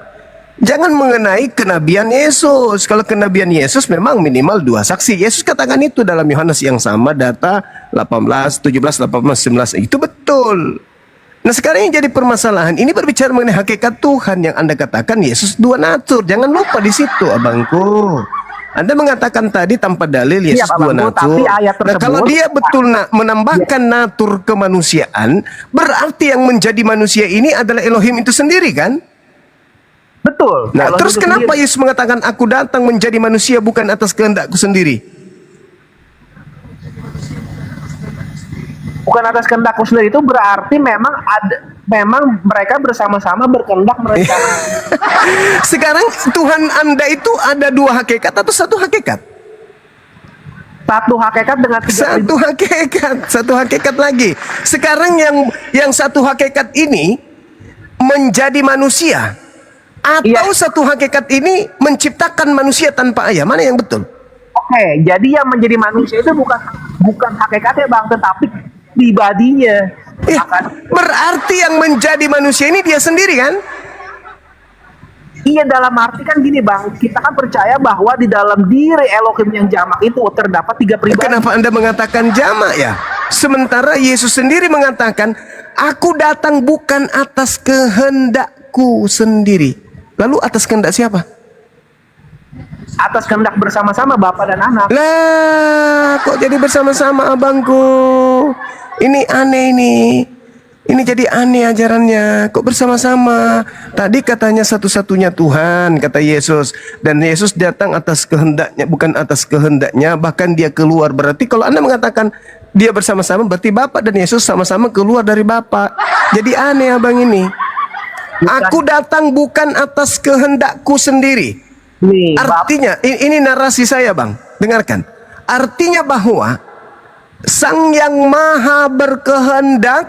Jangan mengenai kenabian Yesus. Kalau kenabian Yesus memang minimal dua saksi. Yesus katakan itu dalam Yohanes yang sama, data 18, 17, 18, 19. Itu betul. Nah sekarang yang jadi permasalahan, ini berbicara mengenai hakikat Tuhan yang Anda katakan Yesus dua natur. Jangan lupa di situ, Abangku. Anda mengatakan tadi tanpa dalil Yesus dua natur. Nah kalau dia betul menambahkan natur kemanusiaan, berarti yang menjadi manusia ini adalah Elohim itu sendiri kan? Betul. Nah, terus kenapa Yesus mengatakan aku datang menjadi manusia bukan atas kehendakku sendiri? Bukan atas kehendakku sendiri itu berarti memang mereka bersama-sama berkehendak mereka. Sekarang Tuhan Anda itu ada dua hakikat atau satu hakikat? Satu hakikat dengan satu hakikat lagi. Sekarang yang satu hakikat ini menjadi manusia. Atau satu hakikat ini menciptakan manusia tanpa ayah. Mana yang betul? Oke, jadi yang menjadi manusia itu bukan hakikatnya Bang, tetapi pribadinya. Berarti yang menjadi manusia ini dia sendiri kan? Iya, dalam arti kan gini Bang, kita kan percaya bahwa di dalam diri Elohim yang jamak itu terdapat tiga pribadi. Kenapa Anda mengatakan jamak ya? Sementara Yesus sendiri mengatakan, aku datang bukan atas kehendakku sendiri. Lalu atas kehendak siapa? Atas kehendak bersama-sama Bapa dan Anak. Lah, kok jadi bersama-sama Abangku? Ini aneh ini. Ini jadi aneh ajarannya. Kok bersama-sama? Tadi katanya satu-satunya Tuhan, kata Yesus. Dan Yesus datang atas kehendaknya, bukan atas kehendaknya. Bahkan dia keluar. Berarti kalau Anda mengatakan dia bersama-sama, berarti Bapa dan Yesus sama-sama keluar dari Bapa. Jadi aneh Abang ini. Aku datang bukan atas kehendakku sendiri. Artinya, ini narasi saya Bang. Dengarkan. Artinya bahwa Sang Yang Maha berkehendak,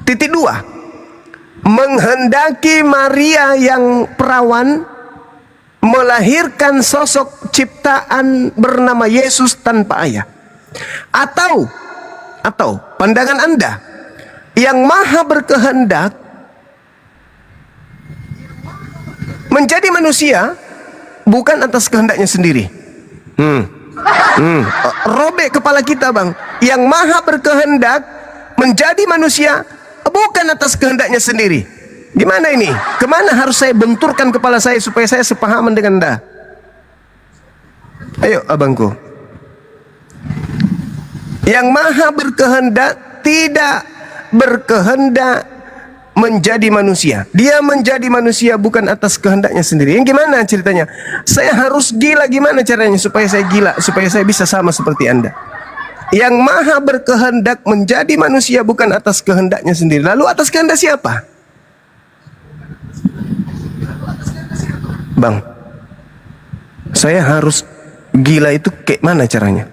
titik dua, menghendaki Maria yang perawan melahirkan sosok ciptaan bernama Yesus tanpa ayah. Atau pandangan Anda, Yang Maha berkehendak menjadi manusia bukan atas kehendaknya sendiri. Robek kepala kita Bang. Yang Maha berkehendak menjadi manusia bukan atas kehendaknya sendiri. Gimana ini? Kemana harus saya benturkan kepala saya supaya saya sepahaman dengan Anda? Ayo Abangku. Yang Maha berkehendak tidak berkehendak menjadi manusia. Dia menjadi manusia bukan atas kehendaknya sendiri. Yang gimana ceritanya? Saya harus gila, gimana caranya supaya saya gila, supaya saya bisa sama seperti Anda? Yang Maha berkehendak menjadi manusia bukan atas kehendaknya sendiri. Lalu atas kehendak siapa? Bang, saya harus gila itu kayak mana caranya?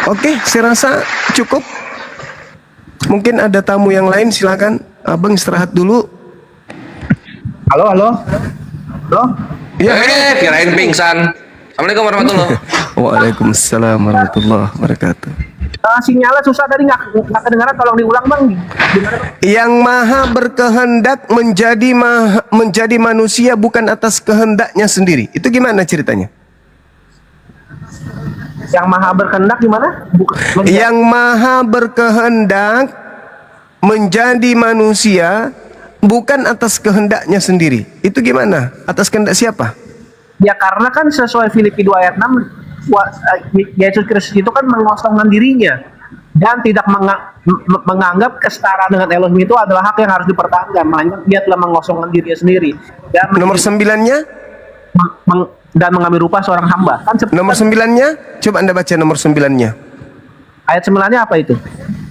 Oke, saya rasa cukup. Mungkin ada tamu yang lain, silakan. Abang istirahat dulu. Halo, halo. Halo. Ya. Kirain pingsan. Assalamualaikum warahmatullahi wabarakatuh. Waalaikumsalam warahmatullahi wabarakatuh. Sinyalnya susah tadi nggak kedengaran, tolong diulang bang. Gimana, Bang? Yang maha berkehendak menjadi manusia bukan atas kehendaknya sendiri. Itu gimana ceritanya? Yang maha berkehendak gimana? Yang maha berkehendak menjadi manusia bukan atas kehendaknya sendiri. Itu gimana? Atas kehendak siapa? Ya karena kan sesuai Filipi 2 ayat 6, Yesus Kristus itu kan mengosongkan dirinya dan tidak menganggap kesetaraan dengan Elohim itu adalah hak yang harus dipertahankan. Makanya dia telah mengosongkan dirinya sendiri. Dan Nomor 9-nya? dan mengambil rupa seorang hamba. Kan Nomor 9-nya? Coba Anda baca nomor 9-nya. ayat 9-nya apa itu?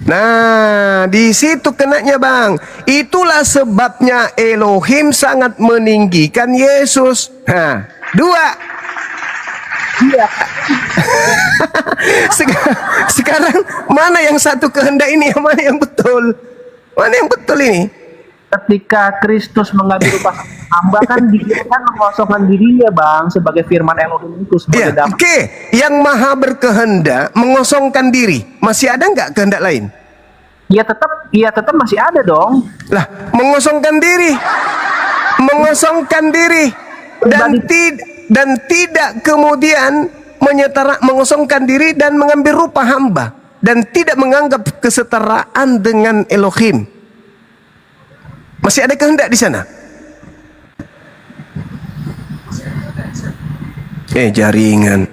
Nah, di situ kenanya bang. Itulah sebabnya Elohim sangat meninggikan Yesus. Nah, 2. Iya. Sekarang mana yang satu kehendak ini, yang mana yang betul? Mana yang betul ini? Ketika Kristus mengambil rupa hamba kan dia kan mengosongkan dirinya bang sebagai firman Elohim itu sebagai Iya, oke. Yang maha berkehendak mengosongkan diri. Masih ada nggak kehendak lain? Ya tetap masih ada dong. Lah, mengosongkan diri. Mengosongkan diri. Dan tidak kemudian mengosongkan diri dan mengambil rupa hamba. Dan tidak menganggap kesetaraan dengan Elohim. Masih ada kehendak di sana? Jaringan.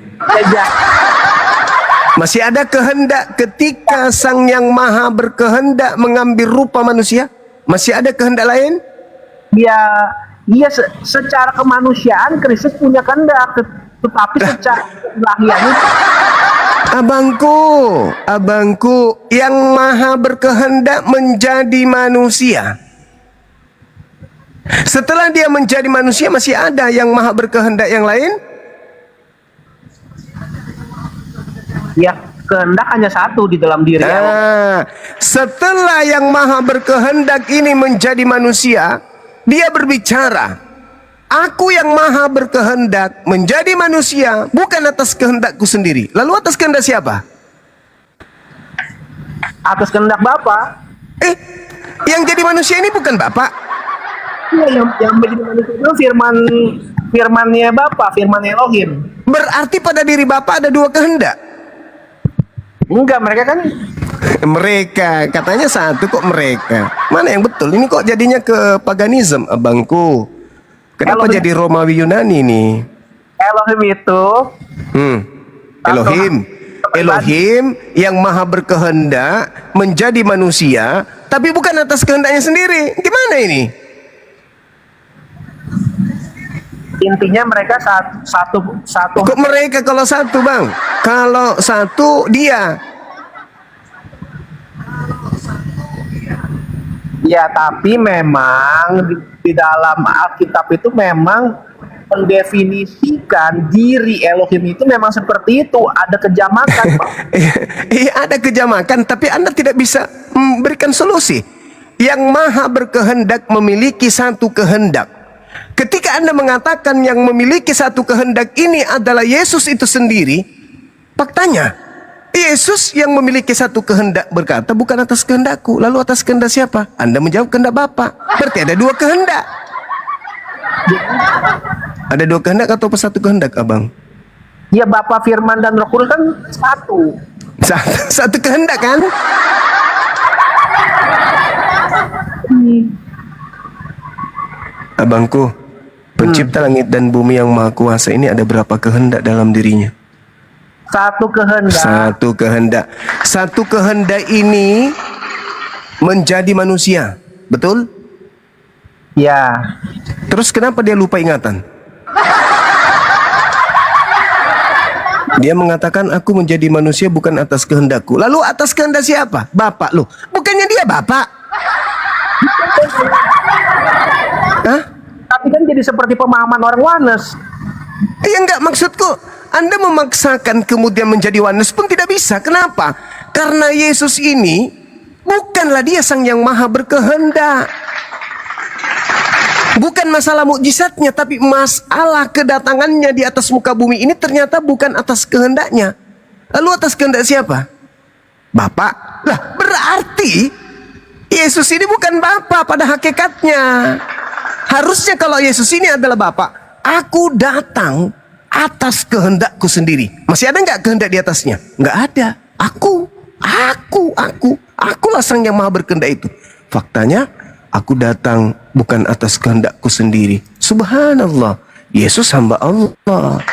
Masih ada kehendak ketika Sang Yang Maha berkehendak mengambil rupa manusia? Masih ada kehendak lain? Iya, secara kemanusiaan Kristus punya kehendak, tetapi secara ilahiannya abangku, yang maha berkehendak menjadi manusia. Setelah dia menjadi manusia, masih ada yang maha berkehendak yang lain? ya kehendak hanya satu di dalam diri Elohim. Setelah yang maha berkehendak ini menjadi manusia, dia berbicara, aku yang maha berkehendak menjadi manusia bukan atas kehendakku sendiri. Lalu atas kehendak siapa? Atas kehendak Bapa. Yang jadi manusia ini bukan Bapak. Iya, yang menjadi manusia itu firmannya Bapa, firman Elohim. Berarti pada diri Bapak ada dua kehendak? Enggak, Mereka katanya satu, kok mereka? Mana yang betul? Ini kok jadinya ke paganisme, abangku? Kenapa Elohim. jadi Romawi Yunani nih? Elohim itu Elohim yang maha berkehendak menjadi manusia, tapi bukan atas kehendaknya sendiri. Gimana ini? intinya mereka satu. Kok mereka kalau satu bang? Kalau satu dia. Ya, tapi memang di dalam Alkitab itu memang mendefinisikan diri Elohim itu memang seperti itu, ada kejamakan, Pak. Iya, ada kejamakan, tapi Anda tidak bisa memberikan solusi. Yang maha berkehendak memiliki satu kehendak. Ketika Anda mengatakan yang memiliki satu kehendak ini adalah Yesus itu sendiri, faktanya Yesus yang memiliki satu kehendak berkata, bukan atas kehendakku. Lalu atas kehendak siapa? Anda menjawab kehendak Bapa. Berarti ada dua kehendak. Ada dua kehendak atau satu kehendak, abang? Ya, Bapa, Firman, dan Roh Kudus kan satu. Satu kehendak kan? Abangku, pencipta langit dan bumi yang maha kuasa ini ada berapa kehendak dalam dirinya? Satu kehendak. Satu kehendak. Satu kehendak ini menjadi manusia, betul? Ya. Terus kenapa dia lupa ingatan? Dia mengatakan aku menjadi manusia bukan atas kehendakku. Lalu atas kehendak siapa? Bapak loh. Bukannya dia Bapak? Hah? berarti kan jadi seperti pemahaman orang Wanes. Ya enggak, maksudku Anda memaksakan kemudian menjadi oneness pun tidak bisa. Kenapa? Karena Yesus ini bukanlah dia sang yang maha berkehendak. Bukan masalah mukjizatnya, tapi masalah kedatangannya di atas muka bumi ini ternyata bukan atas kehendaknya. Lalu atas kehendak siapa? Bapa. Lah, berarti Yesus ini bukan Bapa pada hakikatnya. Harusnya kalau Yesus ini adalah Bapa, aku datang atas kehendakku sendiri. Masih ada nggak kehendak di atasnya? Nggak ada. Akulah sang yang maha berkehendak itu. Faktanya, aku datang bukan atas kehendakku sendiri. Subhanallah. Yesus hamba Allah.